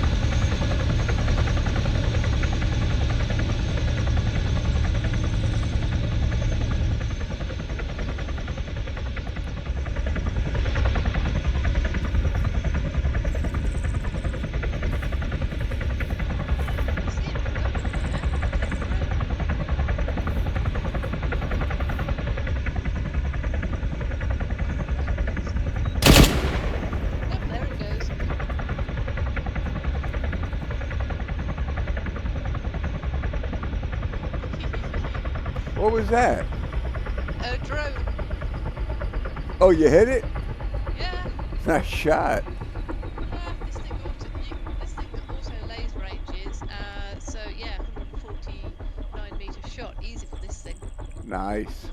There it goes. What was that? A drone. Oh, you hit it? Yeah. Nice shot. This thing got auto laser ranges. So yeah, 149 meter shot, easy for this thing. Nice.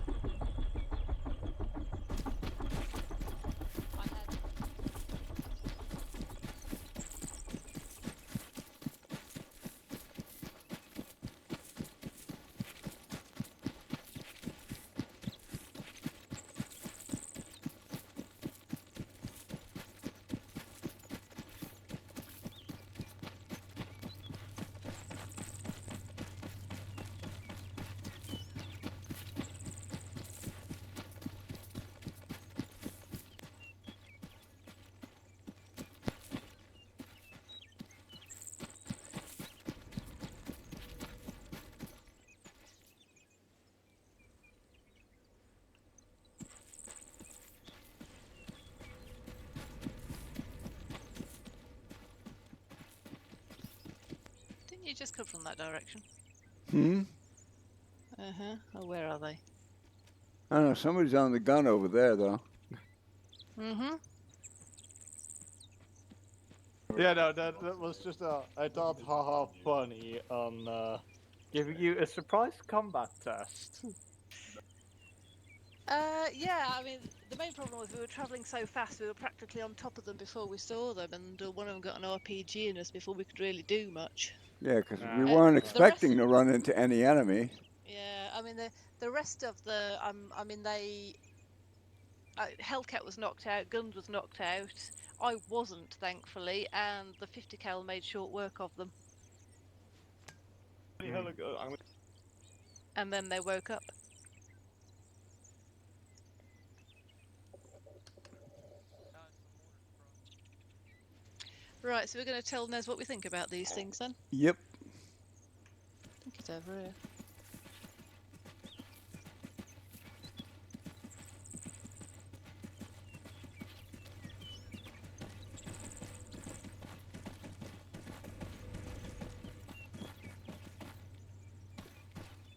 I had Didn't you just come from that direction? Uh-huh. Oh, where are they? I don't know. Somebody's on the gun over there, though. Mm-hmm. Yeah, no, that was just I thought haha funny on giving you a surprise combat test. Yeah, I mean, the main problem was we were travelling so fast, we were practically on top of them before we saw them, and one of them got an RPG in us before we could really do much. Yeah, because we Uh, weren't the expecting rest- to run into any enemy. Yeah, I mean, the rest of the, I mean, they... Hellcat was knocked out, Guns was knocked out, I wasn't, thankfully, and the 50 cal made short work of them. And then they woke up. Right, so we're going to tell Nez what we think about these things then. Yep. I think it's over here.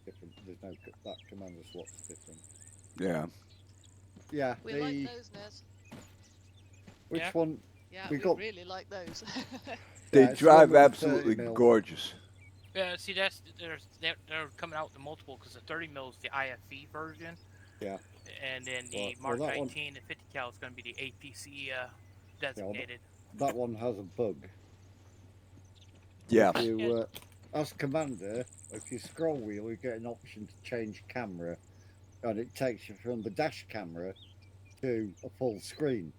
Different. There's no that commander slot's different. Yeah. Yeah. We the like those, Nez. which Yeah. one? Yeah, We we got- really like those. They Yeah, it's drive one with the 30 absolutely mil. gorgeous. Yeah, see, they're coming out with the multiple because the 30 mil is the IFV version. Yeah. And then the Well, Mark that one- 19 and 50 cal is going to be the APC designated. that one has a bug. Yeah. If you, as commander, if you scroll wheel, you get an option to change camera, and it takes you from the dash camera to a full screen.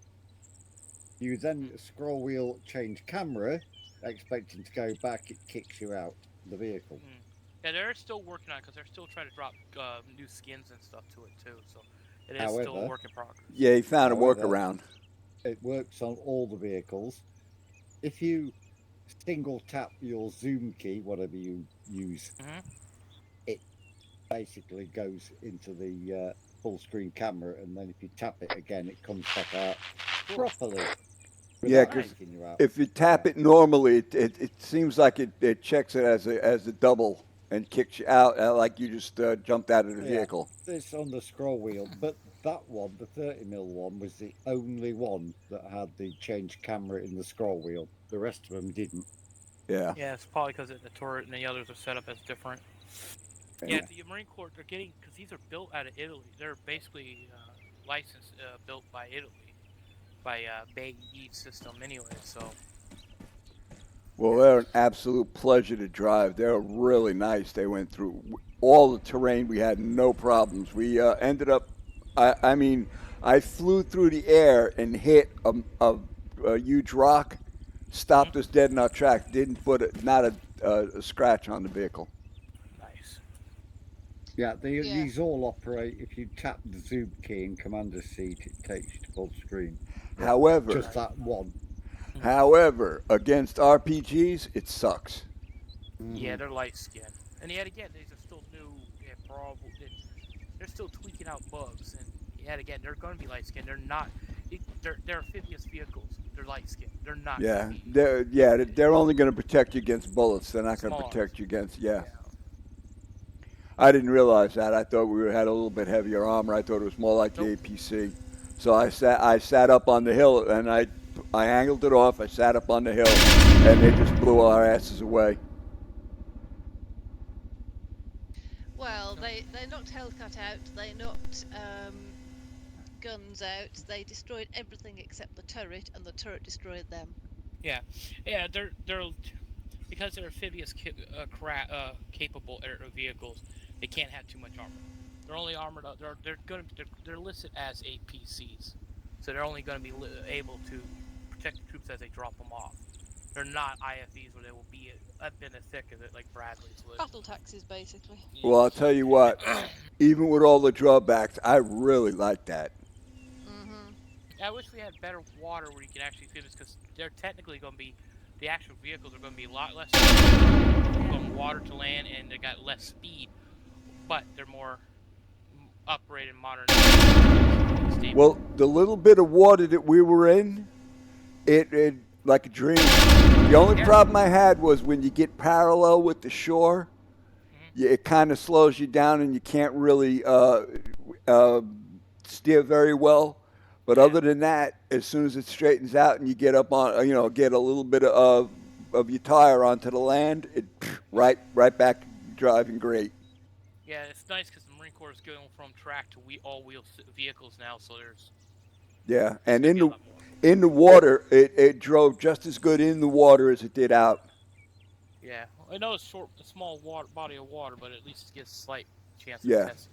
You then scroll wheel, change camera, expecting to go back, it kicks you out the vehicle. Yeah, they're still working on it because they're still trying to drop new skins and stuff to it too. So it is still a However- work in progress. Yeah, he found a However, workaround. It works on all the vehicles. If you single tap your zoom key, whatever you use, it basically goes into the full screen camera, and then if you tap it again, it comes back out properly. Yeah, without because kicking you out. if you tap it normally, it seems like it checks it as a double and kicks you out like you just jumped out of the vehicle. It's on the scroll wheel, but that one, the 30mm one, was the only one that had the change camera in the scroll wheel. The rest of them didn't. Yeah. Yeah, it's probably because the turret and the others are set up as different. Yeah, the Marine Corps, they're getting, because these are built out of Italy. They're basically licensed, built by Italy, by BAE system anyway, so. Well, they're an absolute pleasure to drive. They're really nice. They went through all the terrain. We had no problems. We ended up, I mean, I flew through the air and hit a huge rock, stopped us dead in our tracks, didn't put not a scratch on the vehicle. Nice. Yeah, these all operate. If you tap the zoom key in Commander Seat, it takes you to full screen. However, just that one. However, against RPGs, it sucks. Yeah, they're light skinned. And yet again, these are still new. They're still tweaking out bugs. And yet again, they're going to be light skinned. They're not. They're amphibious vehicles. They're light skinned. They're not. Yeah, they're only going to protect you against bullets. They're not going to Small protect you against. Yeah. I didn't realize that. I thought we had a little bit heavier armor. I thought it was more like the APC. So I sat up on the hill and I angled it off. I sat up on the hill, and they just blew our asses away. Well, they knocked Hellcat out. They knocked guns out. They destroyed everything except the turret, and the turret destroyed them. Yeah, they're because they're amphibious capable vehicles. They can't have too much armor. They're only armored up. They're listed as APCs, so they're only going to be able to protect the troops as they drop them off. They're not IFVs where they will be up in the thick of it like Bradley's would. Battle taxis, basically. Well, I'll tell you what. Even with all the drawbacks, I really like that. I wish we had better water where you can actually fit this, because they're technically going to be, the actual vehicles are going to be a lot less from water to land, and they got less speed, but they're more operated modern. Well, the little bit of water that we were in, it like a dream. The only problem I had was when you get parallel with the shore, it kind of slows you down and you can't really steer very well. But other than that, as soon as it straightens out and you get up on, get a little bit of your tire onto the land, it right back driving great. Yeah, it's nice because the Marine Corps is going from track to all-wheel vehicles now, so there's. Yeah, and in the water, it drove just as good in the water as it did out. Yeah, I know it's a small body of water, but at least it gives a slight chance Yeah. of testing.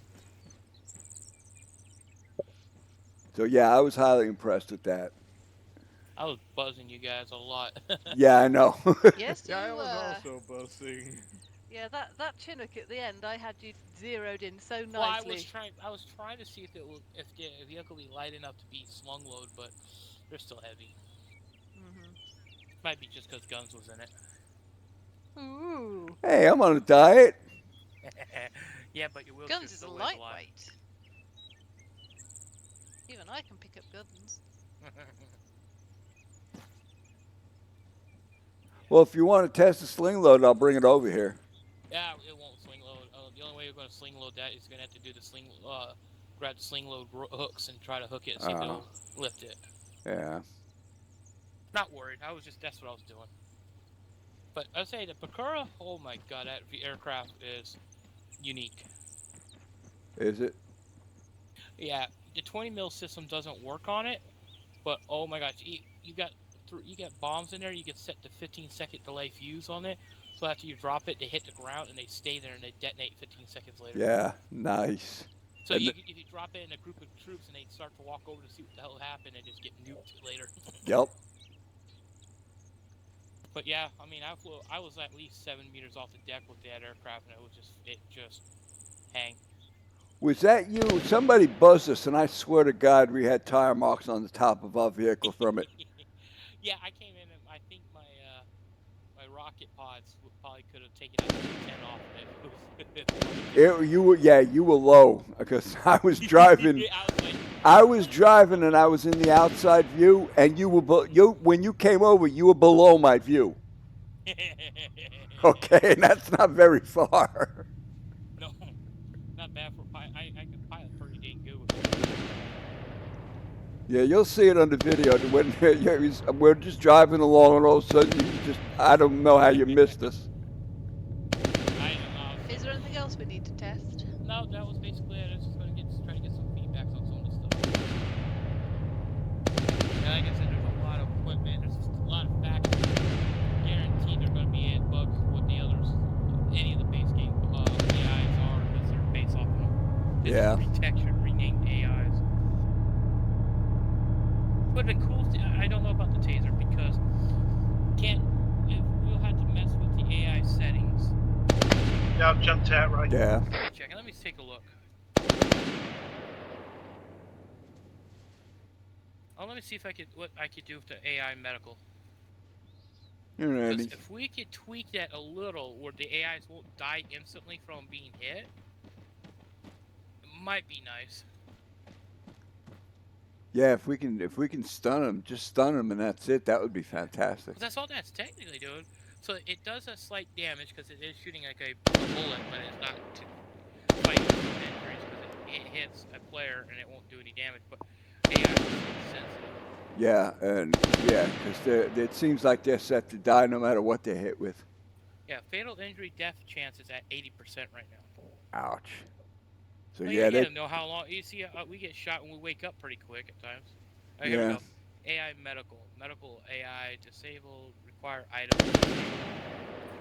So yeah, I was highly impressed with that. I was buzzing you guys a lot. Yeah, I know. Yes, Yeah, I you was were. also buzzing. Yeah, that Chinook at the end, I had you zeroed in so nicely. Well, I was trying to see if the vehicle would be light enough to be slung load, but they're still heavy. Might be just because guns was in it. Ooh. Hey, I'm on a diet. Yeah, but your wheelchair's Guns is a still weighs a lot. lightweight. Even I can pick up guns. Well, if you want to test the sling load, I'll bring it over here. Yeah, it won't sling load. The only way you're going to sling load that is you're going to have to do the grab the sling load hooks and try to hook it and see if it'll lift it. Yeah. Not worried. That's what I was doing. But I'd say the Pakura, oh my god, that aircraft is unique. Is it? Yeah, the 20 mil system doesn't work on it, but oh my gosh, you got you get bombs in there. You can set the 15-second delay fuse on it. So after you drop it, they hit the ground and they stay there and they detonate 15 seconds later. Yeah, nice. So And if you drop it in a group of troops and they start to walk over to see what the hell happened, they just get nuked later. Yep. But yeah, I mean, I was at least 7 meters off the deck with that aircraft, and it just hang. Was that you? Somebody buzzed us, and I swear to God, we had tire marks on the top of our vehicle from it. Yeah, I came in and I think my rocket pods probably could have taken out the 10 off of it. You were low because I was driving. Yeah, I was driving and I was in the outside view, and when you came over, you were below my view. Okay, and that's not very far. No, not bad for pilot. I can pilot pretty dang good with it. Yeah, you'll see it on the video. When we're just driving along, and all of a sudden, I don't know how you missed us. Is there anything else we need to test? No, that was basically it. I was just going to try to get some feedback on some of the stuff. And like I said, there's a lot of equipment. There's just a lot of factors. Guaranteed there's going to be bugs with the others. Any of the base game AIs are because they're based off of them. Yeah. Retextured, renamed AIs. Would have been cool. I don't know about the taser because we'll have to mess with the AI settings. Yeah, I've jumped out right. Yeah. Let me take a look. Oh, let me see if what I could do with the AI medical. You're ready. Because if we could tweak that a little, where the AIs won't die instantly from being hit, it might be nice. Yeah, if we can stun them, just stun them, and that's it. That would be fantastic. 'Cause that's all that's technically doing. So it does a slight damage because it is shooting like a bullet, but it's not to fight with injuries because it hits a player and it won't do any damage. But AI is sensitive. Yeah, because it seems like they're set to die no matter what they're hit with. Yeah, fatal injury death chance is at 80% right now. Ouch. So Well, yeah, you they gotta know how long. You see, we get shot when we wake up pretty quick at times. Oh, here we Yeah. go. AI medical AI disabled, require items.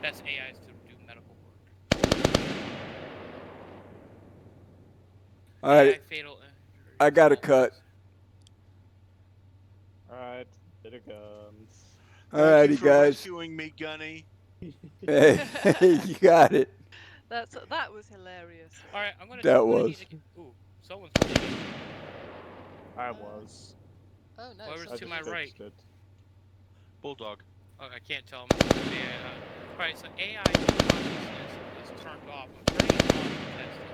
That's AIs to do medical work. All right, AI fatal injury. I got a cut. Alright, hit the guns. Alrighty, Thank you for guys. rescuing me, Gunny. Hey, you got it. That was hilarious. All right, I'm gonna. That I'm gonna was. need to- Ooh, someone's. I was. Oh no. Whoever's I to just my right. fixed it. Bulldog. Oh, I can't tell. All right, so AI consciousness is turned off. I'm turning it on to test it.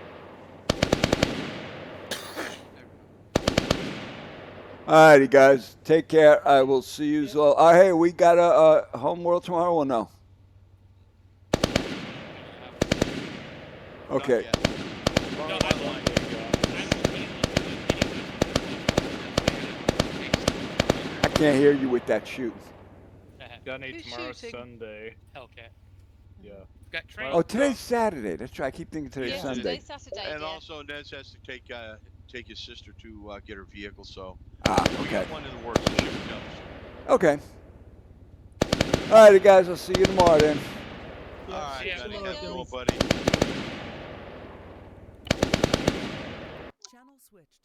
Alrighty, guys. Take care. I will see you all. Hey, we got a Homeworld tomorrow or no? Okay. No, I won't. I can't hear you with that shoot. Gunny, Who's tomorrow's shooting? Sunday. Hellcat. Yeah. Got trained. Oh, today's Saturday. That's right. I keep thinking today's Yeah, Sunday. today's Saturday. And yeah. also, Nez has to take his sister to get her vehicle, so Ah, we okay. got one in the works. The ship comes. Okay. Alrighty, guys. I'll see you tomorrow then. All right, Yeah, Gunny, tomorrow. have a good one, buddy. Channel switched.